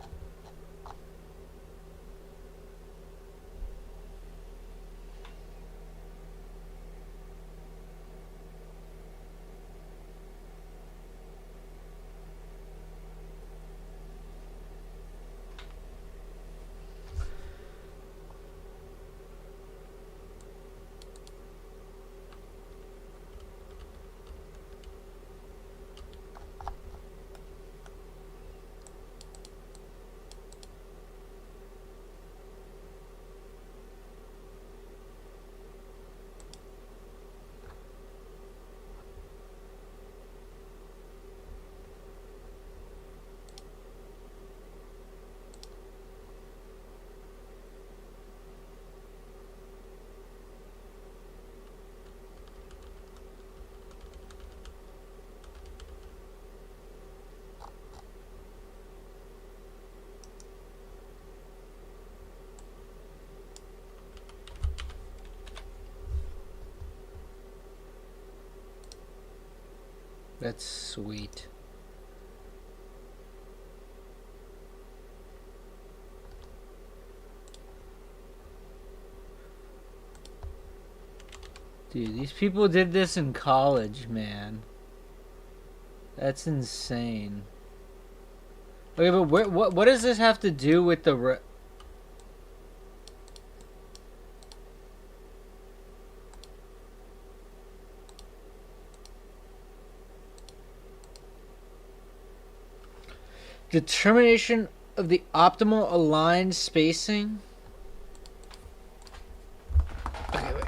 That's sweet. Dude, these people did this in college, man. That's insane. Okay, but what does this have to do with the... Determination of the optimal aligned spacing. Okay, wait.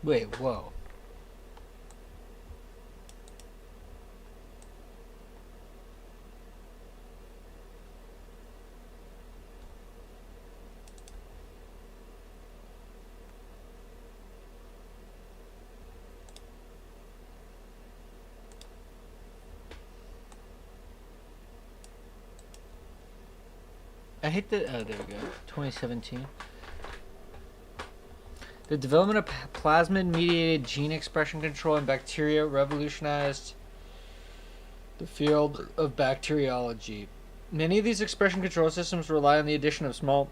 Wait, whoa. I hate the. Oh, there we go. 2017. The development of plasmid-mediated gene expression control in bacteria revolutionized the field of bacteriology. Many of these expression control systems rely on the addition of small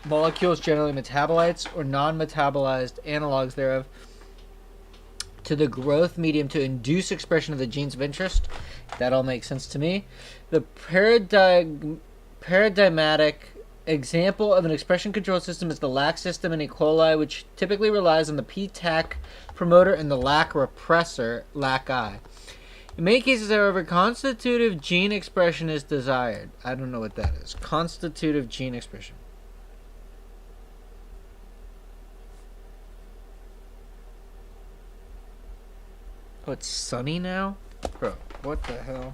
molecules, generally metabolites or non-metabolized analogs thereof, to the growth medium to induce expression of the genes of interest. That all makes sense to me. The paradigmatic example of an expression control system is the LAC system in E. coli, which typically relies on the PTAC promoter and the LAC repressor, LAC-I. In many cases, however, constitutive gene expression is desired. I don't know what that is. Constitutive gene expression. Oh, it's sunny now? Bro, what the hell?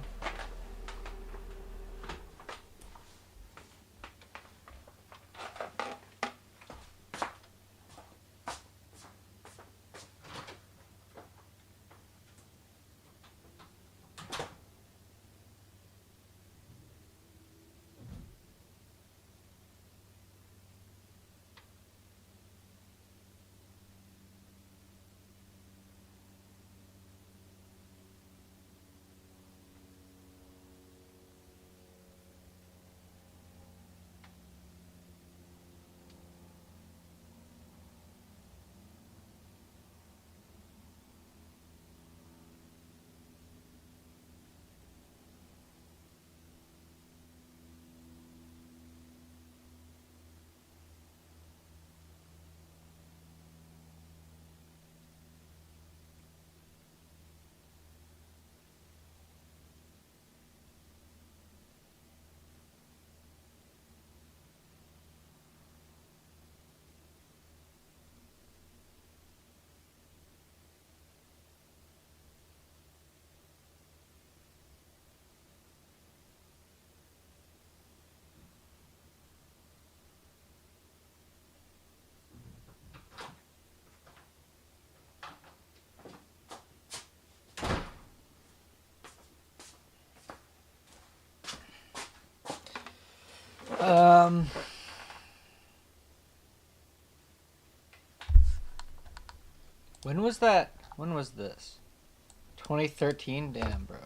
When was that? When was this? 2013? Damn, bro.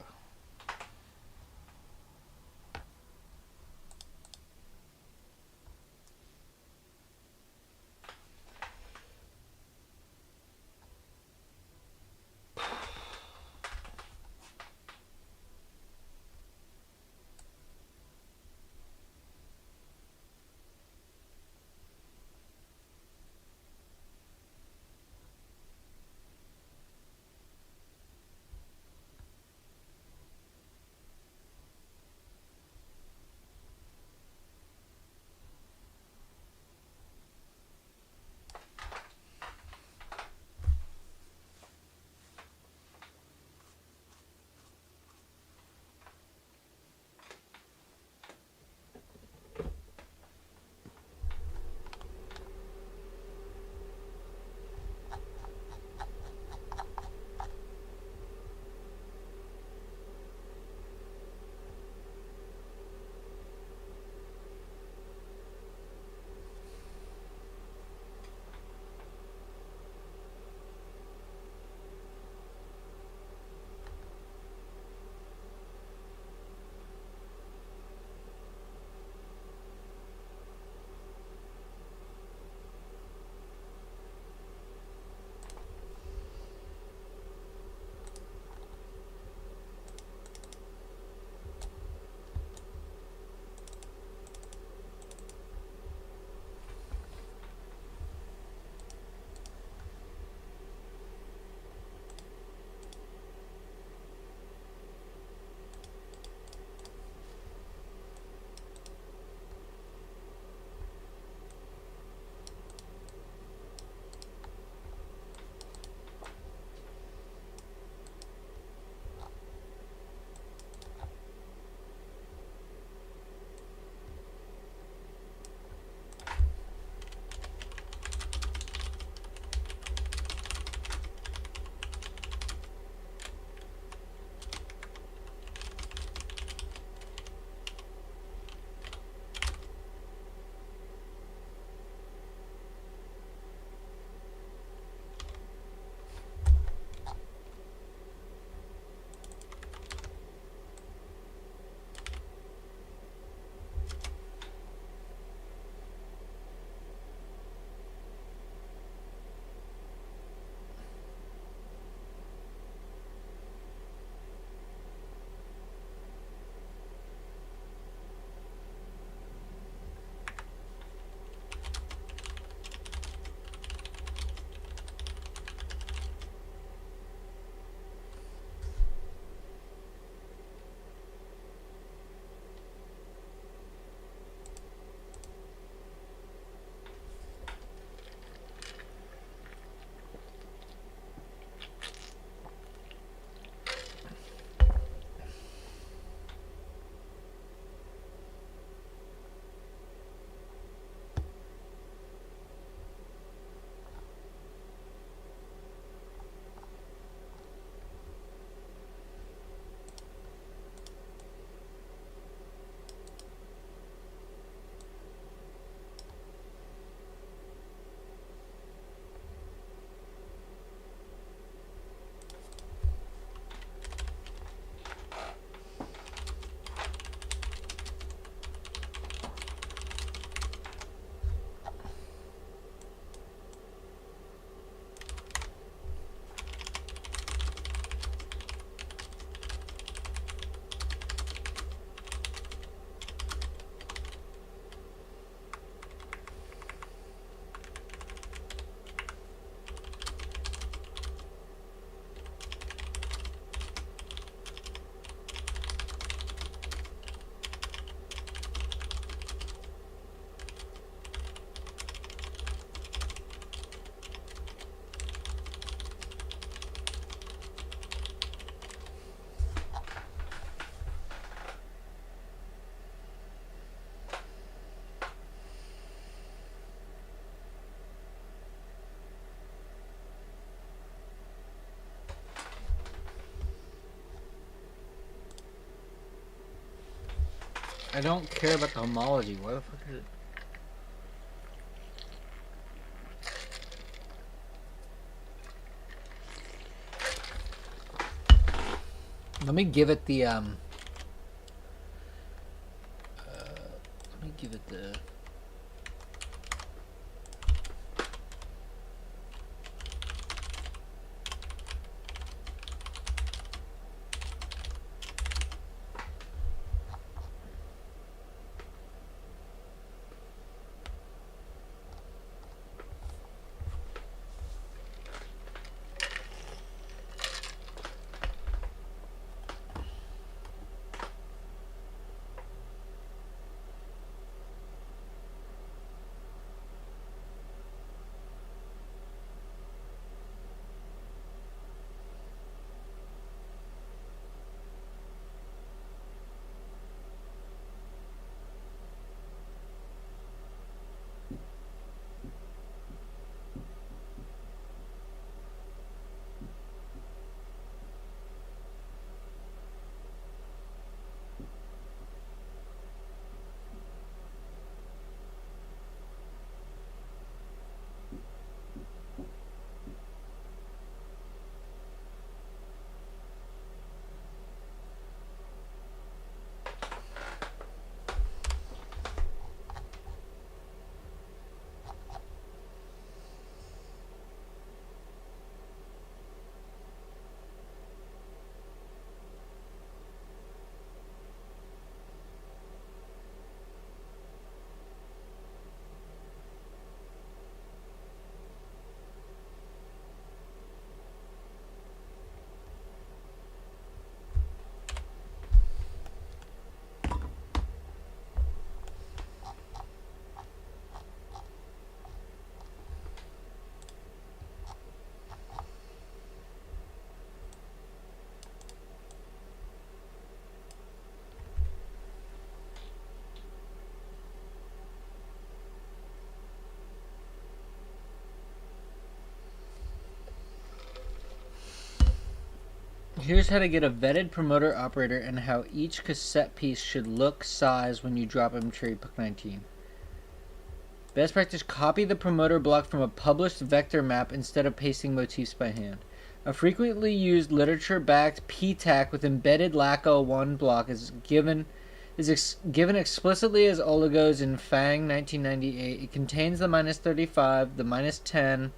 I don't care about the homology. Why the fuck is it? Let me give it the let me give it the Here's how to get a vetted promoter operator and how each cassette piece should look, size when you drop them cherry book 19. Best practice, copy the promoter block from a published vector map instead of pasting motifs by hand. A frequently used literature-backed PTAC with embedded LACO1 block is given explicitly as oligos in FANG 1998. It contains the -35, the -10,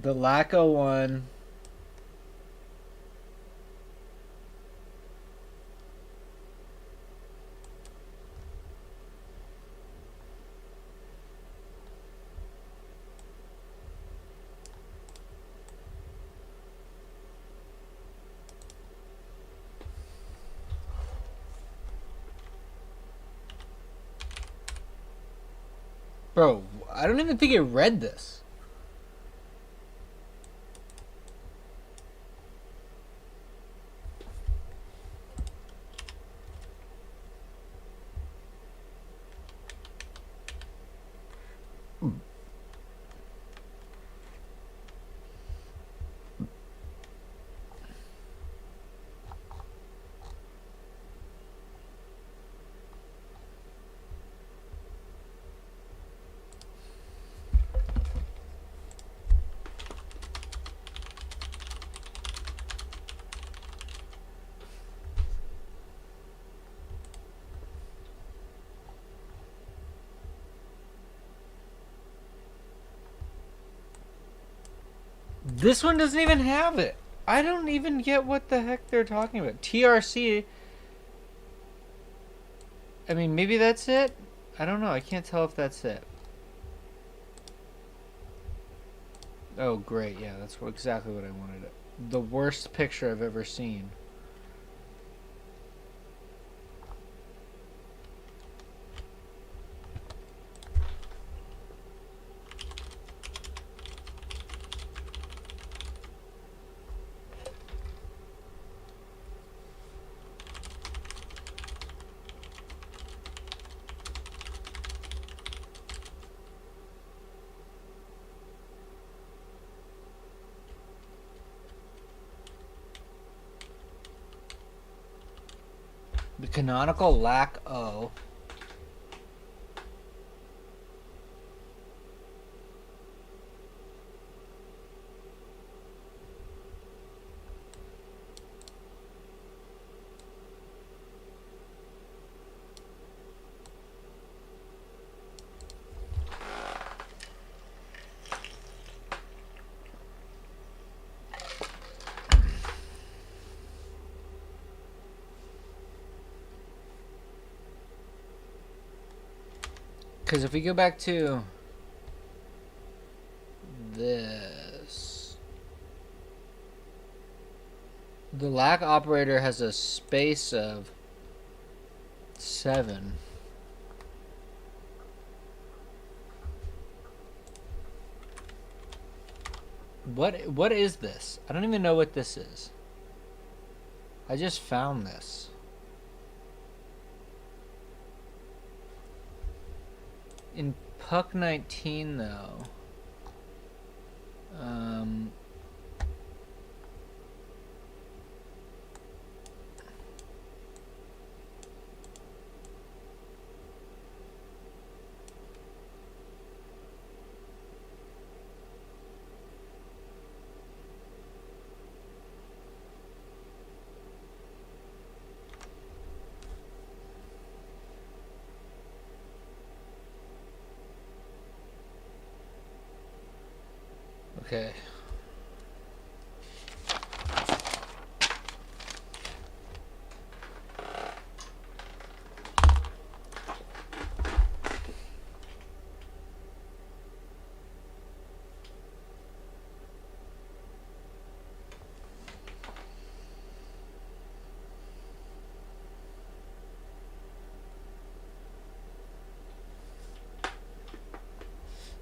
the LACO1, bro, I don't even think it read this. This one doesn't even have it. I don't even get what the heck they're talking about. TRC. I mean, maybe that's it? I don't know. I can't tell if that's it. Oh, great. Yeah, that's exactly what I wanted. The worst picture I've ever seen. The canonical lac O. Because if we go back to this, the lac operator has a space of 7. What is this? I don't even know what this is. I just found this. In Puck 19 though, okay.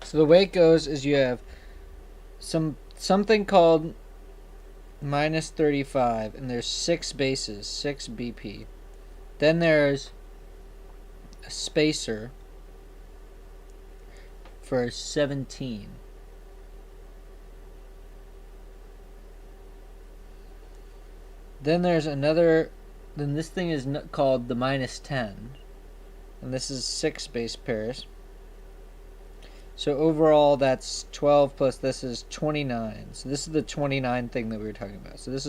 So the way it goes is you have something called minus 35, and there's 6 bases, 6 BP. Then there's a spacer for 17. Then there's another, then this thing is called the minus 10, and this is 6 base pairs. So overall, that's 12 plus this is 29. So this is the 29 thing that we were talking about. So this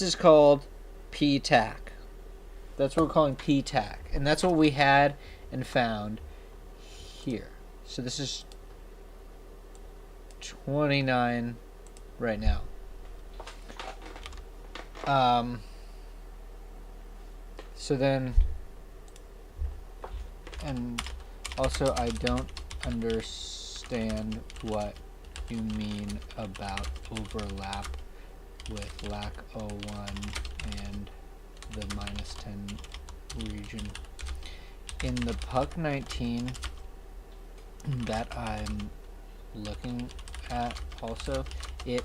is called P-TAC. That's what we're calling P-TAC. And that's what we had and found here. So this is 29 right now. So then, and also I don't understand what you mean about overlap with lac 01 and the minus 10 region. In the Puck 19 that I'm looking at also, it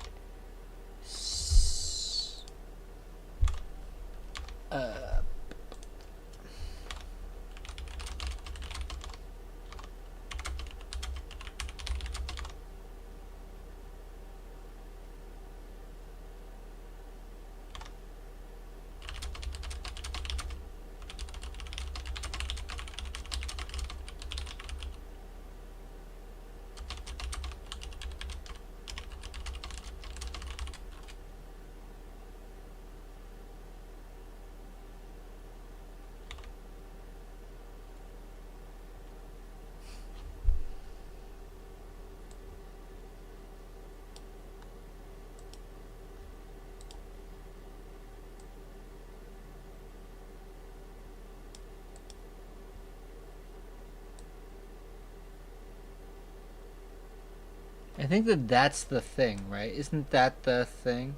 I think that that's the thing, right? Isn't that the thing?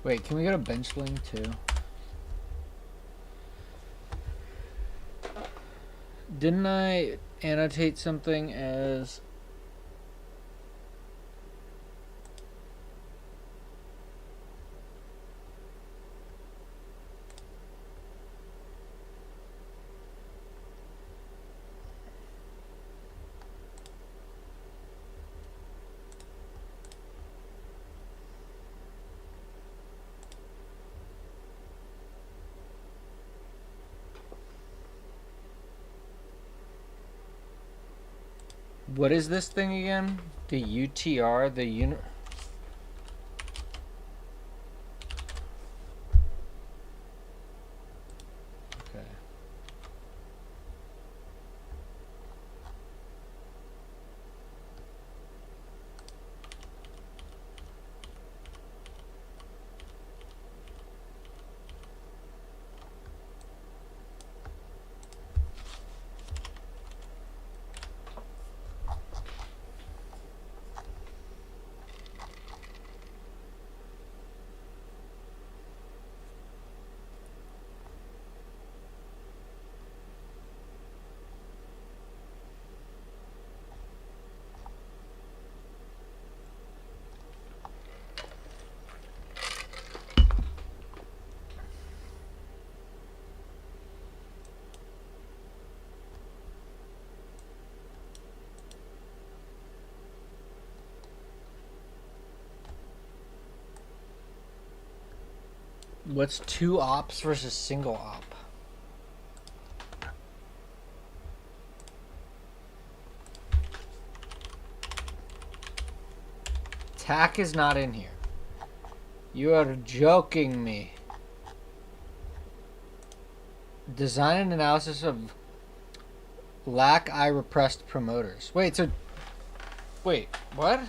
Wait, can we go to benchling too? Didn't I annotate something as... What is this thing again? The UTR, the unit... Okay. What's 2 ops versus single op? TAC is not in here. You are joking me. Design and analysis of lack I repressed promoters. Wait, so... Wait, what?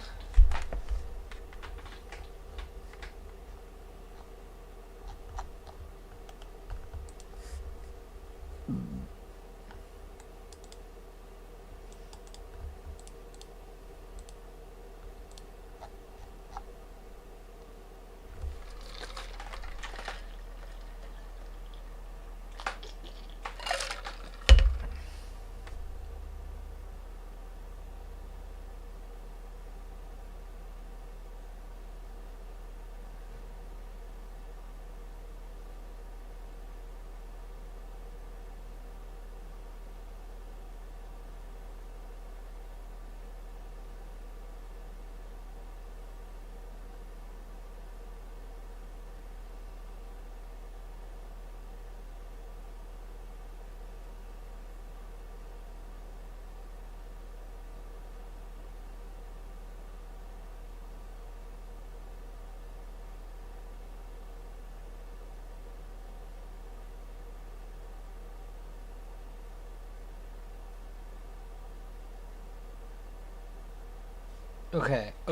Okay.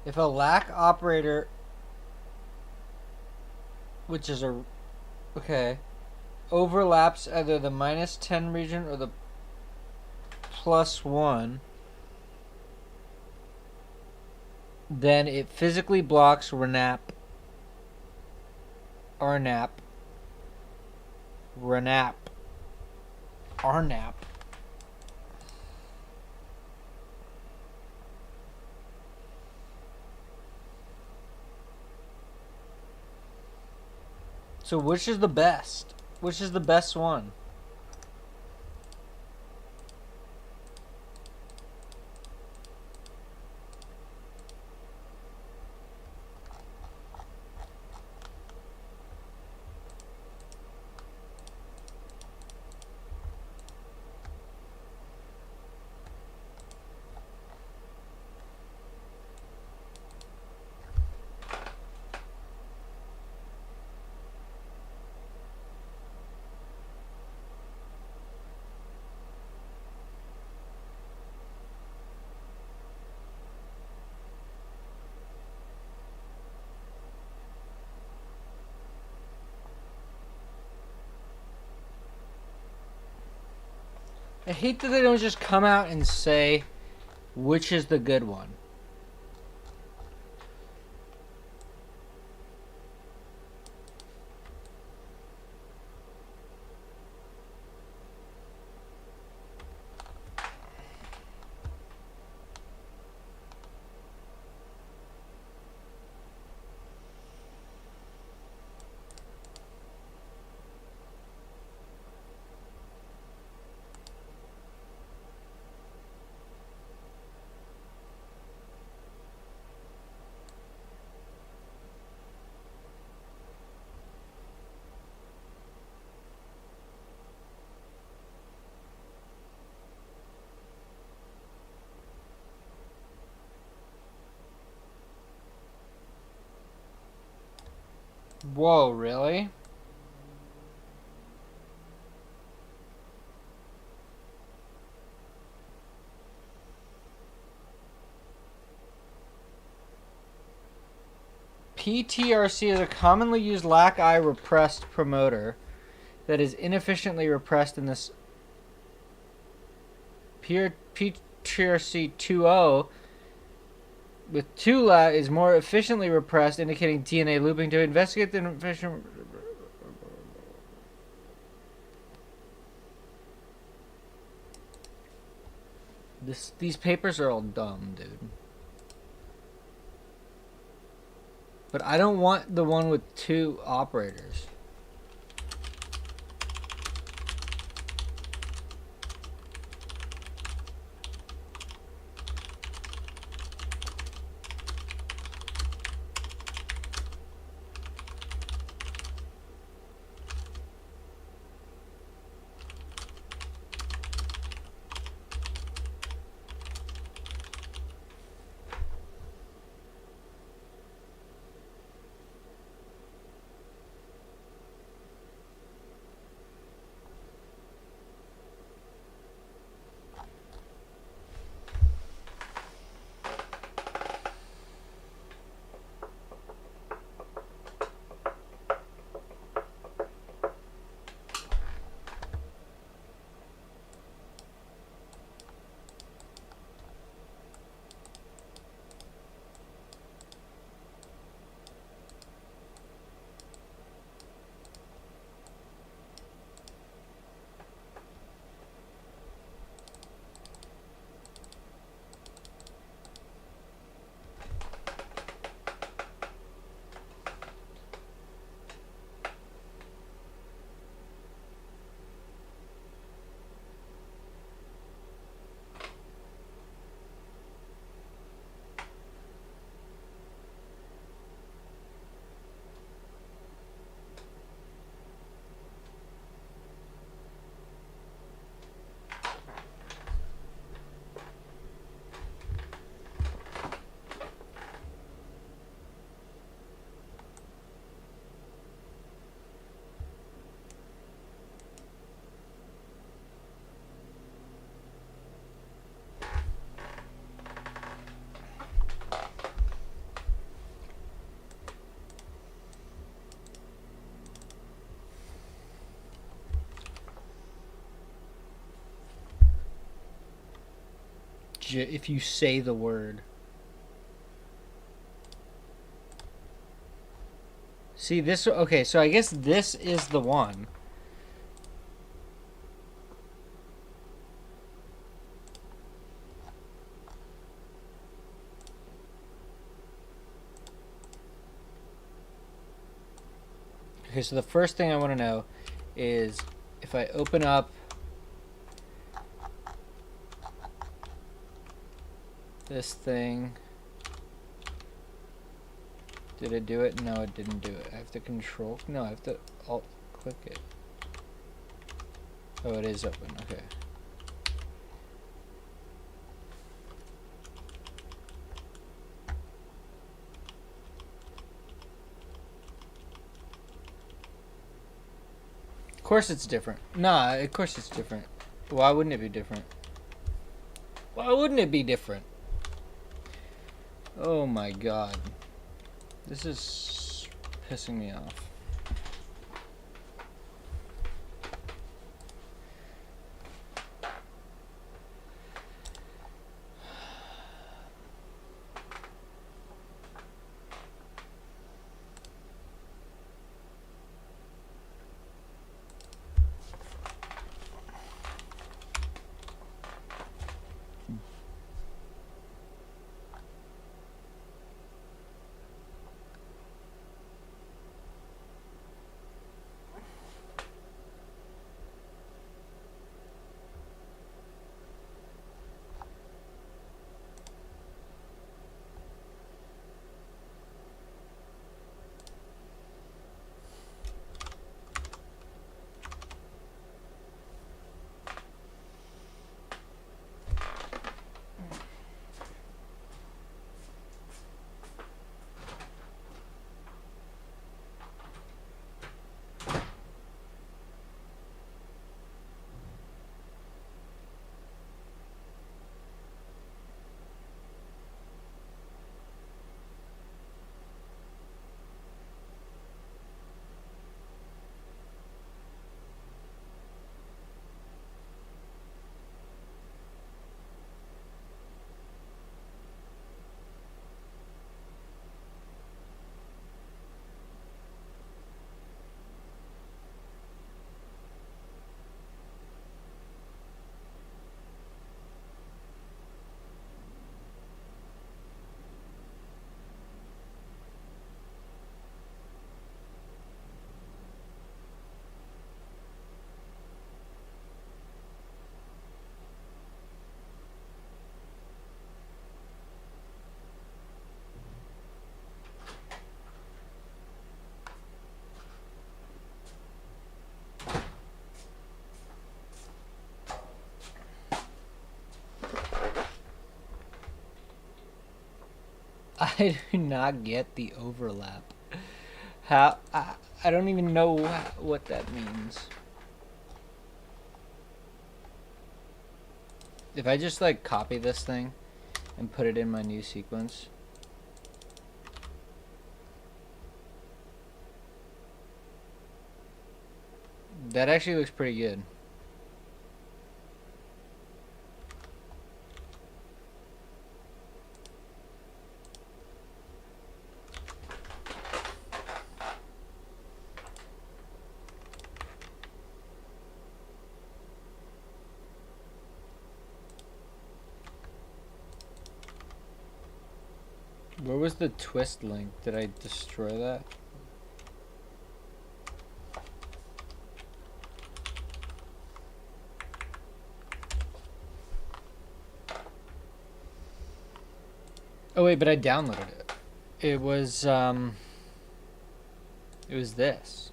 If a lack operator, which is a... Okay. Overlaps either the -10 region or the +1, then it physically blocks RNAP, RNAP, RNAP. So which is the best? Which is the best one? I hate that they don't just come out and say which is the good one. Whoa, really? PTRC is a commonly used lac-I repressed promoter that is inefficiently repressed in this PTRC 2.0 with 2 lac is more efficiently repressed, indicating DNA looping. To investigate the efficient... These papers are all dumb, dude. But I don't want the one with 2 operators. If you say the word. See this, okay, so I guess this is the one. Okay, so the first thing I want to know is if I open up this thing, did it do it? No, it didn't do it. I have to control, no, I have to alt click it. Oh, it is open, okay. Of course it's different. Nah, of course it's different. Why wouldn't it be different? Why wouldn't it be different? Oh my god. This is pissing me off. I do not get the overlap. How? I don't even know what that means. If I just like copy this thing and put it in my new sequence. That actually looks pretty good. Where was the twist link? Did I destroy that? Oh wait, but I downloaded it. It was this.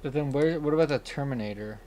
But then what about the Terminator?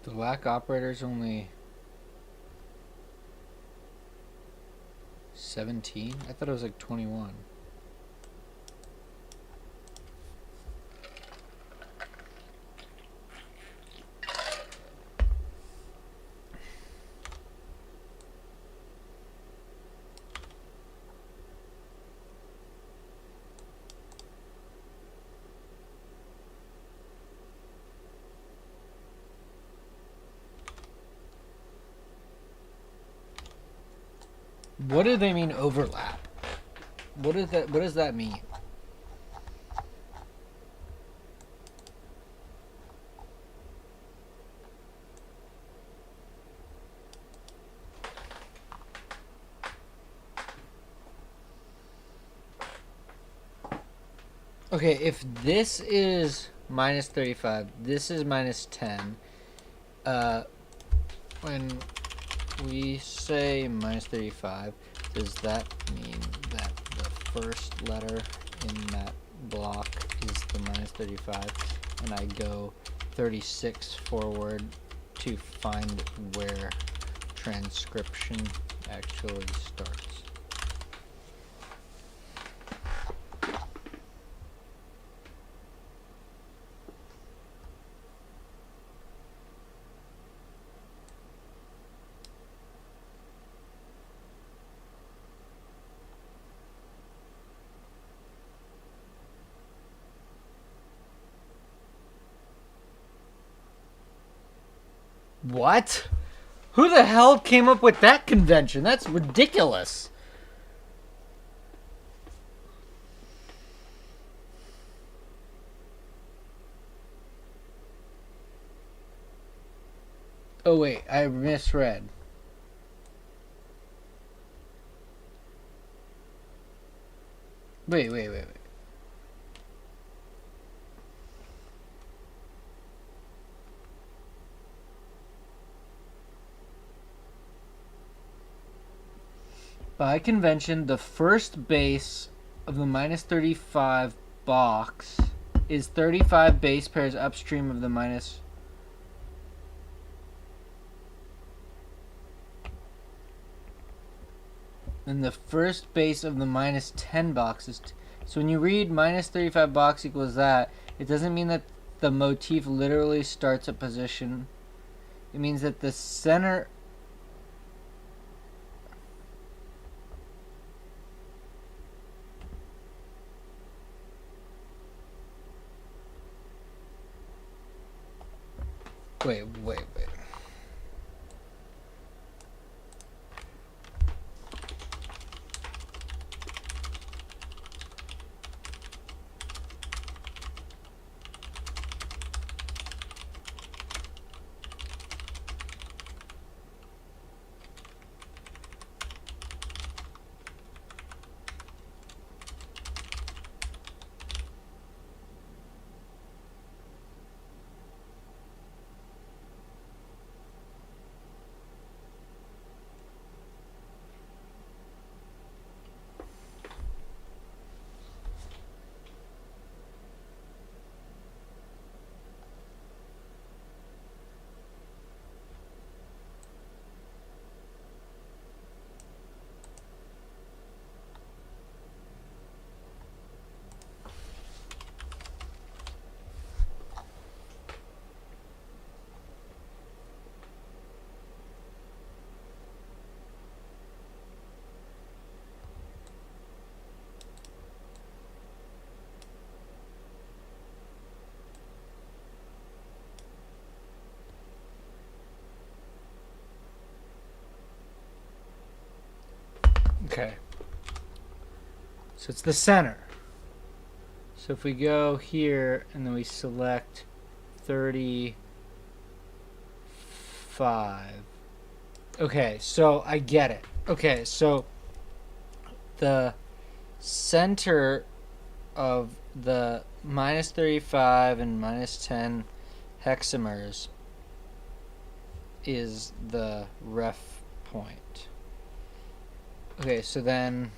The whack operator's only 17? I thought it was like 21. What do they mean overlap? What does that mean? Okay, if this is minus 35, this is minus 10. When we say minus 35, does that mean that the first letter in that block is the minus 35, and I go 36 forward to find where transcription actually starts? What? Who the hell came up with that convention? That's ridiculous. Oh wait, I misread. Wait. By convention, the first base of the minus 35 box is 35 base pairs upstream of the minus. And the first base of the minus 10 box is. So when you read minus 35 box equals that, it doesn't mean that the motif literally starts at position. It means that the center. Wait. Okay. So it's the center. So if we go here and then we select 35. Okay, so I get it. Okay, so the center of the minus 35 and minus 10 hexamers is the ref point. Okay, so then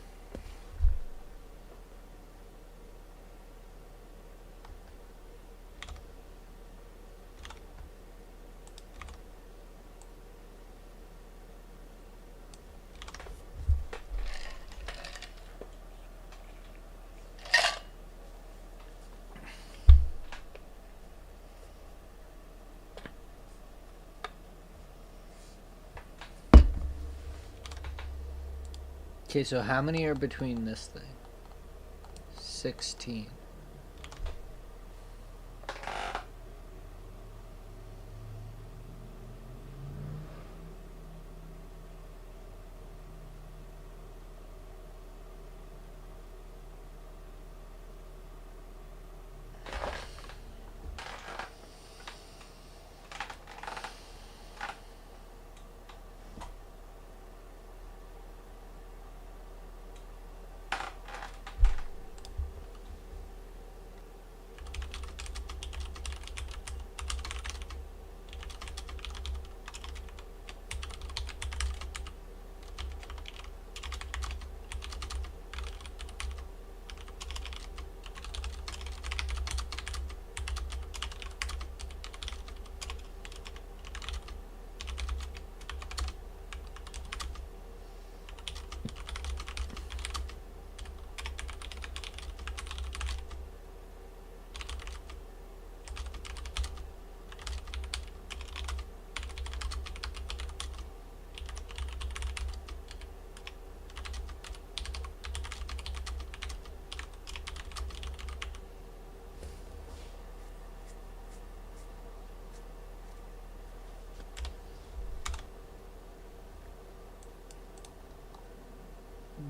okay, so how many are between this thing? 16.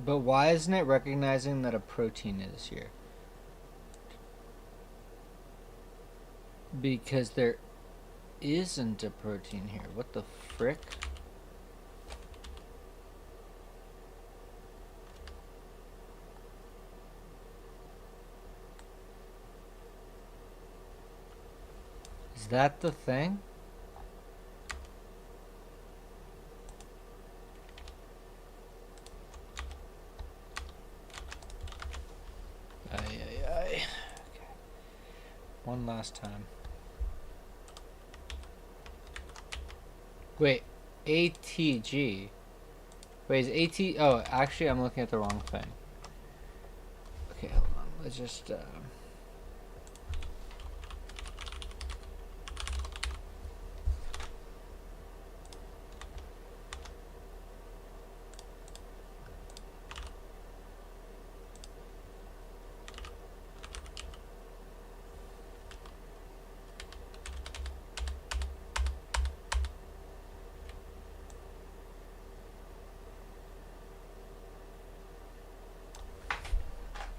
But why isn't it recognizing that a protein is here? Because there isn't a protein here. What the frick? Is that the thing? Ay, ay, ay. Okay. One last time. Wait, ATG. Wait, is AT... Oh, actually, I'm looking at the wrong thing. Okay, hold on. Let's just...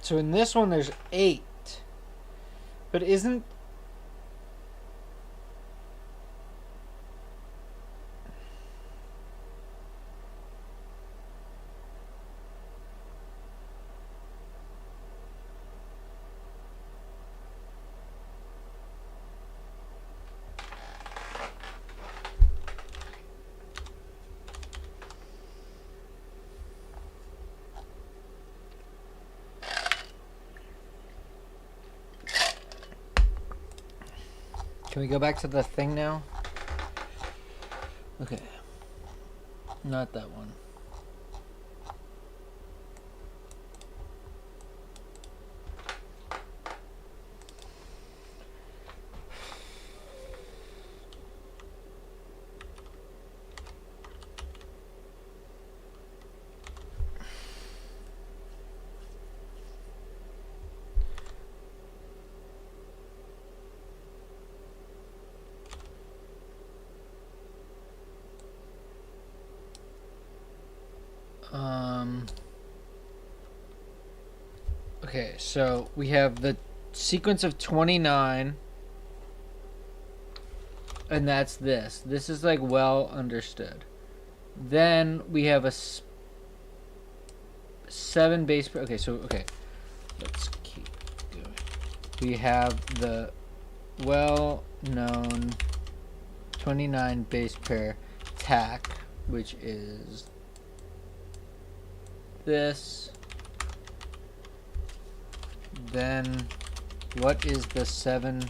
So in this one, there's 8. But isn't... Can we go back to the thing now? Okay. Not that one. Okay, so we have the sequence of 29, and that's this. This is like well understood. Then we have a 7 base pair. Okay, so okay, let's keep going. We have the well-known 29 base pair tack, which is this. Then what is the 7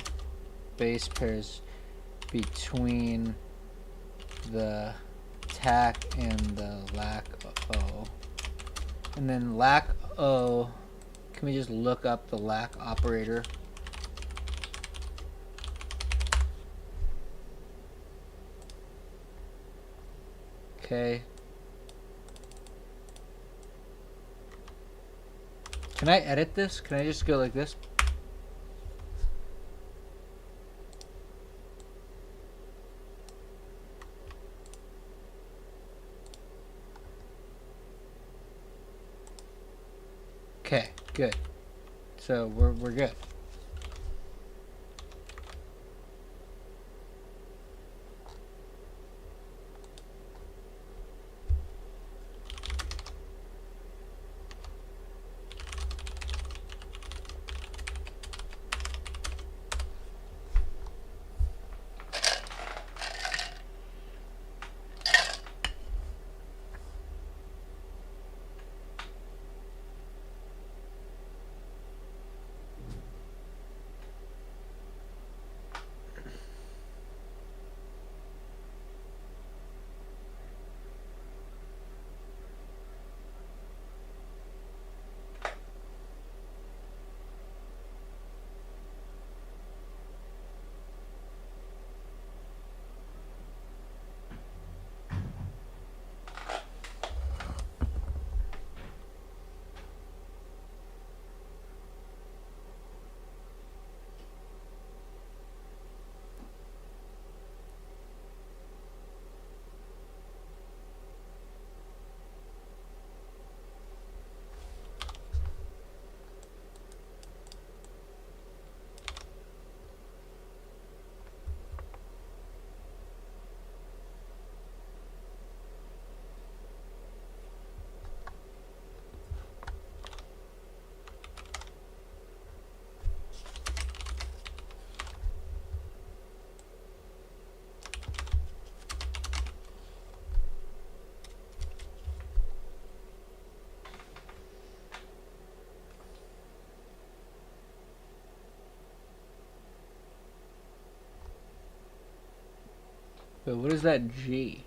base pairs between the tack and the lac O? And then lac O, can we just look up the lac operator? Okay. Can I edit this? Can I just go like this? Okay, good. So we're good. But what is that G?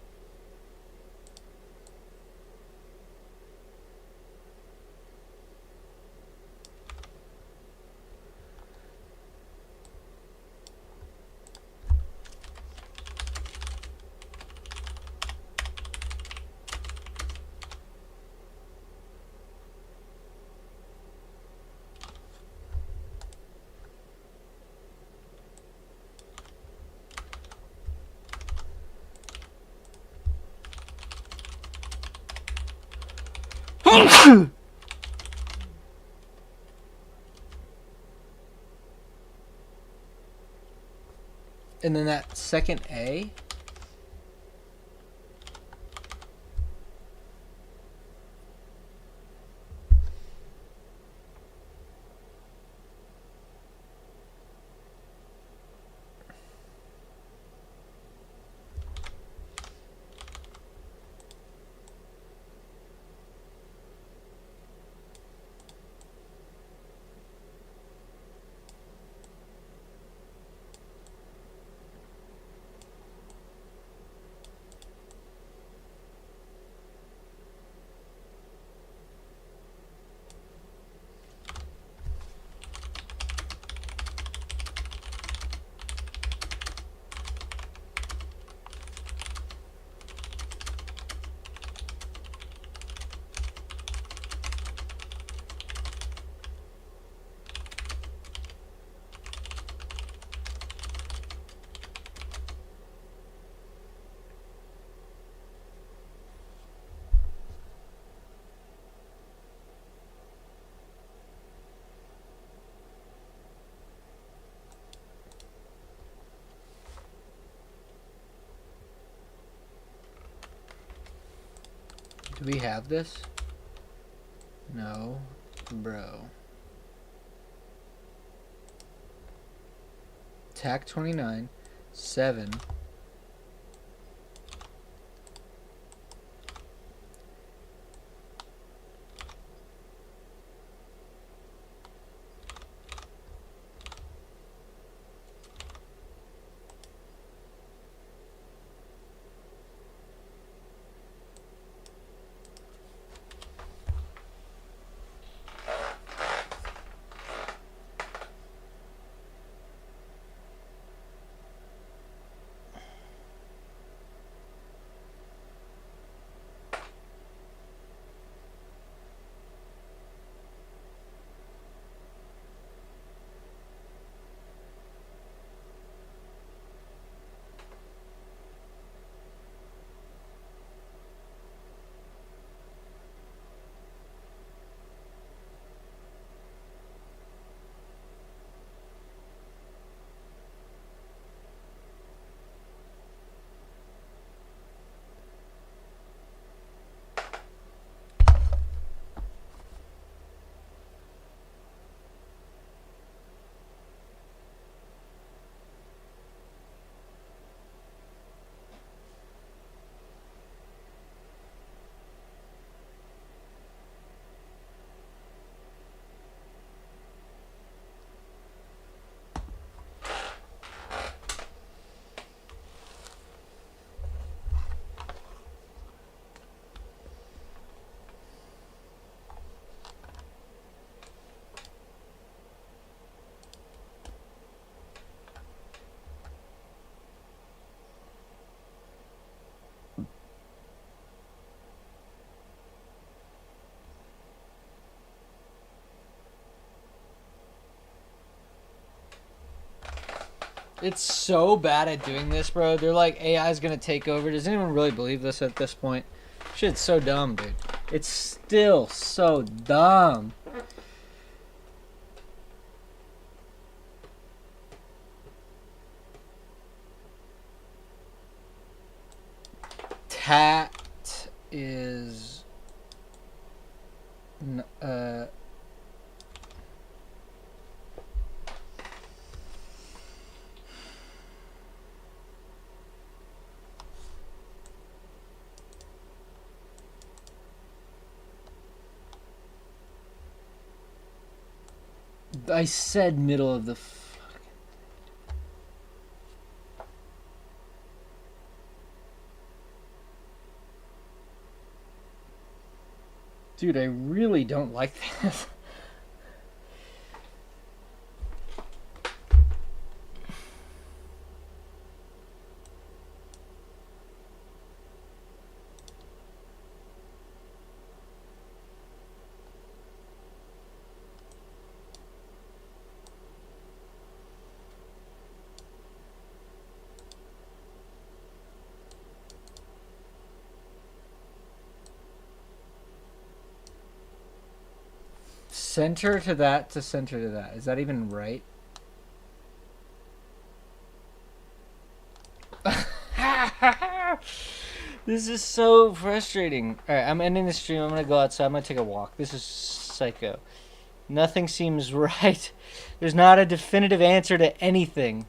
And then that second A? Do we have this? No. Bro. TAC 29, 7. It's so bad at doing this, bro. They're like, AI is gonna take over. Does anyone really believe this at this point? Shit's so dumb, dude. It's still so dumb. Tat is... I said middle of the... Dude, I really don't like this. Center to that to center to that. Is that even right? This is so frustrating. Alright, I'm ending the stream. I'm gonna go outside. I'm gonna take a walk. This is psycho. Nothing seems right. There's not a definitive answer to anything.